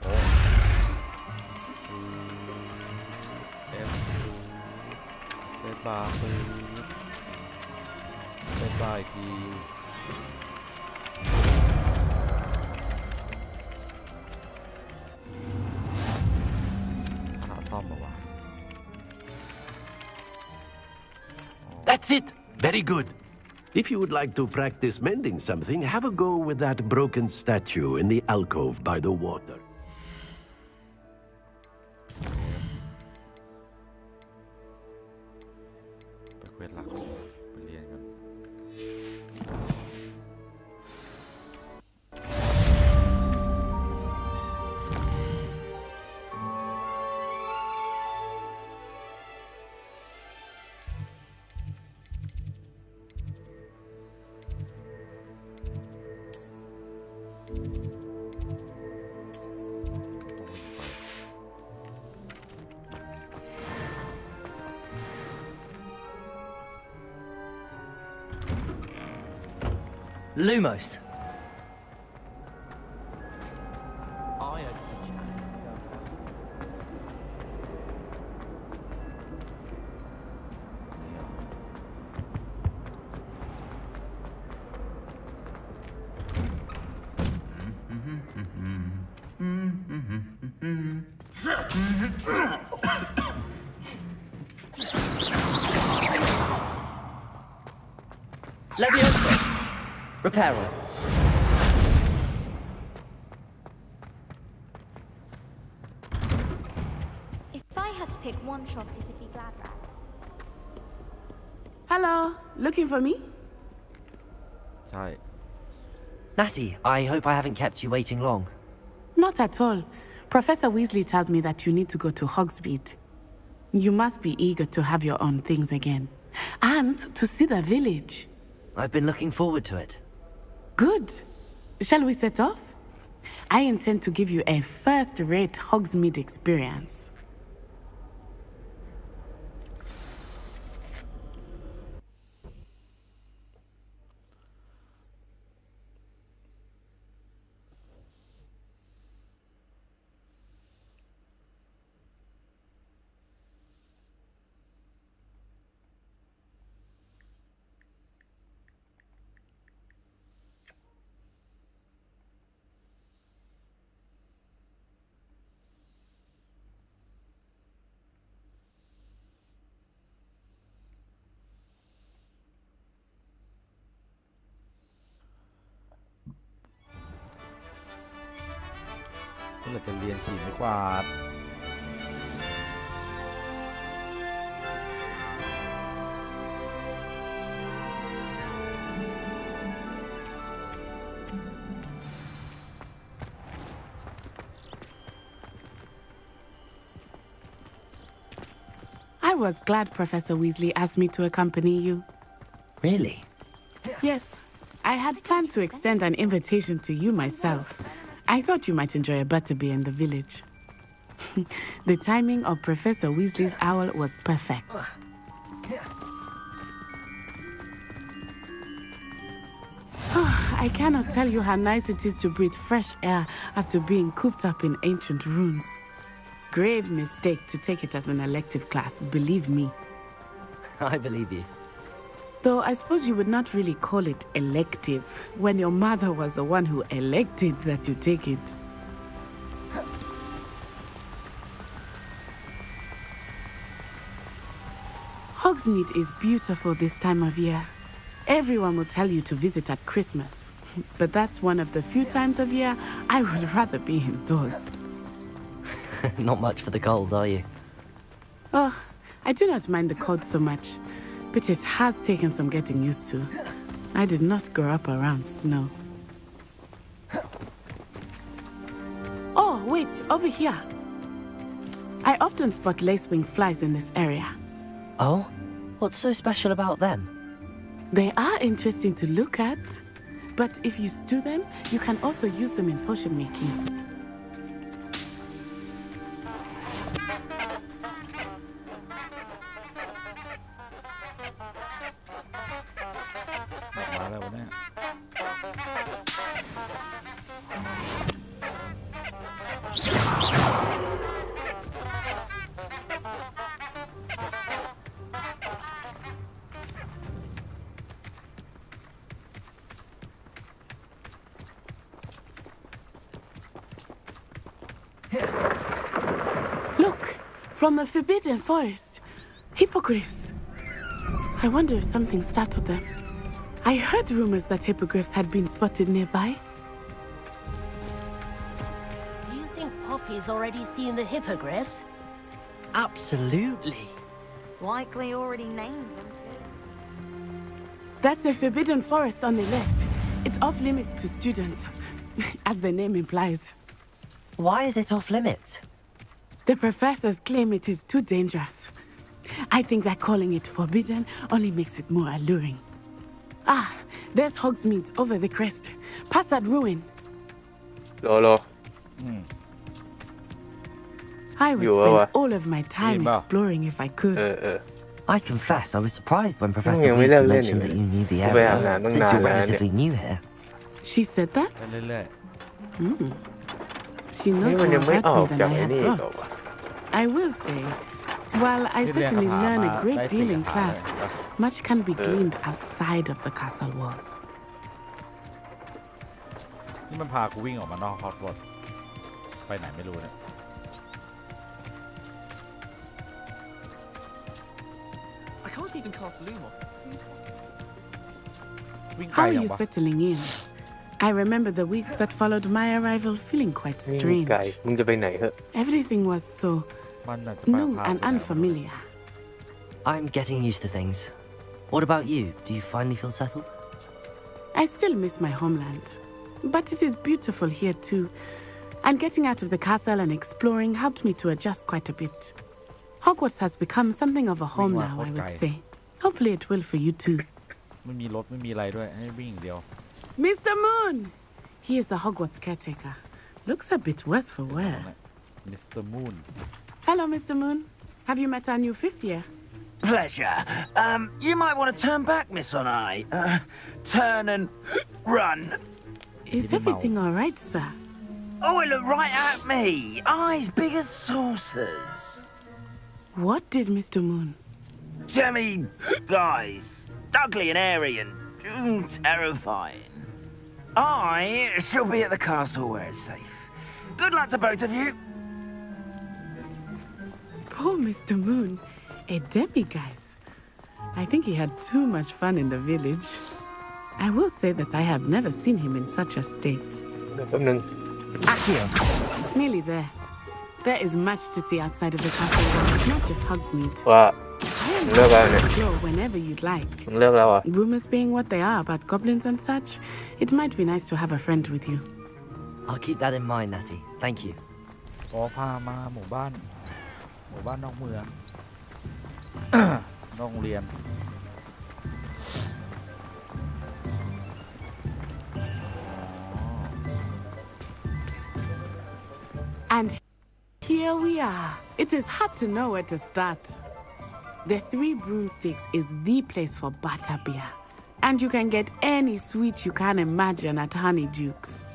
โอ้ F เล่นบาร์คือเล่นบาร์อีกทีคาถาซ่อมมาวะ That's it! Very good. If you would like to practice mending something, have a go with that broken statue in the alcove by the water. ไปเควสหลักไปเรียนกัน Lumos. Leviosa. Reparo. If I had to pick one shop, it would be Glad Rat. Hello, looking for me? ใช่ Natty, I hope I haven't kept you waiting long. Not at all. Professor Weasley tells me that you need to go to Hogsmeade. You must be eager to have your own things again. And to see the village. I've been looking forward to it. Good. Shall we set off? I intend to give you a first-rate Hogsmeade experience.เราจะเรียนขี่ไม้กวาด I was glad Professor Weasley asked me to accompany you. Really? Yes. I had planned to extend an invitation to you myself. I thought you might enjoy a butterbeer in the village. The timing of Professor Weasley's owl was perfect. I cannot tell you how nice it is to breathe fresh air after being cooped up in ancient ruins. Grave mistake to take it as an elective class, believe me. I believe you. Though I suppose you would not really call it elective when your mother was the one who elected that you take it. Hogsmeade is beautiful this time of year. Everyone will tell you to visit at Christmas, but that's one of the few times of year I would rather be indoors. Not much for the cold, are you? Oh, I do not mind the cold so much, but it has taken some getting used to. I did not grow up around snow. Oh, wait, over here. I often spot lacewing flies in this area. Oh? What's so special about them? They are interesting to look at, but if you stew them, you can also use them in potion making. มาแล้วเนี่ย Look, from the Forbidden Forest, hippogriffs. I wonder if something startled them. I heard rumors that hippogriffs had been spotted nearby. Do you think Poppy's already seen the hippogriffs? Absolutely. Likely already named them too. That's the Forbidden Forest on the left. It's off limits to students, as the name implies. Why is it off limits? The professors claim it is too dangerous. I think that calling it forbidden only makes it more alluring. Ah, there's Hogsmeade over the crest. Past that ruin. Lolo. I would spend all of my time exploring if I could. I confess I was surprised when Professor Weasley mentioned that you knew the area, since you're relatively new here. She said that? เรื่อย She knows มัน more ยังไม่ออก about me จาก than I ไอ้ had นี่อีกเหรอ thought. วะ I will say, while I certainly learn a great deal in class, much can be gleaned outside of the castle walls. ๆนี่มันพากูวิ่งออกมานอกฮอกวอตส์ไปไหนไม่รู้เนี่ย I can't even cast Lumos. วิ่งไกล How are ยัง you วะ settling in? I remember the weeks that followed my arrival feeling quite วิ่ง strange. ไกลมึงจะไปไหนเหอะ Everything was so มันน่าจะไป new พา and กูไปไหนวะ unfamiliar. I'm getting used to things. What about you? Do you finally feel settled? I still miss my homeland, but it is beautiful here too. And getting out of the castle and exploring helped me to adjust quite a bit. Hogwarts has become something of a home now, I would say. Hopefully it will for you too. ไม่มีรถไม่มีอะไรด้วยให้วิ่งอย่างเดียว Mr. Moon! He is the Hogwarts caretaker. Looks a bit worse for wear. Mr. Moon Hello, Mr. Moon. Have you met our new fifth year? Pleasure. You might want to turn back, Miss Onai. Turn and run. Is everything all right, sir? Oh, it looked right at me. Eyes big as saucers. What did Mr. Moon? Jemmy guys. Ugly and airy and terrifying. I shall be at the castle where it's safe. Good luck to both of you. Poor Mr. Moon. A demiguise. I think he had too much fun in the village. I will say that I have never seen him in such a state. แป๊บนึง Accio! Nearly there. There is much to see outside of the castle walls, not just Hogsmeade. ว่า I am เลือกแล้ว happy เนี่ย to explore whenever you'd like. มึงเลือกแล้วอ่ะ Rumors being what they are about goblins and such, it might be nice to have a friend with you. I'll keep that in mind, Natty. Thank you. อ๋อพามาหมู่บ้านนอกเมือง นอกโรงเรียน And here we are. It is hard to know where to start. The Three Broomsticks is the place for butterbeer. And you can get any sweet you can imagine at Honeyduke's.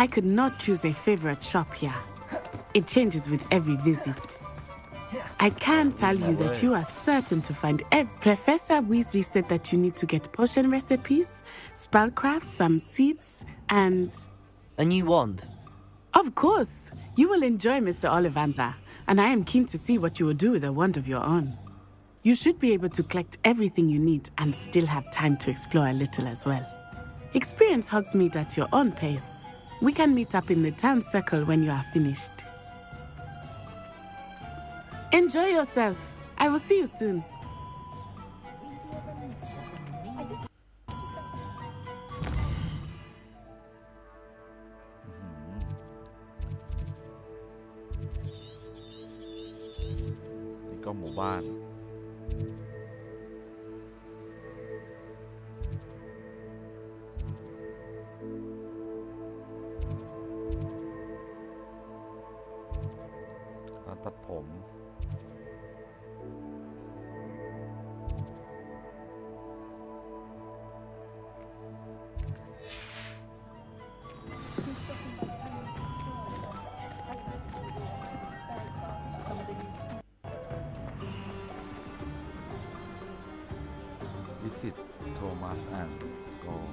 I could not choose a favorite shop here. It changes with every visit. I can tell you that you are certain to find Professor Weasley said that you need to get potion recipes, spellcrafts, some seeds, and... A new wand? Of course. You will enjoy Mr. Ollivander, and I am keen to see what you will do with a wand of your own. You should be able to collect everything you need and still have time to explore a little as well. Experience Hogsmeade at your own pace. We can meet up in the town circle when you are finished. Enjoy yourself. I will see you soon. นี่ก็หมู่บ้านร้านตัดผม Visit Thomas and School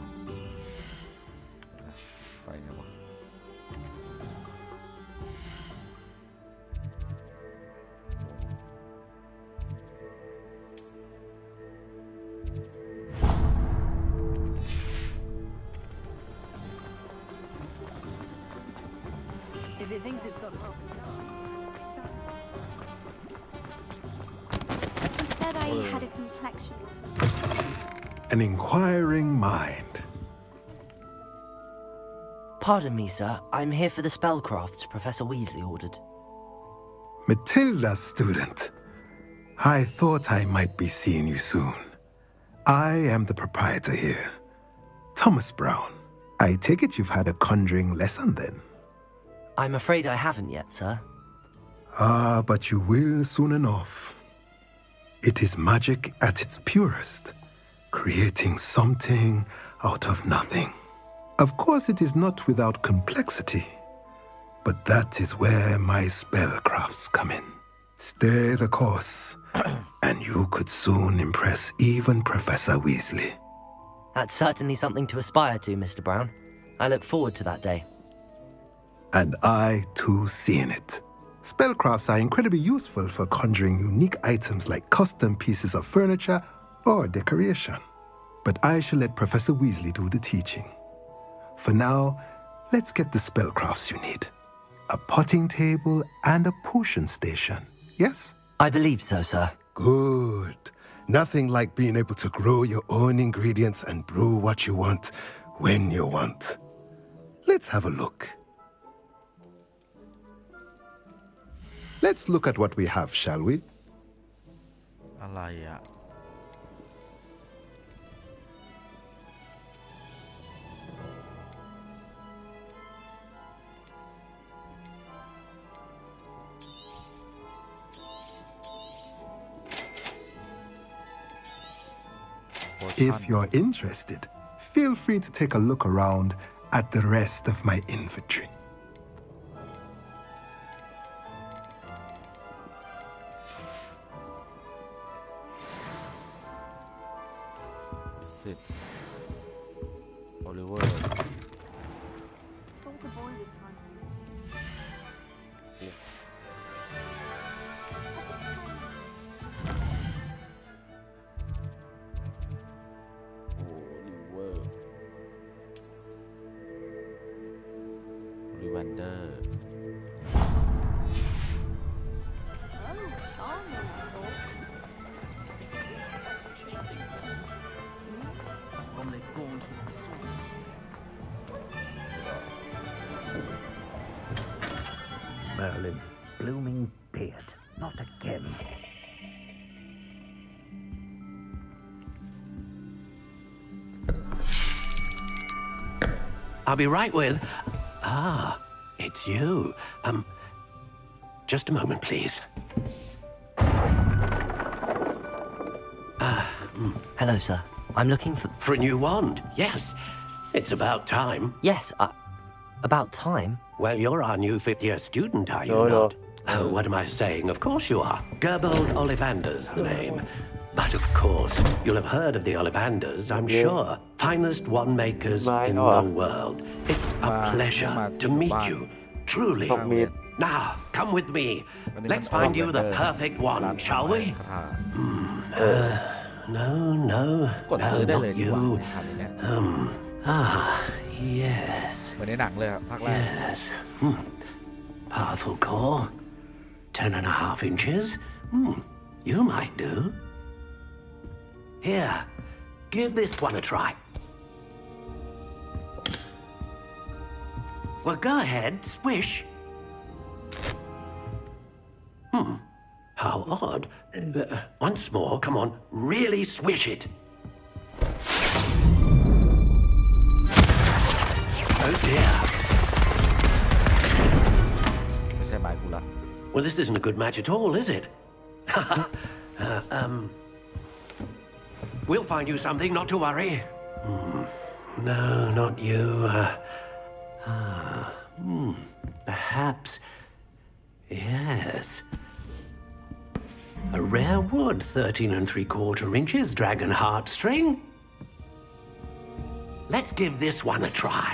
ไปไงวะ If it thinks it's got hope. He said I had a complexion. An inquiring mind. Pardon me, sir. I'm here for the spellcrafts Professor Weasley ordered. Matilda, student. I thought I might be seeing you soon. I am the proprietor here, Thomas Brown. I take it you've had a conjuring lesson then? I'm afraid I haven't yet, sir. Ah, but you will soon enough. It is magic at its purest, creating something out of nothing. Of course, it is not without complexity, but that is where my spellcrafts come in. Stay the course, and you could soon impress even Professor Weasley. That's certainly something to aspire to, Mr. Brown. I look forward to that day. And I, too, see in it. Spellcrafts are incredibly useful for conjuring unique items like custom pieces of furniture or decoration. But I shall let Professor Weasley do the teaching. For now, let's get the spellcrafts you need. A potting table and a potion station, yes? I believe so, sir. Good. Nothing like being able to grow your own ingredients and brew what you want when you want. Let's have a look. Let's look at what we have, shall we? อะไรอะ If you're interested, feel free to take a look around at the rest of my inventory. Visit Oliver Ollivander Merlin's blooming beard. Not again. I'll be right with... Ah, it's you. Just a moment, please. Hello, sir. I'm looking for... For a new wand, yes. It's about time. Yes, about time? Well, you're our new fifth-year student, are you No. not? Oh, what am I saying? Of course you are. Gerbold Ollivander's the name. But of course, you'll have heard of the Ollivanders, I'm sure. Finest wand makers in the world. It's a pleasure to meet you. Truly. Now, come with me. Let's find you the perfect one, shall we? No, not you. Yes. เหมือนในหนังเลยภาคแรก Yes. Powerful core. 10.5 inches. You might do. Here, give this one a try. Well, go ahead, swish. How odd. Once more, come on, really swish it. Oh dear. ไม่ใช่ไม้กูละ Well, this isn't a good match at all, is it? We'll find you something, not to worry. No, not you. Perhaps. Yes. A rare wood, 13 3/4 inches, dragon heartstring. Let's give this one a try.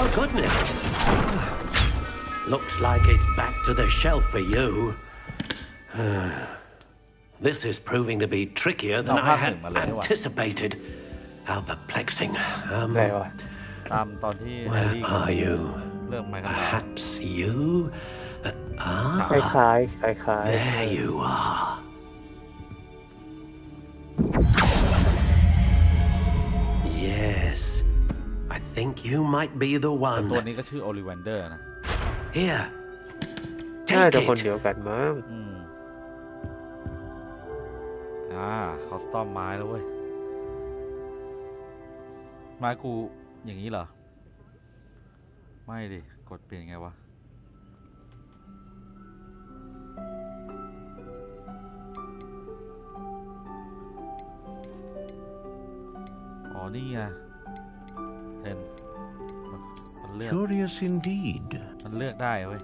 Oh, goodness. Looks like it's back to the shelf for you. This is proving to be trickier than I had anticipated. How perplexing. ตามตอนที่แฮร์รี่ Where are you? เริ่มไม้กระดาษ Perhaps you? คล้ายๆ There you are. Yes. I think you might be the แต่ one. ตัวนี้ก็ชื่อโอลิเวนเดอร์นะ Here. น่า Take จะคน it. เดียวกันมั้ง คอสตอมไม้แล้วเว้ย ไม้กูอย่างนี้เหรอ ไม่ดิ กดเปลี่ยนไงวะ อ๋อ นี่ไงเห็นมันเลือก Curious indeed. มันเลือกได้เว้ย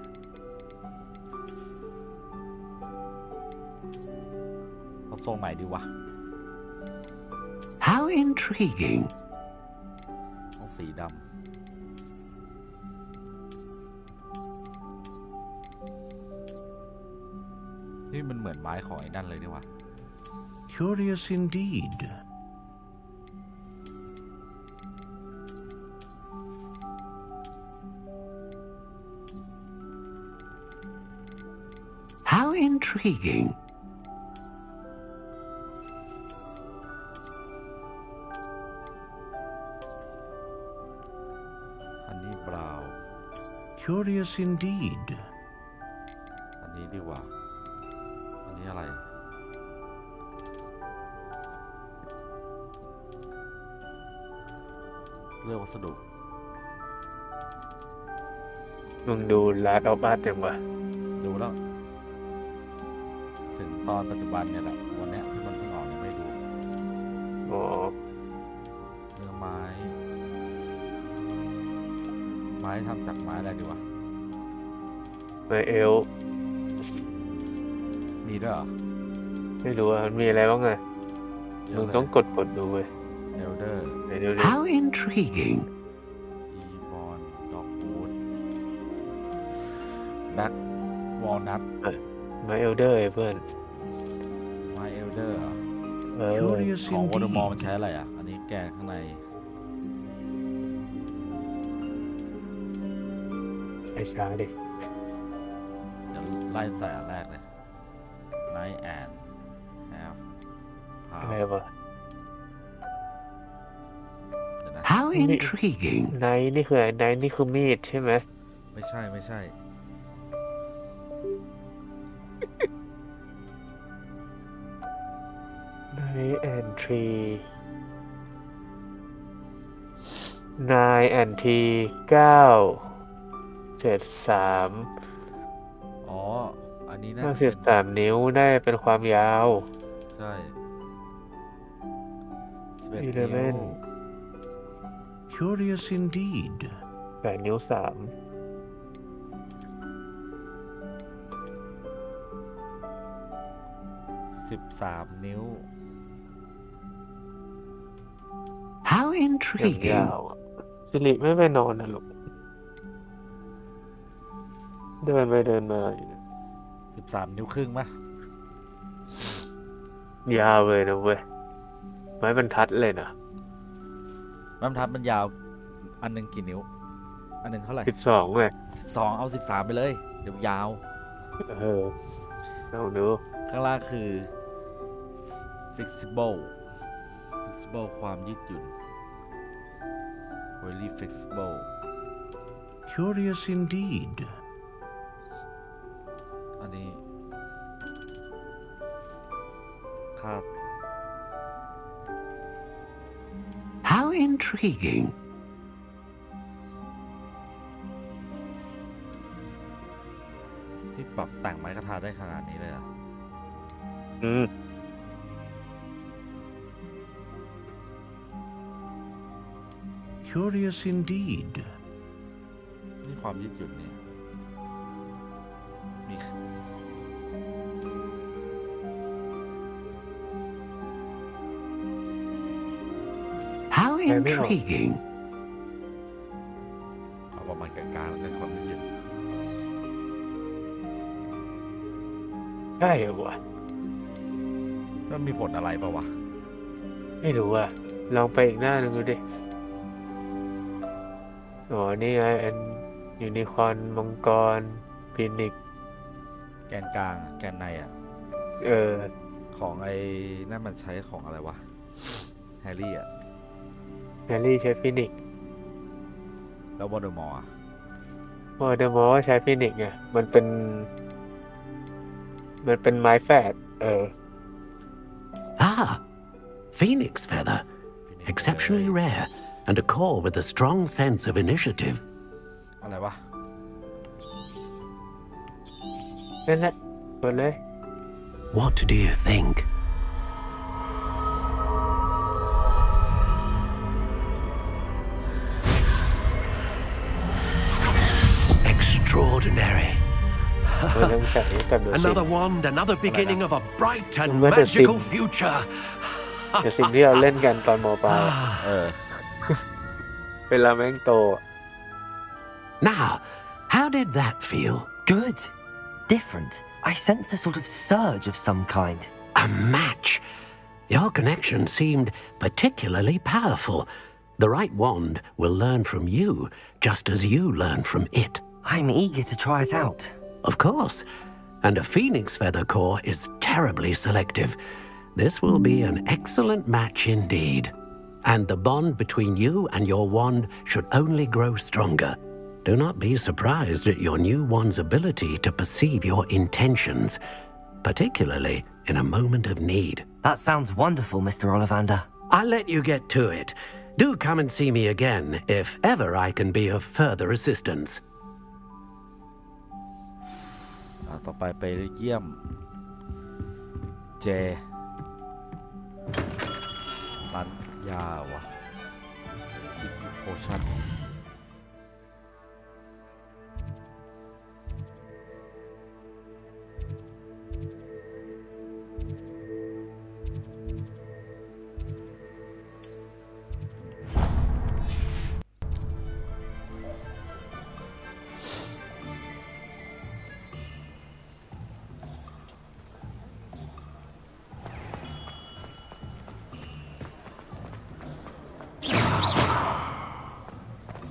เอาทรงไหนดีวะ How intriguing. ต้องสีดำ นี่มันเหมือนไม้ของไอ้นั่นเลยนี่วะ Curious indeed. How intriguing. Honey brown Curious indeed. อันนี้ดีกว่า อันนี้อะไร เลือกวัสดุ มึงดูลาดออฟอาร์ตจังวะ ดูแล้ว ถึงตอนปัจจุบันเนี่ยแหละ วันเนี้ยที่มันเพิ่งออกเนี่ยไม่ดู อ๋อ เนื้อไม้ ไม้ทำจากไม้อะไรดีวะ ไมเอล มีด้วยเหรอ ไม่รู้ว่ามันมีอะไรบ้างไง เย มึ อะ ง เลย ต้องกดดูเว้ย เอลเดอร์ ไหนดูดิ How intriguing. อีบอนด็อกวูดแบ็กวอลนัท ไมเอลเดอร์เพื่อน ไม้เอลเดอร์ Curious ของวอเดอร์มอร์ indeed. มันใช้อะไรอ่ะ อันนี้แกะข้างใน ไอ้ช้าดิ เดี๋ยวไล่ตั้งแต่อันแรกเลย Night and Half อะไรวะ เดี๋ยวนะ How intriguing. ไนท์นี่คืออะไรไนท์นี่คือมีดใช่ไหม ไม่ใช่ ไม่ใช่ ไนท์แอนทรีนายแอนที9 เศษ 3 อ๋อ อันนี้น่า 9 จะ เศษ 3 นิ้วได้เป็นความยาว ใช่ 11 นิ้ว Curious indeed. 8 นิ้ว 13 นิ้ว How 3 intriguing. ยาวๆอะสิริไม่ไปนอนนะลูก เดินไปเดินมาอยู่นะ 13 นิ้วครึ่งปะ ยาวเลยนะเว้ย ไม้บรรทัดเลยนะ ไม้บรรทัดมันยาว อันหนึงกี่นิ้ว อันหนึงเท่าไหร่ 12เว้ย 12 เอา 13 ไปเลย เดี๋ยวยาว ลองดู ข้างล่างคือ flexible ความยืดหยุ่น very flexible Curious indeed. อันนี้ค่า How intriguing. ที่ปรับแต่งไม้กระทาได้ขนาดนี้เลยเหรอ Curious indeed. นี่ความยืดหยุ่นนี่มี How intriguing. เอาประมาณกลางๆแล้วกันความยืดหยุ่น ใช่เหรอวะ มันมีผลอะไรปะวะ ไม่รู้อ่ะ ลองไปอีกหน้าหนึ่งดูดิ อ๋อ นี่ไงอันยูนิคอร์นมังกรฟินิกซ์ แกนกลางแกนในอ่ะ ของไอ้นั่นมันใช้ของอะไรวะ แฮร์รี่อ่ะ แฮร์รี่ใช้ฟินิกซ์ แล้ววอลเดอมอร์อะ วอลเดอมอร์ใช้ฟินิกซ์ไง มันเป็นไม้แฝดAh, phoenix feather. Exceptionally rare, and a core with a strong sense of initiative. อะไรวะ นั่นแหละเปิดเลย What do you think? Extraordinary. เปิดเรื่องแสงกับดูสิ Another wand, another beginning of a bright and What a magical thing. future. แต่สิ่งที่เราเล่นกันตอนม.ปลาย เวลาแม่งโต Now, how did that feel? Good. Different. I sensed a sort of surge of some kind. A match. Your connection seemed particularly powerful. The right wand will learn from you, just as you learn from it. I'm eager to try it out. Of course. And a phoenix feather core is terribly selective. This will be an excellent match indeed. And the bond between you and your wand should only grow stronger. Do not be surprised at your new wand's ability to perceive your intentions, particularly in a moment of need. That sounds wonderful, Mr. Ollivander. I'll let you get to it. Do come and see me again if ever I can be of further assistance. ต่อไปไปเยี่ยมเจร้านยาวะโพชั่น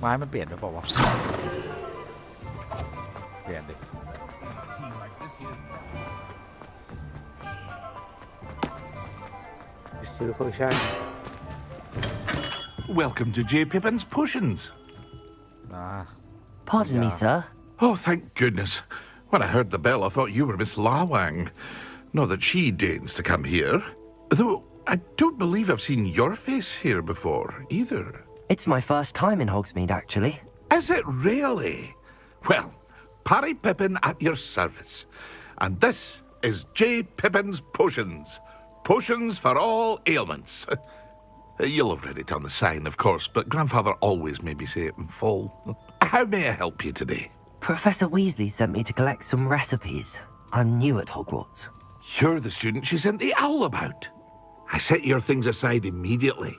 ไม้มันเปลี่ยนหรือเปล่าวะเปลี่ยนดิ ซื้อฟังก์ชัน Welcome to J. Pippin's Potions. Pardon me, sir. Oh, thank goodness. When I heard the bell, I thought you were Miss Lawang. Not that she deigns to come here. Though I don't believe I've seen your face here before, either. It's my first time in Hogsmeade, actually. Is it really? Well, Parry Pippin at your service. And this is J. Pippin's Potions. Potions for all ailments. You'll have read it on the sign, of course, but Grandfather always made me say it in full. How may I help you today? Professor Weasley sent me to collect some recipes. I'm new at Hogwarts. You're the student she sent the owl about. I set your things aside immediately.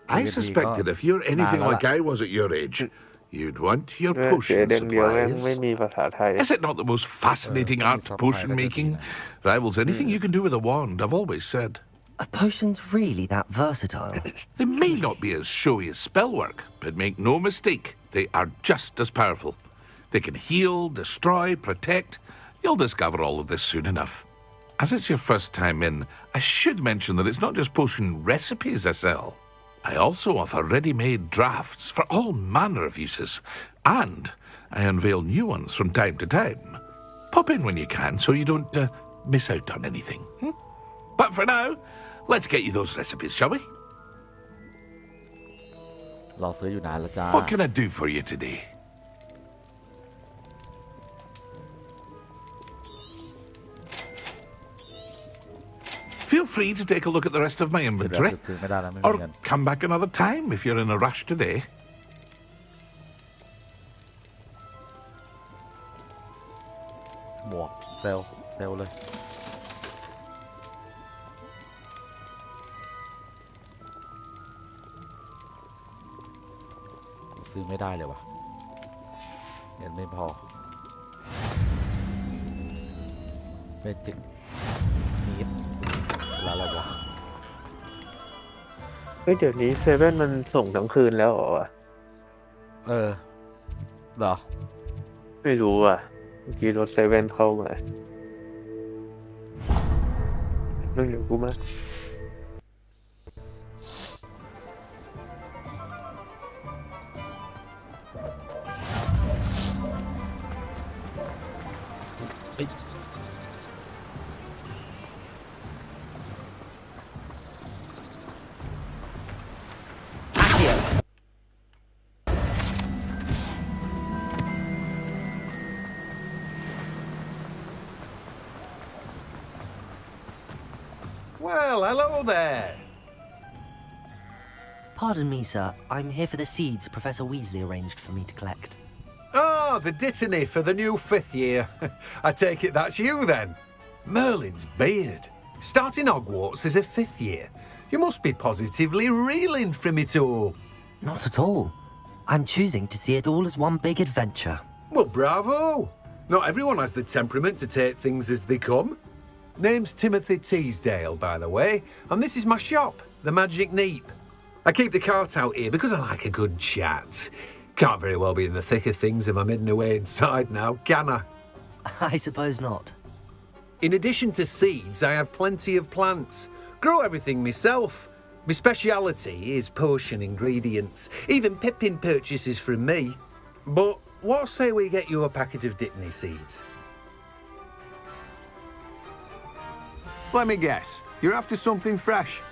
I suspected if you're anything like I was at your age, you'd want your เสีย potion เดือนเดียวแม่ง supplies. ไม่มีภาษาไทย Is it not the most fascinating art potion making? Rivals anything you can do with a wand, I've always said. Are potions really that versatile? They may not be as showy as spellwork, but make no mistake, they are just as powerful. They can heal, destroy, protect. You'll discover all of this soon enough. As it's your first time in, I should mention that it's not just potion recipes I sell. I also offer ready-made drafts for all manner of uses, and I unveil new ones from time to time. Pop in when you can so you don't miss out on anything. But for now, let's get you those recipes, shall we? รอซื้ออยู่นานแล้วจ้า What can I do for you today? Feel free to take a look at the rest of my inventory, or come back another time if you're in a rush today. หมวกเซลเลย ซื้อไม่ได้เลยวะเงินไม่พอเมจิกนีดแล้ววะ เฮ้ยเดี๋ยวนี้เซเว่นมันส่งทั้งคืนแล้วเหรอวะ เหรอ ไม่รู้อ่ะเมื่อกี้รถเซเว่นเข้ามาไม่รู้กูมากWell, hello there. Pardon me, sir. I'm here for the seeds Professor Weasley arranged for me to collect. Oh, the dittany for the new 5th year. I take it that's you then. Merlin's beard. Starting Hogwarts as a 5th year. You must be positively reeling from it all. Not at all. I'm choosing to see it all as one big adventure. Well, bravo. Not everyone has the temperament to take things as they come. Name's Timothy Teasdale, by the way, and this is my shop, the Magic Neep. I keep the cart out here because I like a good chat. Can't very well be in the thick of things if I'm hidden away inside now, can I? I suppose not. In addition to seeds, I have plenty of plants. Grow everything myself. My speciality is potion ingredients. Even Pippin purchases from me. But what say we get you a packet of Dittany seeds? Let me guess. You're after something fresh.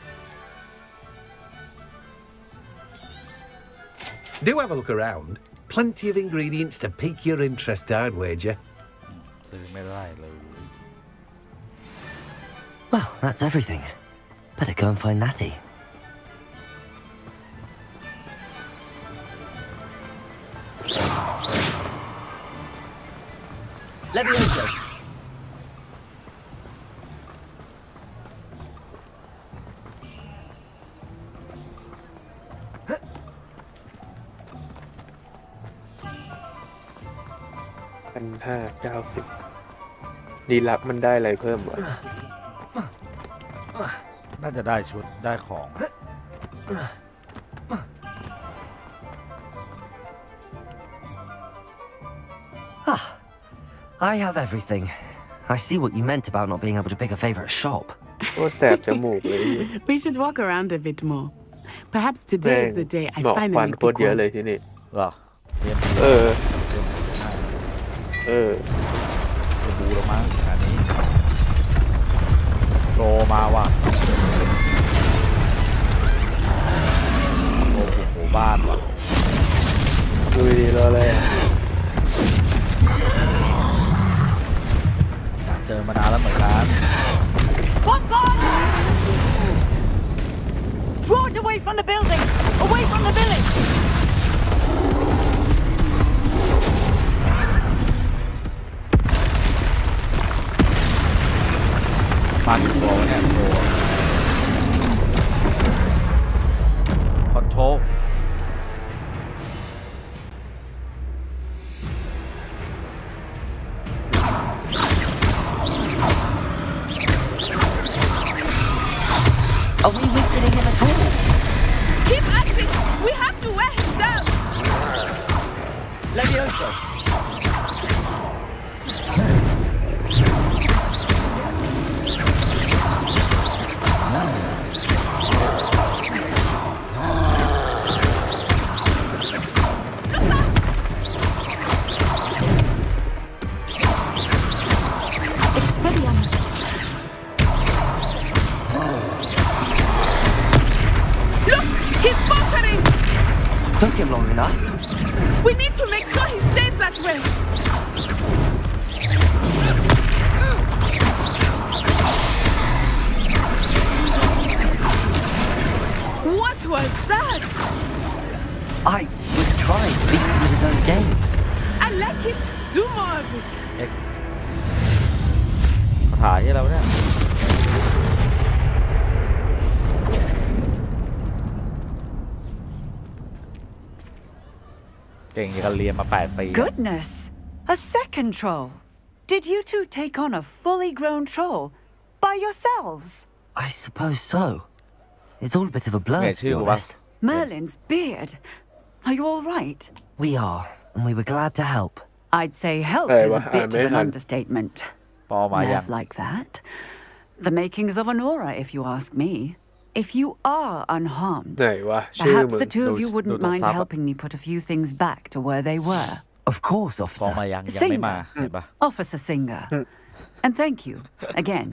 Do have a look around. Plenty of ingredients to pique your interest, I'd wager. Well, that's everything. Better go and find Natty. Levioso! 1,590ดีลักมันได้อะไรเพิ่มวะ น่าจะได้ชุดได้ของ I have everything. I see what you meant about not being able to pick a favorite shop. โคตรแสบจมูกเลย We should walk around a bit more. Perhaps today is the day I หมอกควัน finally โคตรเยอะเลยที่นี่ เหรอ จะบูแล้วมั้งงานนี้โรมาว่ะโรบุกหมู่บ้านว่ะ ดูดีรอเลย อยากเจอมานานแล้วเหมือนกัน Draw it away Away from the building! Away from the village! มาถึงตัวเนี่ยโอ้คอนโทรลAre we weakening him at all? Keep at it! We have to wear him down! Levioso! Expelliarmus. Look! He's faltering! Took him long enough. We need to make sure he stays that way! What was that? I was trying to beat him at his own game. I like it. Do more of it. คาถาที่เราเนี่ยเก่งกันเรียนมา8 ปี Goodness! A second troll. Did you two take on a fully grown troll by yourselves? I suppose so. It's all a bit of a blur, to be honest. Merlin's beard. Are you all right? We are, and we were glad to help. I'd say help is a bit of an understatement. Nerve like that. The makings of an aura, if you ask me. If you are unharmed, ไหนวะชื่อ perhaps มึง the two of you wouldn't mind helping me put a few things back to where they were. Of course, ฟอ officer. มายังไม่มาเห็นปะ Officer Singer. And thank you, again.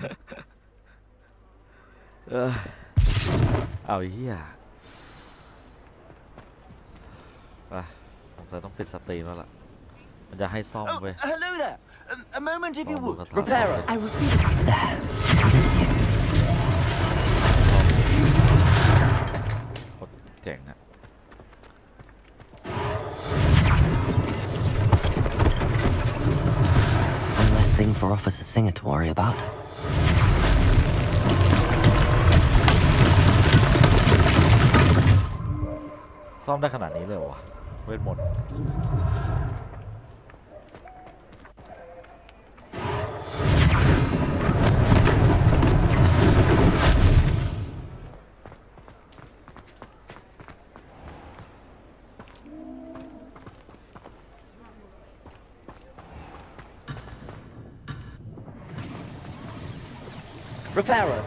เอาเหี้ยไปสงสัยต้องปิดสตรีมแล้วล่ะมันจะให้ซ่อมเว้ย Hello there. A moment, if you would. Repairer. I will see you. There. That is you. โคตรเจ๋งอะ One less thing for Officer Singer to worry about. ซ่อมได้ขนาดนี้เลยเหรอวะเวทมนต์ Repairer.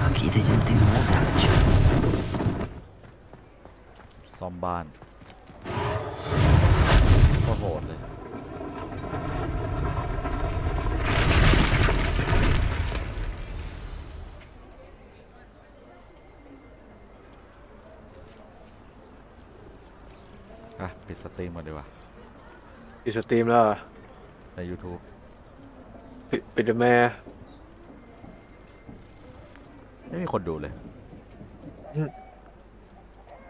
Lucky they didn't do more damage. ซ่อมบ้านโคตรโหดเลยปิดสตรีมก่อนดีกว่า ปิดสตรีมแล้วเหรอ ใน YouTube ปิดทำไมอะ ไม่มีคนดูเลย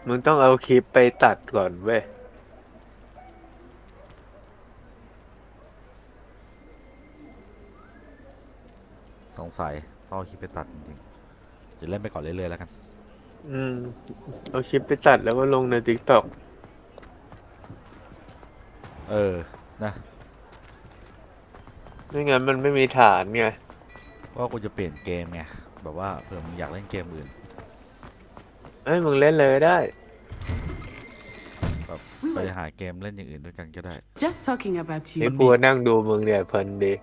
มึงต้องเอาคลิปไปตัดก่อนเว้ย สงสัยต้องเอาคลิปไปตัดจริงๆจะเล่นไปก่อนเรื่อยๆแล้วกัน เอาคลิปไปตัดแล้วก็ลงใน TikTok นะ ไม่งั้นมันไม่มีฐานไง ว่ากูจะเปลี่ยนเกมไงแบบว่าเผื่อมึงอยากเล่นเกมอื่น มึงเล่นเลยได้ แบบไปหาเกมเล่นอย่างอื่นด้วยกันก็ได้ Just talking about you. นี่กูนั่งดูมึงเนี่ยเพลินดี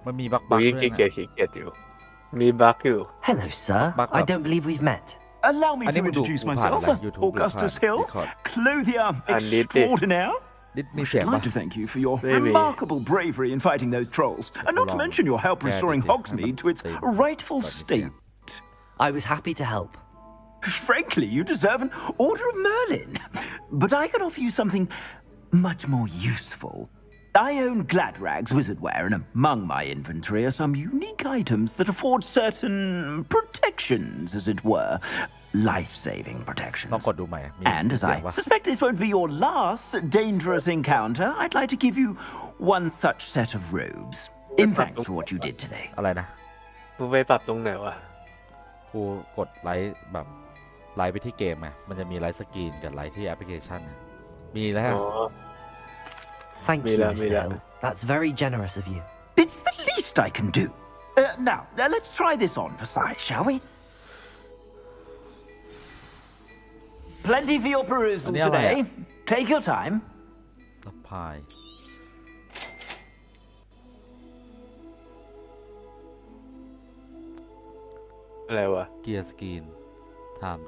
มันมีบั๊ก กูยิ่ง ด้วย ขี้ นะ เกียจอยู่ มีบั๊กอยู่ Hello, sir. I don't believe we've met. Allow me to introduce myself, Augustus Hill, clothier extraordinaire. I'd like to thank you for your remarkable bravery in fighting those trolls, and not to mention your help restoring Hogsmeade to its rightful state. I was happy to help. Frankly, you deserve an Order of Merlin. But I can offer you something much more useful. I own Gladrag's wizardware, and among my inventory are some unique items that afford certain protections, as it were. Life-saving protections. And as I suspect this won't be your last dangerous encounter, I'd like to give you one such set of robes. In thanks for what you did today. อะไรนะ กูไปปรับตรงไหนวะ กูกดไลค์แบบไลค์ไปที่เกมไงมันจะมีไลค์สกรีนกับไลค์ที่แอปพลิเคชันมีแล้ว Thank you, Mr. Hill. That's very generous of you. It's the least I can do. Now, let's try this on for size, shall we? Plenty for your perusal today. Take your time. สะพายอะไรวะ เกียร์สกรีนไทม์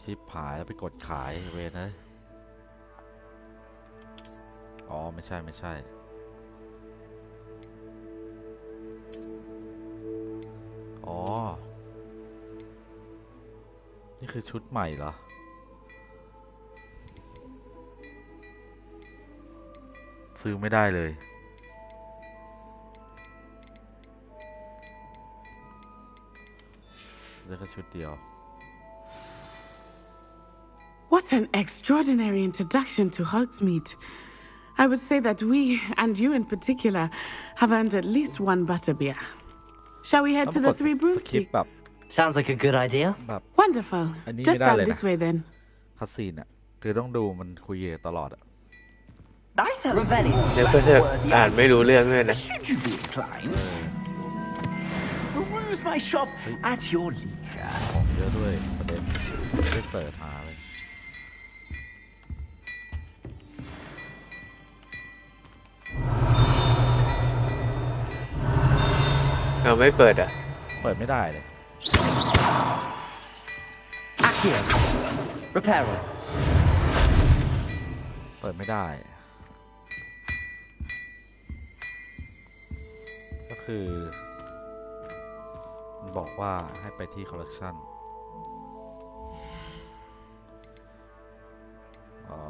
ชิปหายแล้วไปกดขายเวนะอ๋อไม่ใช่อ๋อนี่คือชุดใหม่เหรอซื้อไม่ได้เลยเหลือแค่ชุดเดียว What an extraordinary introduction to Hogsmeade. I would say that we, and you in particular, have earned at least one butterbeer. Shall we head to the Three Broomsticks? Sounds like a good idea. Wonderful. Just down this way then. คัสซีนอ่ะคือต้องดูมันคุยตลอดอ่ะ เดี๋ยวก็จะอ่านไม่รู้เรื่องด้วยนะ Should you be inclined? Peruse my shop at your leisure. ของเยอะด้วยประเด็นได้เสิร์ชหาเลย เราไม่เปิดอ่ะ เปิดไม่ได้เลย Accio. Reparo. เปิดไม่ได้ ก็คือมันบอกว่าให้ไปที่ collection อ๋อ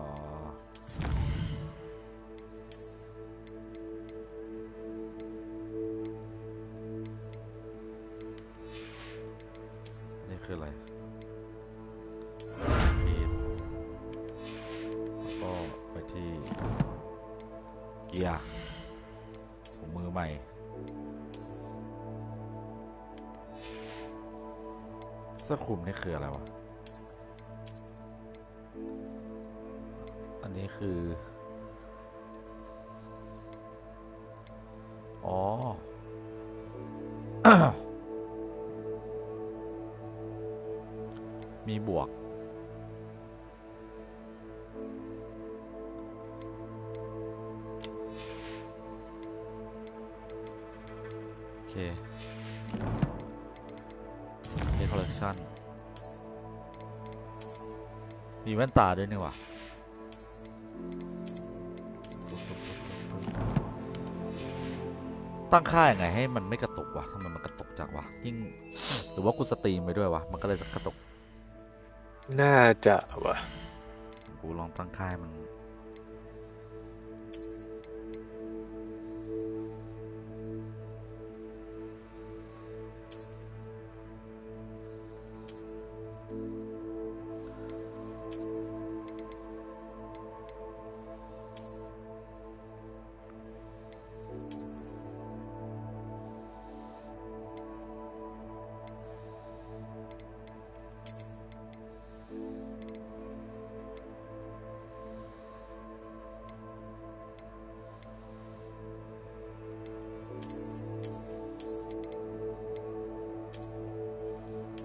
นี่คืออะไรก็ไปที่เกียร์ของมือใหม่เสื้อคลุมนี่คืออะไรวะอันนี้คือ อ๋อ มีบวกโอเคนี่คอลเลคชันมีแว่นตาด้วยนี่หว่าตั้งค่ายังไงให้มันไม่กระตุกวะทำไมมันกระตุกจังวะยิ่งหรือว่ากูสตรีมไปด้วยวะมันก็เลยกระตุก น่าจะวะ กูลองตั้งค่าให้มัน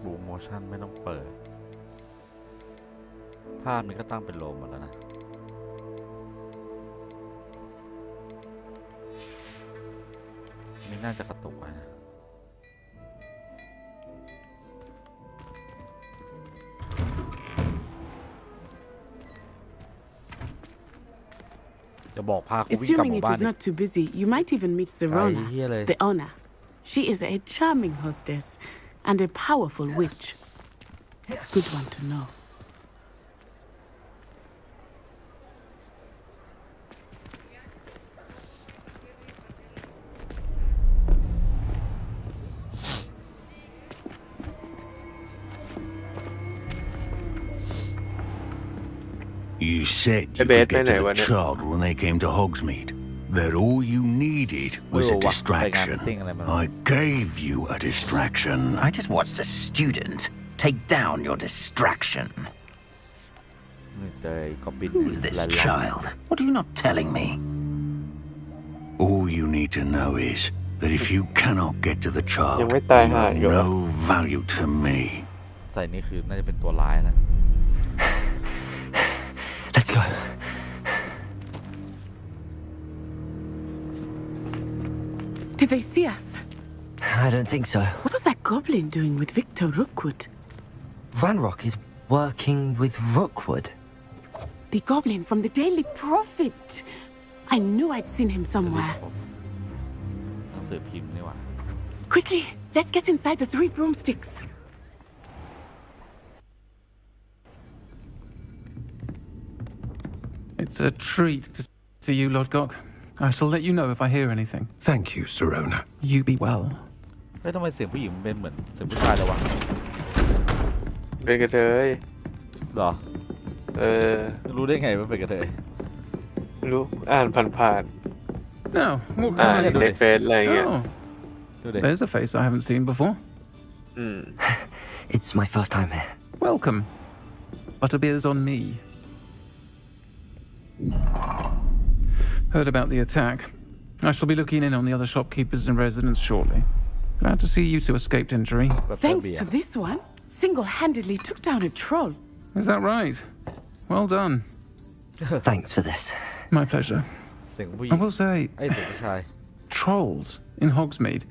บูโมชั่นไม่ต้องเปิดภาพนี้ก็ตั้งเป็นโลหมดแล้วนะนี่น่าจะกระตุกนะจะบอกพากูวิ่งกลับห Assuming มู่ it บ้าน is not too busy, you might even meet Serona, the owner. She is a charming hostess. and a powerful witch. Good one to know. You said you could get to the child when they came to Hogsmeade. That all you needed was a distraction. I gave you a distraction. I just watched a student take down your distraction. Who's this child? What are you not telling me? All you need to know is that if you cannot get to the child, you have no value to me. ใส่นี่คือน่าจะเป็นตัวร้ายนะ Let's go. Did they see us? I don't think so. What was that goblin doing with Victor Rookwood? Ranrock is working with Rookwood. The goblin from the Daily Prophet. I knew I'd seen him somewhere. Quickly, let's get inside the 3 broomsticks. It's a treat to see you, Lord Gok. I shall let you know if I hear anything. Thank you, Sirona. You be well. เฮ้ยทำไมเสียงผู้หญิงมันเป็นเหมือนเสียงผู้ชายเลยวะ เป็นกระเทย เหรอรู้ได้ไงว่าเป็นกระเทย รู้อ่านผ่าน No, what อ่าน kind of ในเฟซอะไรเงี้ย Oh, there's a face I haven't seen before. It's my first time here. Welcome. Butterbeer's on me. Heard about the attack. I shall be looking in on the other shopkeepers and residents shortly. Glad to see you two escaped injury. Thanks to this one, single-handedly took down a troll. Is that right? Well done. Thanks for this. My pleasure. I will say, trolls in Hogsmeade.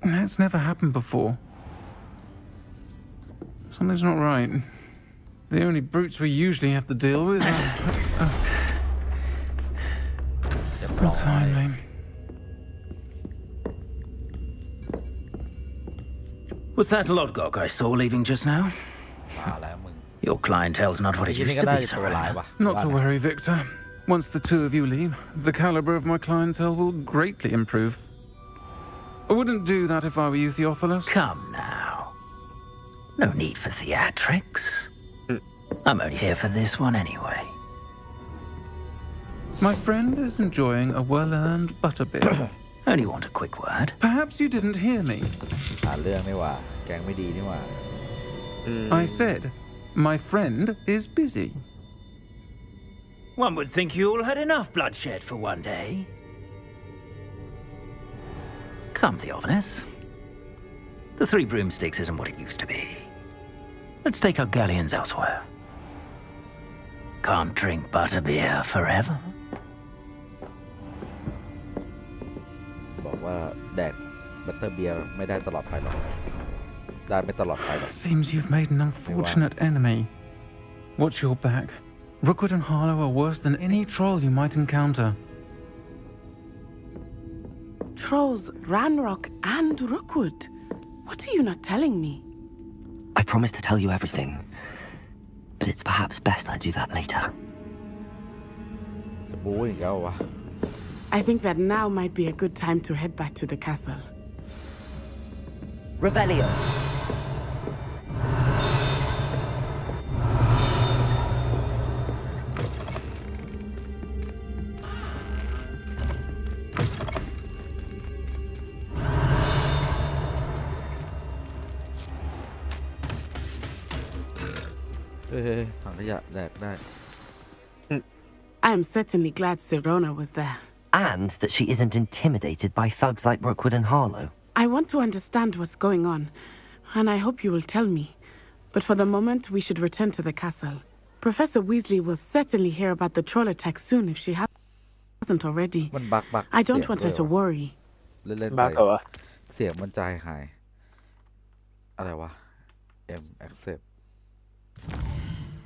That's never happened before. Something's not right. The only brutes we usually have to deal with are... What timing? Was that Lodgok I saw leaving just now? Your clientele's not what it used to be, Sirona. Not to worry, Victor. Once the two of you leave, the caliber of my clientele will greatly improve. I wouldn't do that if I were you, Theophilus. Come now. No need for theatrics. I'm only here for this one anyway. My friend is enjoying a well-earned butterbeer. Only want a quick word. Perhaps you didn't hear me. หาเรื่องนี่หว่าแกงไม่ดีนี่หว่า I said, my friend is busy. One would think you all had enough bloodshed for one day. Come, Theophilus. The 3 broomsticks isn't what it used to be. Let's take our galleons elsewhere. Can't drink butterbeer forever. บอกว่าแดกบัตเตอร์เบียร์ไม่ได้ตลอดไปหรอกได้ไม่ตลอดไปหรอก Seems you've made an unfortunate enemy. Watch your back. Rookwood and Harlow are worse than any troll you might encounter. Trolls, Ranrock, and Rookwood. What are you not telling me? I promise to tell you everything, but it's perhaps best I do that later. จะบู๊อีกแล้ววะ I think that now might be a good time to head back to the castle. Revelio.ถังขยะแดกได้ I am certainly glad Sirona was there. And that she isn't intimidated by thugs like Rookwood and Harlow. I want to understand what's going on, and I hope you will tell me. But for the moment, we should return to the castle. Professor Weasley will certainly hear about the troll attack soon if she hasn't already. มันบัก I don't want her to worry. เล่นๆไปเสียงมันใจหายอะไรวะ M accept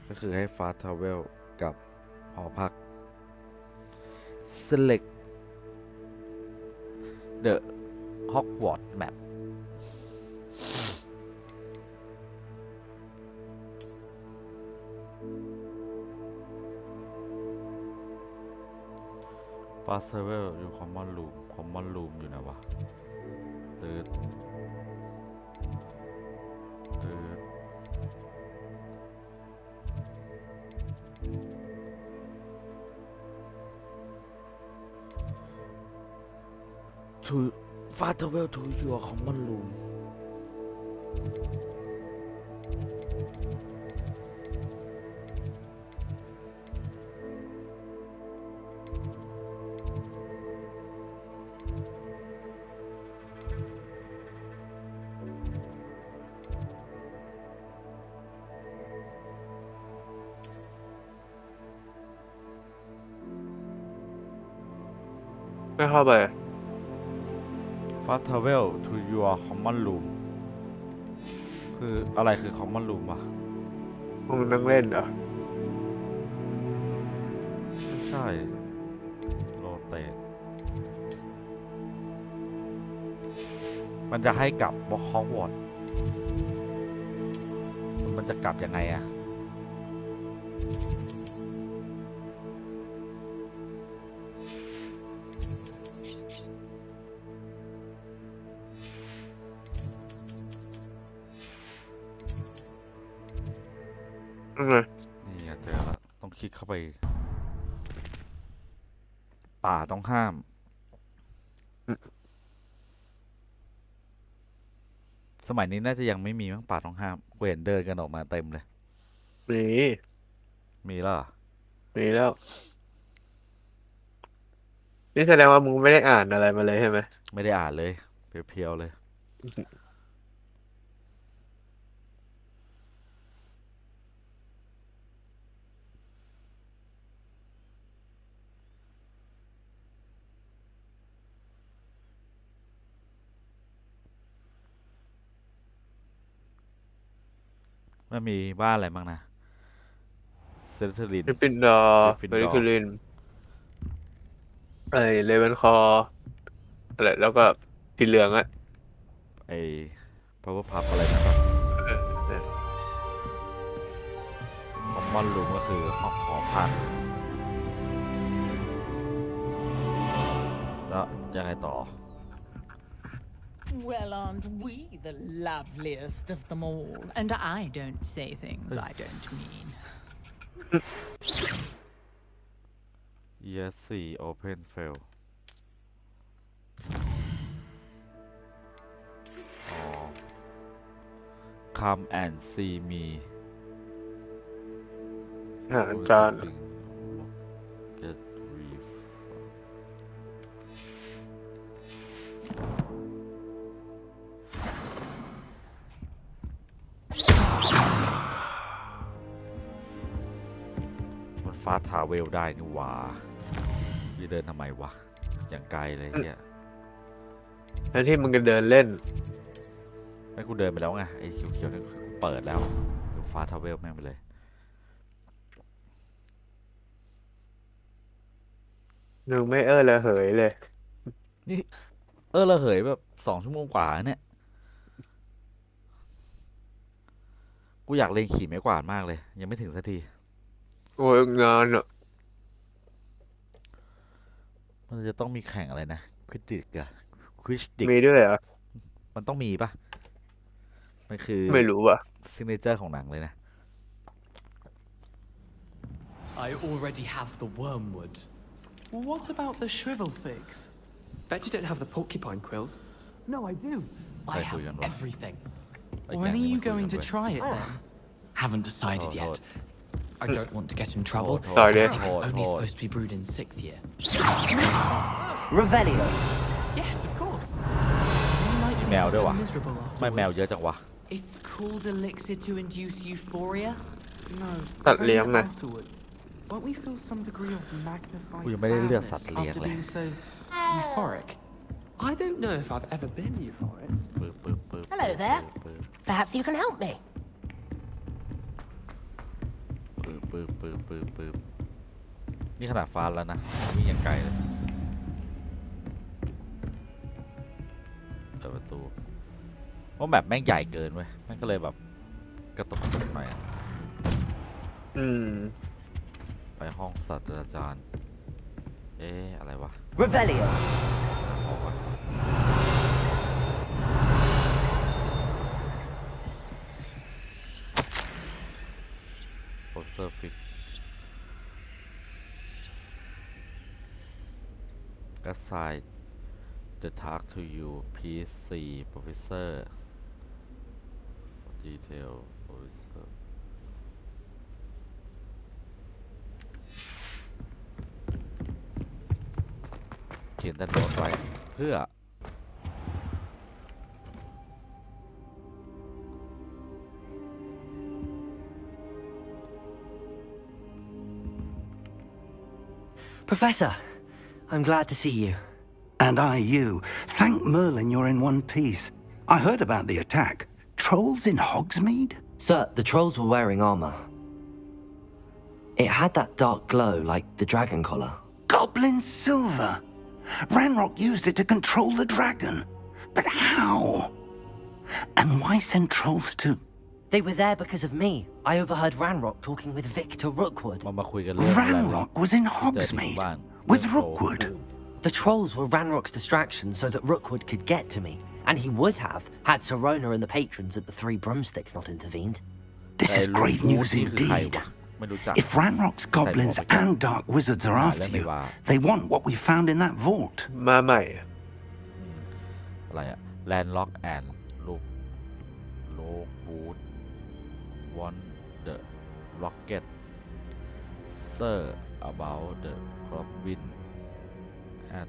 ก็คือให้ fast travel กับหอพัก select the Hogwarts map Fast Travel อยู่ Common Room อยู่ไหนวะตืดto Fast Travel to your Common Roomไม่เข้าไป Fast Travel to your Common Room คืออะไรคือ Common Room วะ มึงนั่งเล่นเหรอ ไม่ใช่ โรเตทมันจะให้กลับบอกฮอกวอตส์มันจะกลับยังไงอะนี่เจอแล้วต้องคลิกเข้าไปป่าต้องห้าม สมัยนี้น่าจะยังไม่มีมั้งป่าต้องห้ามกูเห็นเดินกันออกมาเต็มเลย มีแล้วเหรอ มีแล้ว นี่แสดงว่ามึงไม่ได้อ่านอะไรมาเลยใช่ไหม ไม่ได้อ่านเลย เพียวๆเลย มันมีบ้านอะไรบ้างนะ เซนเซอริน กริฟฟินดอร์เบริคูลินเลเวนคอร์อะไรแล้วก็สีเหลืองอะ ไอ้พาวเวอร์พับอะไรนะครับคอมมอนรูมก็คือหอพักแล้วยังไงต่อ Well, aren't we the loveliest of them all? And I don't say things I don't mean. Yes, see, open fail. Oh. Come and see me. อาหารจาน Get brief. มันฟาสต์ทราเวลได้นี่หว่าจะเดินทำไมวะ อย่างไกลเลยเนี่ย แทนที่มึงจะเดินเล่น ไม่กูเดินไปแล้วไง ไอ้เขียวๆนี่กูเปิดแล้วฟาสต์ทราเวลแม่งไปเลย มึงไม่ระเหยเลย นี่ระเหยแบบ2 ชั่วโมงกว่าเนี่ย กูอยากเล่นขี่ไม้กวาดมากเลย ยังไม่ถึงสักที โอ้ยงานอ่ะ มันจะต้องมีแข่งอะไรนะควิดดิกอะควิดดิก มีด้วยเหรอ มันต้องมีปะมันคือ ไม่รู้ว่ะ ซิกเนเจอร์ของหนังเลยนะ I already have the wormwood. What about the shrivel figs? Bet you don't have the porcupine quills. No, I do. I have everything. When are you going to try it then? Haven't decided yet. I don't want to get in trouble. I think it's only supposed to be brewed in 6th year. Revelio. Yes, of course. แมวด้วยวะไม่แมวเยอะจังวะ It's called elixir to induce euphoria. No. สัตว์เลี้ยงนะ Won't we feel some degree of magnified กูยังไม่ได้เลือกสัตว์เลี้ยง after เลย being so euphoric? I don't know if I've ever been euphoric. Hello there. Perhaps you can help me. นี่ขนาดฟ้าแล้วนะวิ่งยังไกลเลยเปิดประตูเพราะแบบแม่งใหญ่เกินเว้ยแม่งก็เลยแบบกระตุกหน่อยไปห้องศาสตราจารย์ อะไรวะ Revelio. Professor Fix assign the task to you piece 4 Professor detail Professor เขียนแต่โน้ตไว้เพื่อ Professor, I'm glad to see you. And I you. Thank Merlin you're in one piece. I heard about the attack. Trolls in Hogsmeade? Sir, the trolls were wearing armor. It had that dark glow like the dragon collar. Goblin silver. Ranrock used it to control the dragon. But how? And why send trolls to... They were there because of me. I overheard Ranrock talking with Victor Rookwood. Ranrock was in Hogsmeade with Rookwood. The trolls were Ranrock's distraction so that Rookwood could get to me. And he would have, had Sirona and the patrons at the Three Broomsticks not intervened. This is grave news indeed. If Ranrock's goblins and dark wizards are after you, they want what we found in that vault. มาใหม่ อะไรอะ Landlock and Look Boot want the rocket sir about the Goblin at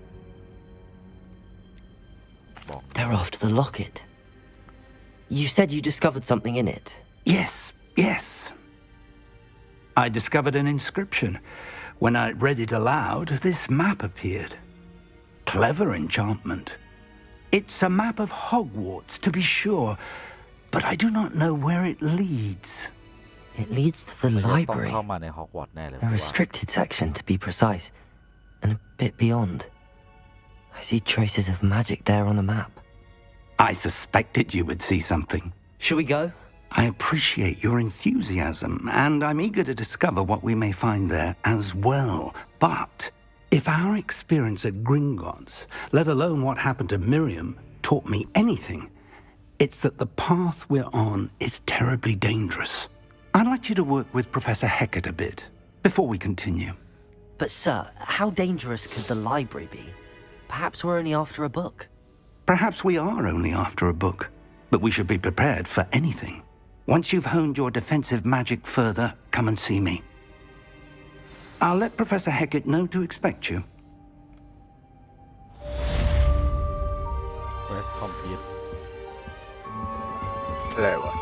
They're after the locket. You said you discovered something in it. Yes, yes. I discovered an inscription. When I read it aloud, this map appeared. Clever enchantment. It's a map of Hogwarts, to be sure, but I do not know where it leads. It leads to the library. A restricted section, to be precise, and a bit beyond. I see traces of magic there on the map. I suspected you would see something. Should we go? I appreciate your enthusiasm, and I'm eager to discover what we may find there as well. But if our experience at Gringotts, let alone what happened to Miriam, taught me anything, it's that the path we're on is terribly dangerous. I'd like you to work with Professor Hecat a bit before we continue. But sir, how dangerous could the library be? Perhaps we're only after a book. Perhaps we are only after a book, but we should be prepared for anything. Once you've honed your defensive magic further, come and see me. I'll let Professor Hecat know to expect you. Quest complete อะไรวะ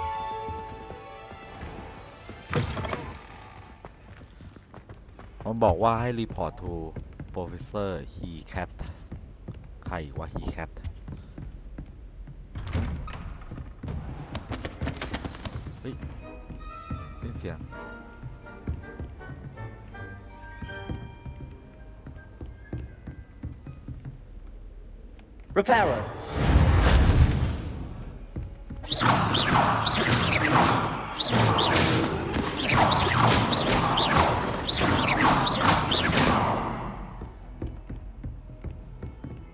มันบอกว่าให้ report to Professor Hecat ใครวะ Hecat เฮ้ยนี่เสียง Reparo.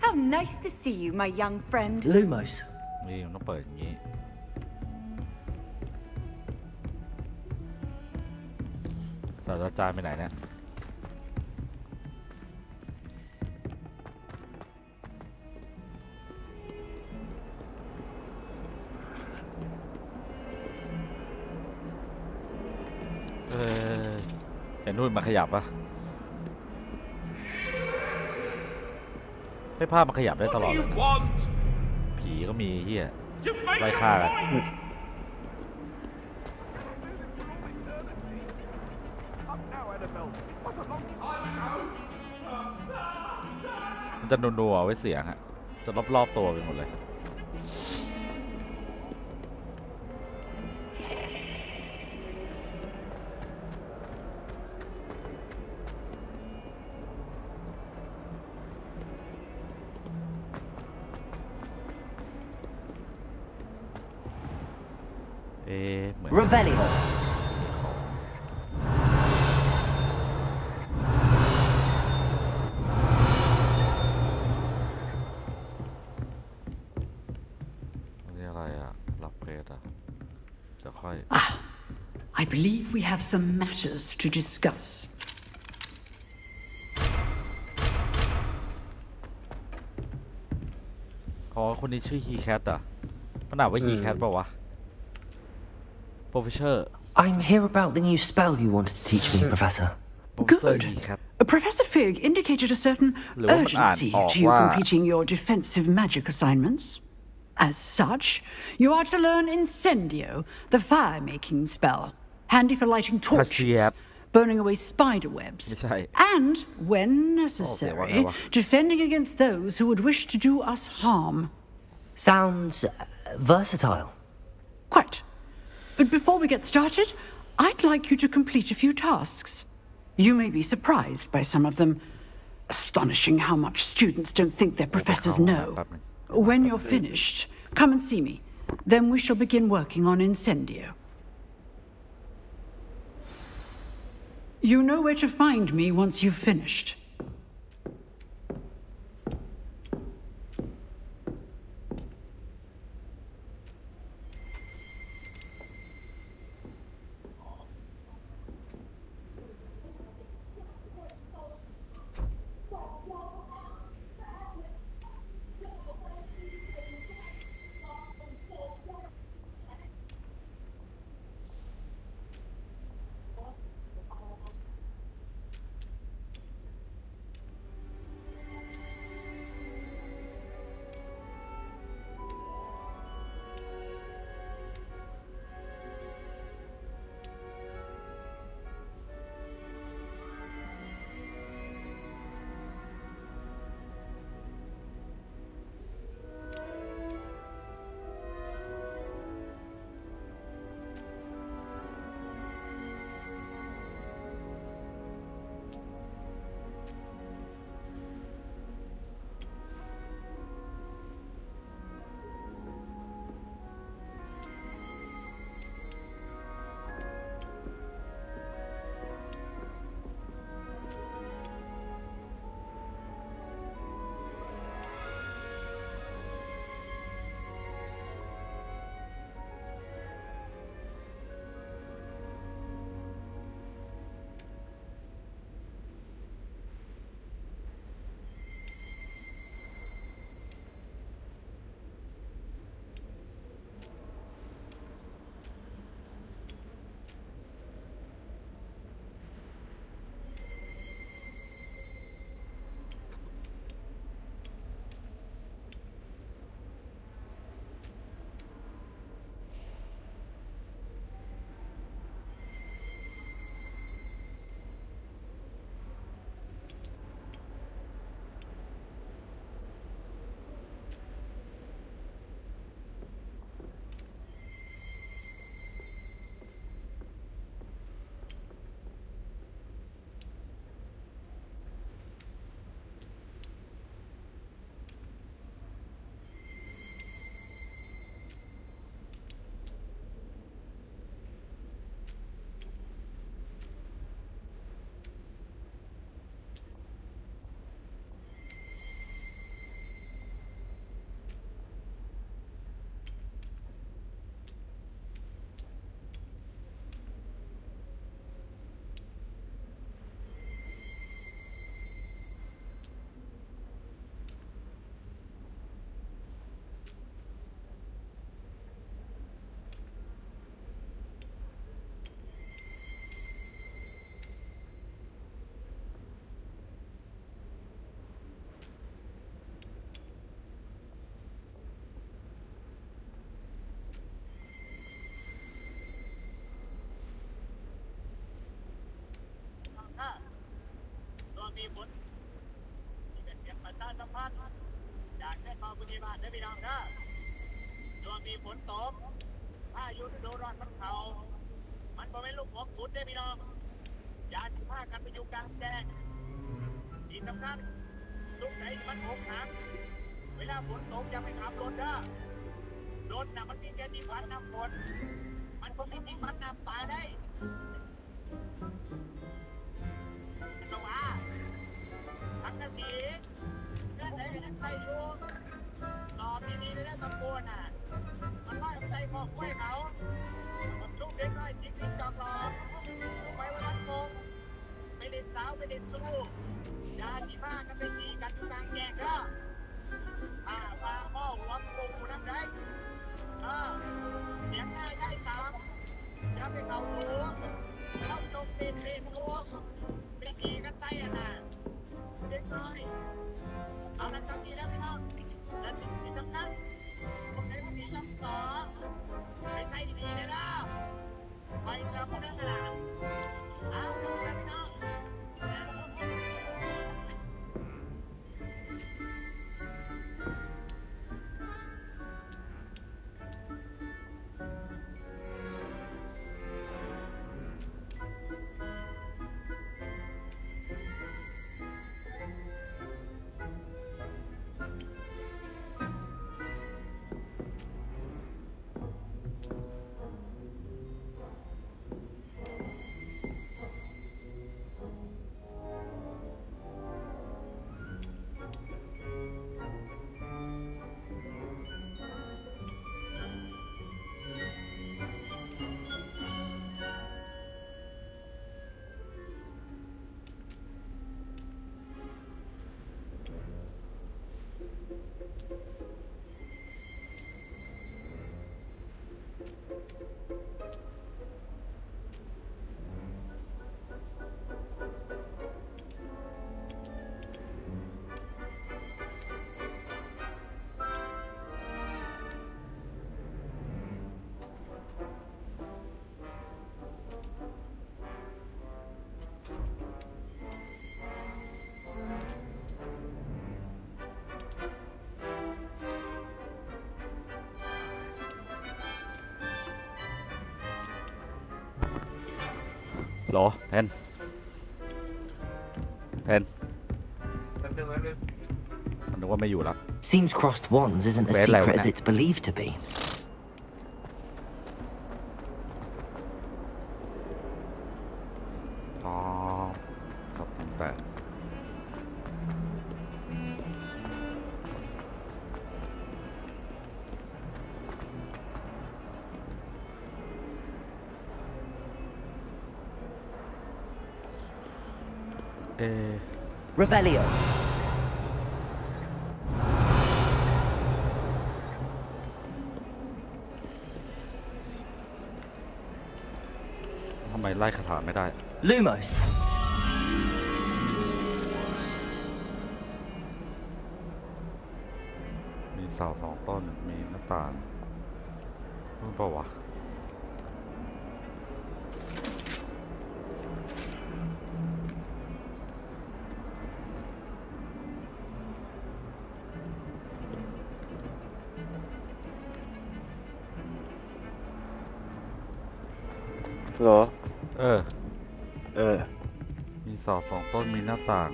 How nice to see you, my young friend. Lumos. นี่มันต้องเปิดอย่างนี้ศาสตราจารย์ไปไหนเนี่ยเห็นนู่นมาขยับปะให้ภาพมันขยับได้ตลอดเลยนะผีก็มีเฮียไล่ฆ่ากันมันจะนัวๆไว้เสียงฮะจะรอบๆตัวไปหมดเลยเหมือน Revelio. อะไรอะรับเกรดอะเดี๋ยวค่อย I believe we have some matters to discuss. อ๋อคนนี้ชื่อฮีแคทอะมันอ่านว่าฮีแคทป่าวะ Professor I'm here about the new spell you wanted to teach me, Professor. Good. Professor Fig indicated a certain urgency to you completing your defensive magic assignments. As such, you are to learn Incendio, the fire-making spell, handy for lighting torches, burning away spider webs, and, when necessary, defending against those who would wish to do us harm. Sounds versatile. Quite. But before we get started, I'd like you to complete a few tasks. You may be surprised by some of them. Astonishing how much students don't think their professors know. When you're finished, come and see me. Then we shall begin working on Incendio. You know where to find me once you've finished. บอกไว้เขาผมทุกเด็กน้อยจริงจริงจอกหลอกไปวันโกงไปเล่นสาวไปเล่นสู้ยาดีมากก็ไปตีกันกลางแยกก็มาพ่อหัวปูน้ำได้เสียงง่ายได้สามอย่าไปเขาหัวเข้าตรงเตะหัวไปตีกันใจนะเด็กน้อยเอาละตอนนี้แล้วพี่น้องและสิ่งที่สำคัญผมได้ผู้มีคำสอนไม่ใช่ดีๆเลยนะไปกับพวกนั้นนะเอาละพี่น้อง หรอแทนมันนึกว่าไม่อยู่แล้ว Seems crossed wands isn't as secret as it's believed to be. อ๋อสับตั้งแต่Revelio. ทำไมไล่คาถาไม่ได้ Lumos. มีเสา2 ต้นมีหน้าต่างรู้เปล่าวะเหรอมีเสา2 ต้นมีหน้าต่าง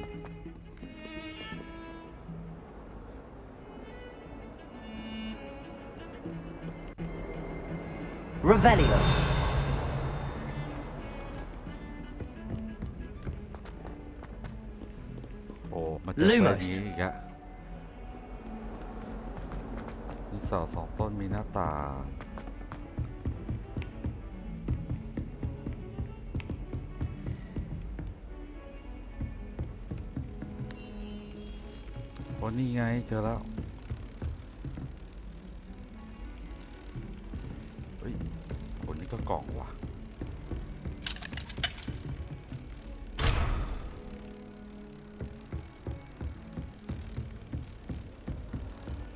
Revelio. โอ้มาเจอแบบนี้อีกอะมีเสา2 ต้นมีหน้าต่างโอ้นี่ไงเจอแล้วเฮ้ยคนนี้ก็กล่องว่ะ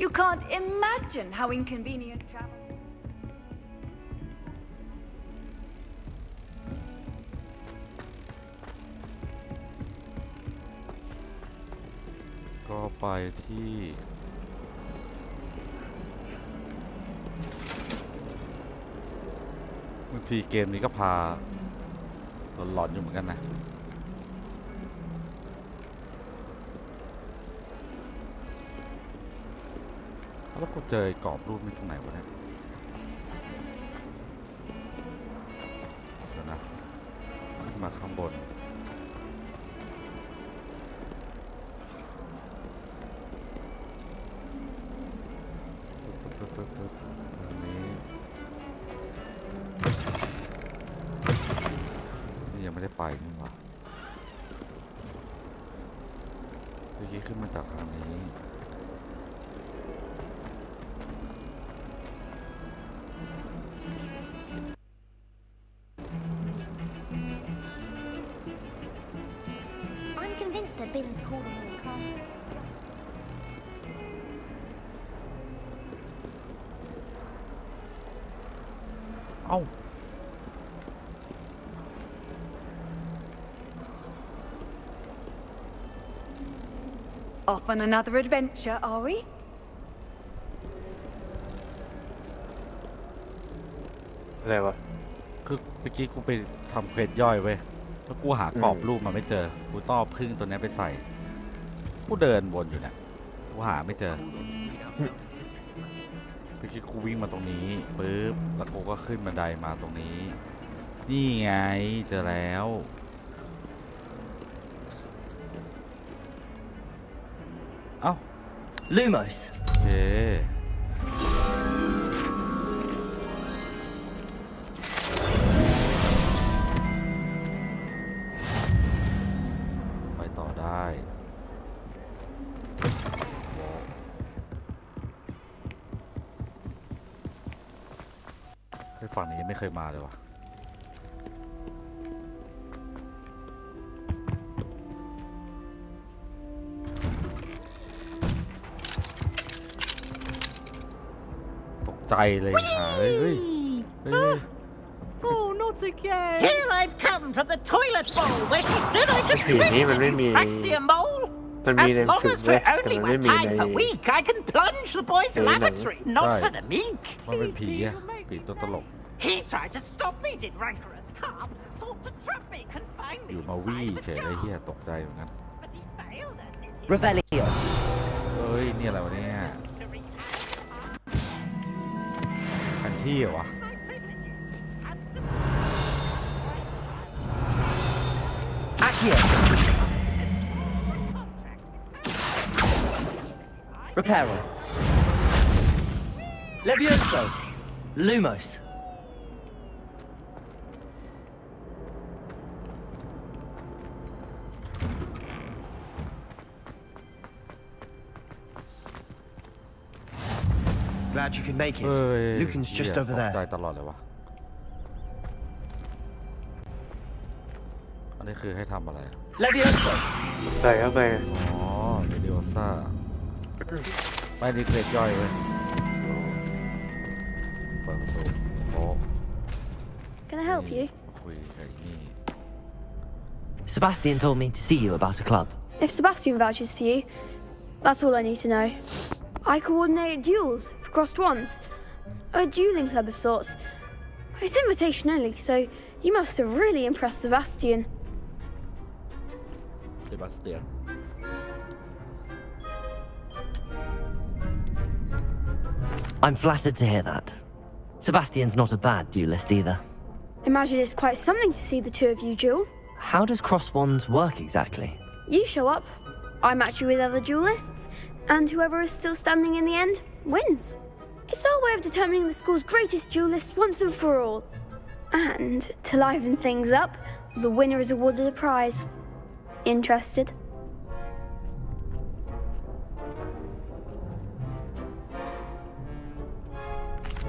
You can't imagine how inconvenient travel. ก็ไปที่บางทีเกมนี้ก็พาหลอนๆอยู่เหมือนกันนะแล้วกูเจอกรอบรูปนี้ตรงไหนวะเนี่ยเดี๋ยวนะขึ้นมาข้างบนอันนี้ ไม่ได้ไปนี่หว่าเมื่อกี้ขึ้นมาจากทางนี้I'm convinced that Bin's calling me a car. เอ้า Off on another adventure, are we? อะไรวะ คือเมื่อกี้กูไปทำเควสย่อยเว้ยแล้วกูหากรอบรูปมาไม่เจอกูต้องเอาพึ่งตัวนี้ไปใส่กูเดินวนอยู่เนี่ยกูหาไม่เจอเมื่อกี้กูวิ่งมาตรงนี้ปึ๊บแล้วกูก็ขึ้นบันไดมาตรงนี้นี่ไงเจอแล้วเอ้า Lumos. โอเคไปต่อได้ไอ้ฝั่งนี้ยังไม่เคยมาเลยวะใจเลยค่ะเฮ้ย Oh, not again. Here I've come from the toilet bowl where she said I could สีนี้มันไม่มี fraxium bowl. มันมีใน As long สื่อ as เว้ย we're แต่ only มันไม่ one มี time ใน per week, I can plunge the boys' Hey, lavatory, not for the meek. มันเป็นผีอะผีตัวตลก He tried to stop me, did rancorous carp, sought to trap me, confine อยู่ me มาวี่ inside of เฉ a ยเลย jar. เฮียตกใจเหมือนกัน But he failed us, did he? Revelio. เฮ้ยนี่อะไรวะเนี่ยแผนที่เหรอวะ Accio. Reparo. Levioso. Lumos. Glad you could make it. เฮ้ย Lucan's just เหี้ย over ตกใจ there. ตลอดเลยวะอันนี้คือให้ทำอะไร Levioso. ใส่เข้าไป อ๋อเรดิโอซ่าไม่นี่เควสย่อยเว้ยเปิดประตูโอ้ Can I help you? คุยกับไอ้นี่ Sebastian told me to see you about a club. If Sebastian vouches for you, that's all I need to know. I coordinate duels for crossed wands. A dueling club of sorts. It's invitation only, so you must have really impressed Sebastian. เซบาสเตียน I'm flattered to hear that. Sebastian's not a bad duelist either. Imagine it's quite something to see the two of you duel. How does crosswands work exactly? You show up, I match you with other duelists, and whoever is still standing in the end wins. It's our way of determining the school's greatest duelist once and for all. And to liven things up, the winner is awarded a prize. Interested?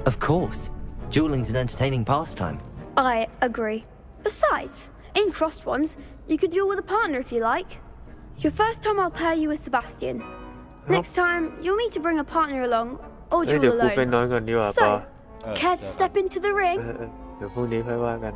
Of course. Dueling's an entertaining pastime. I agree. Besides, in crossed ones, you could duel with a partner if you like. Your first time I'll pair you with Sebastian. Next time, you'll need to bring a partner along or เดี๋ยว duel กูไป alone. นอนก่อนดีกว่าปอ So, care to step into the ring? เดี๋ยวพรุ่งนี้ค่อยว่ากัน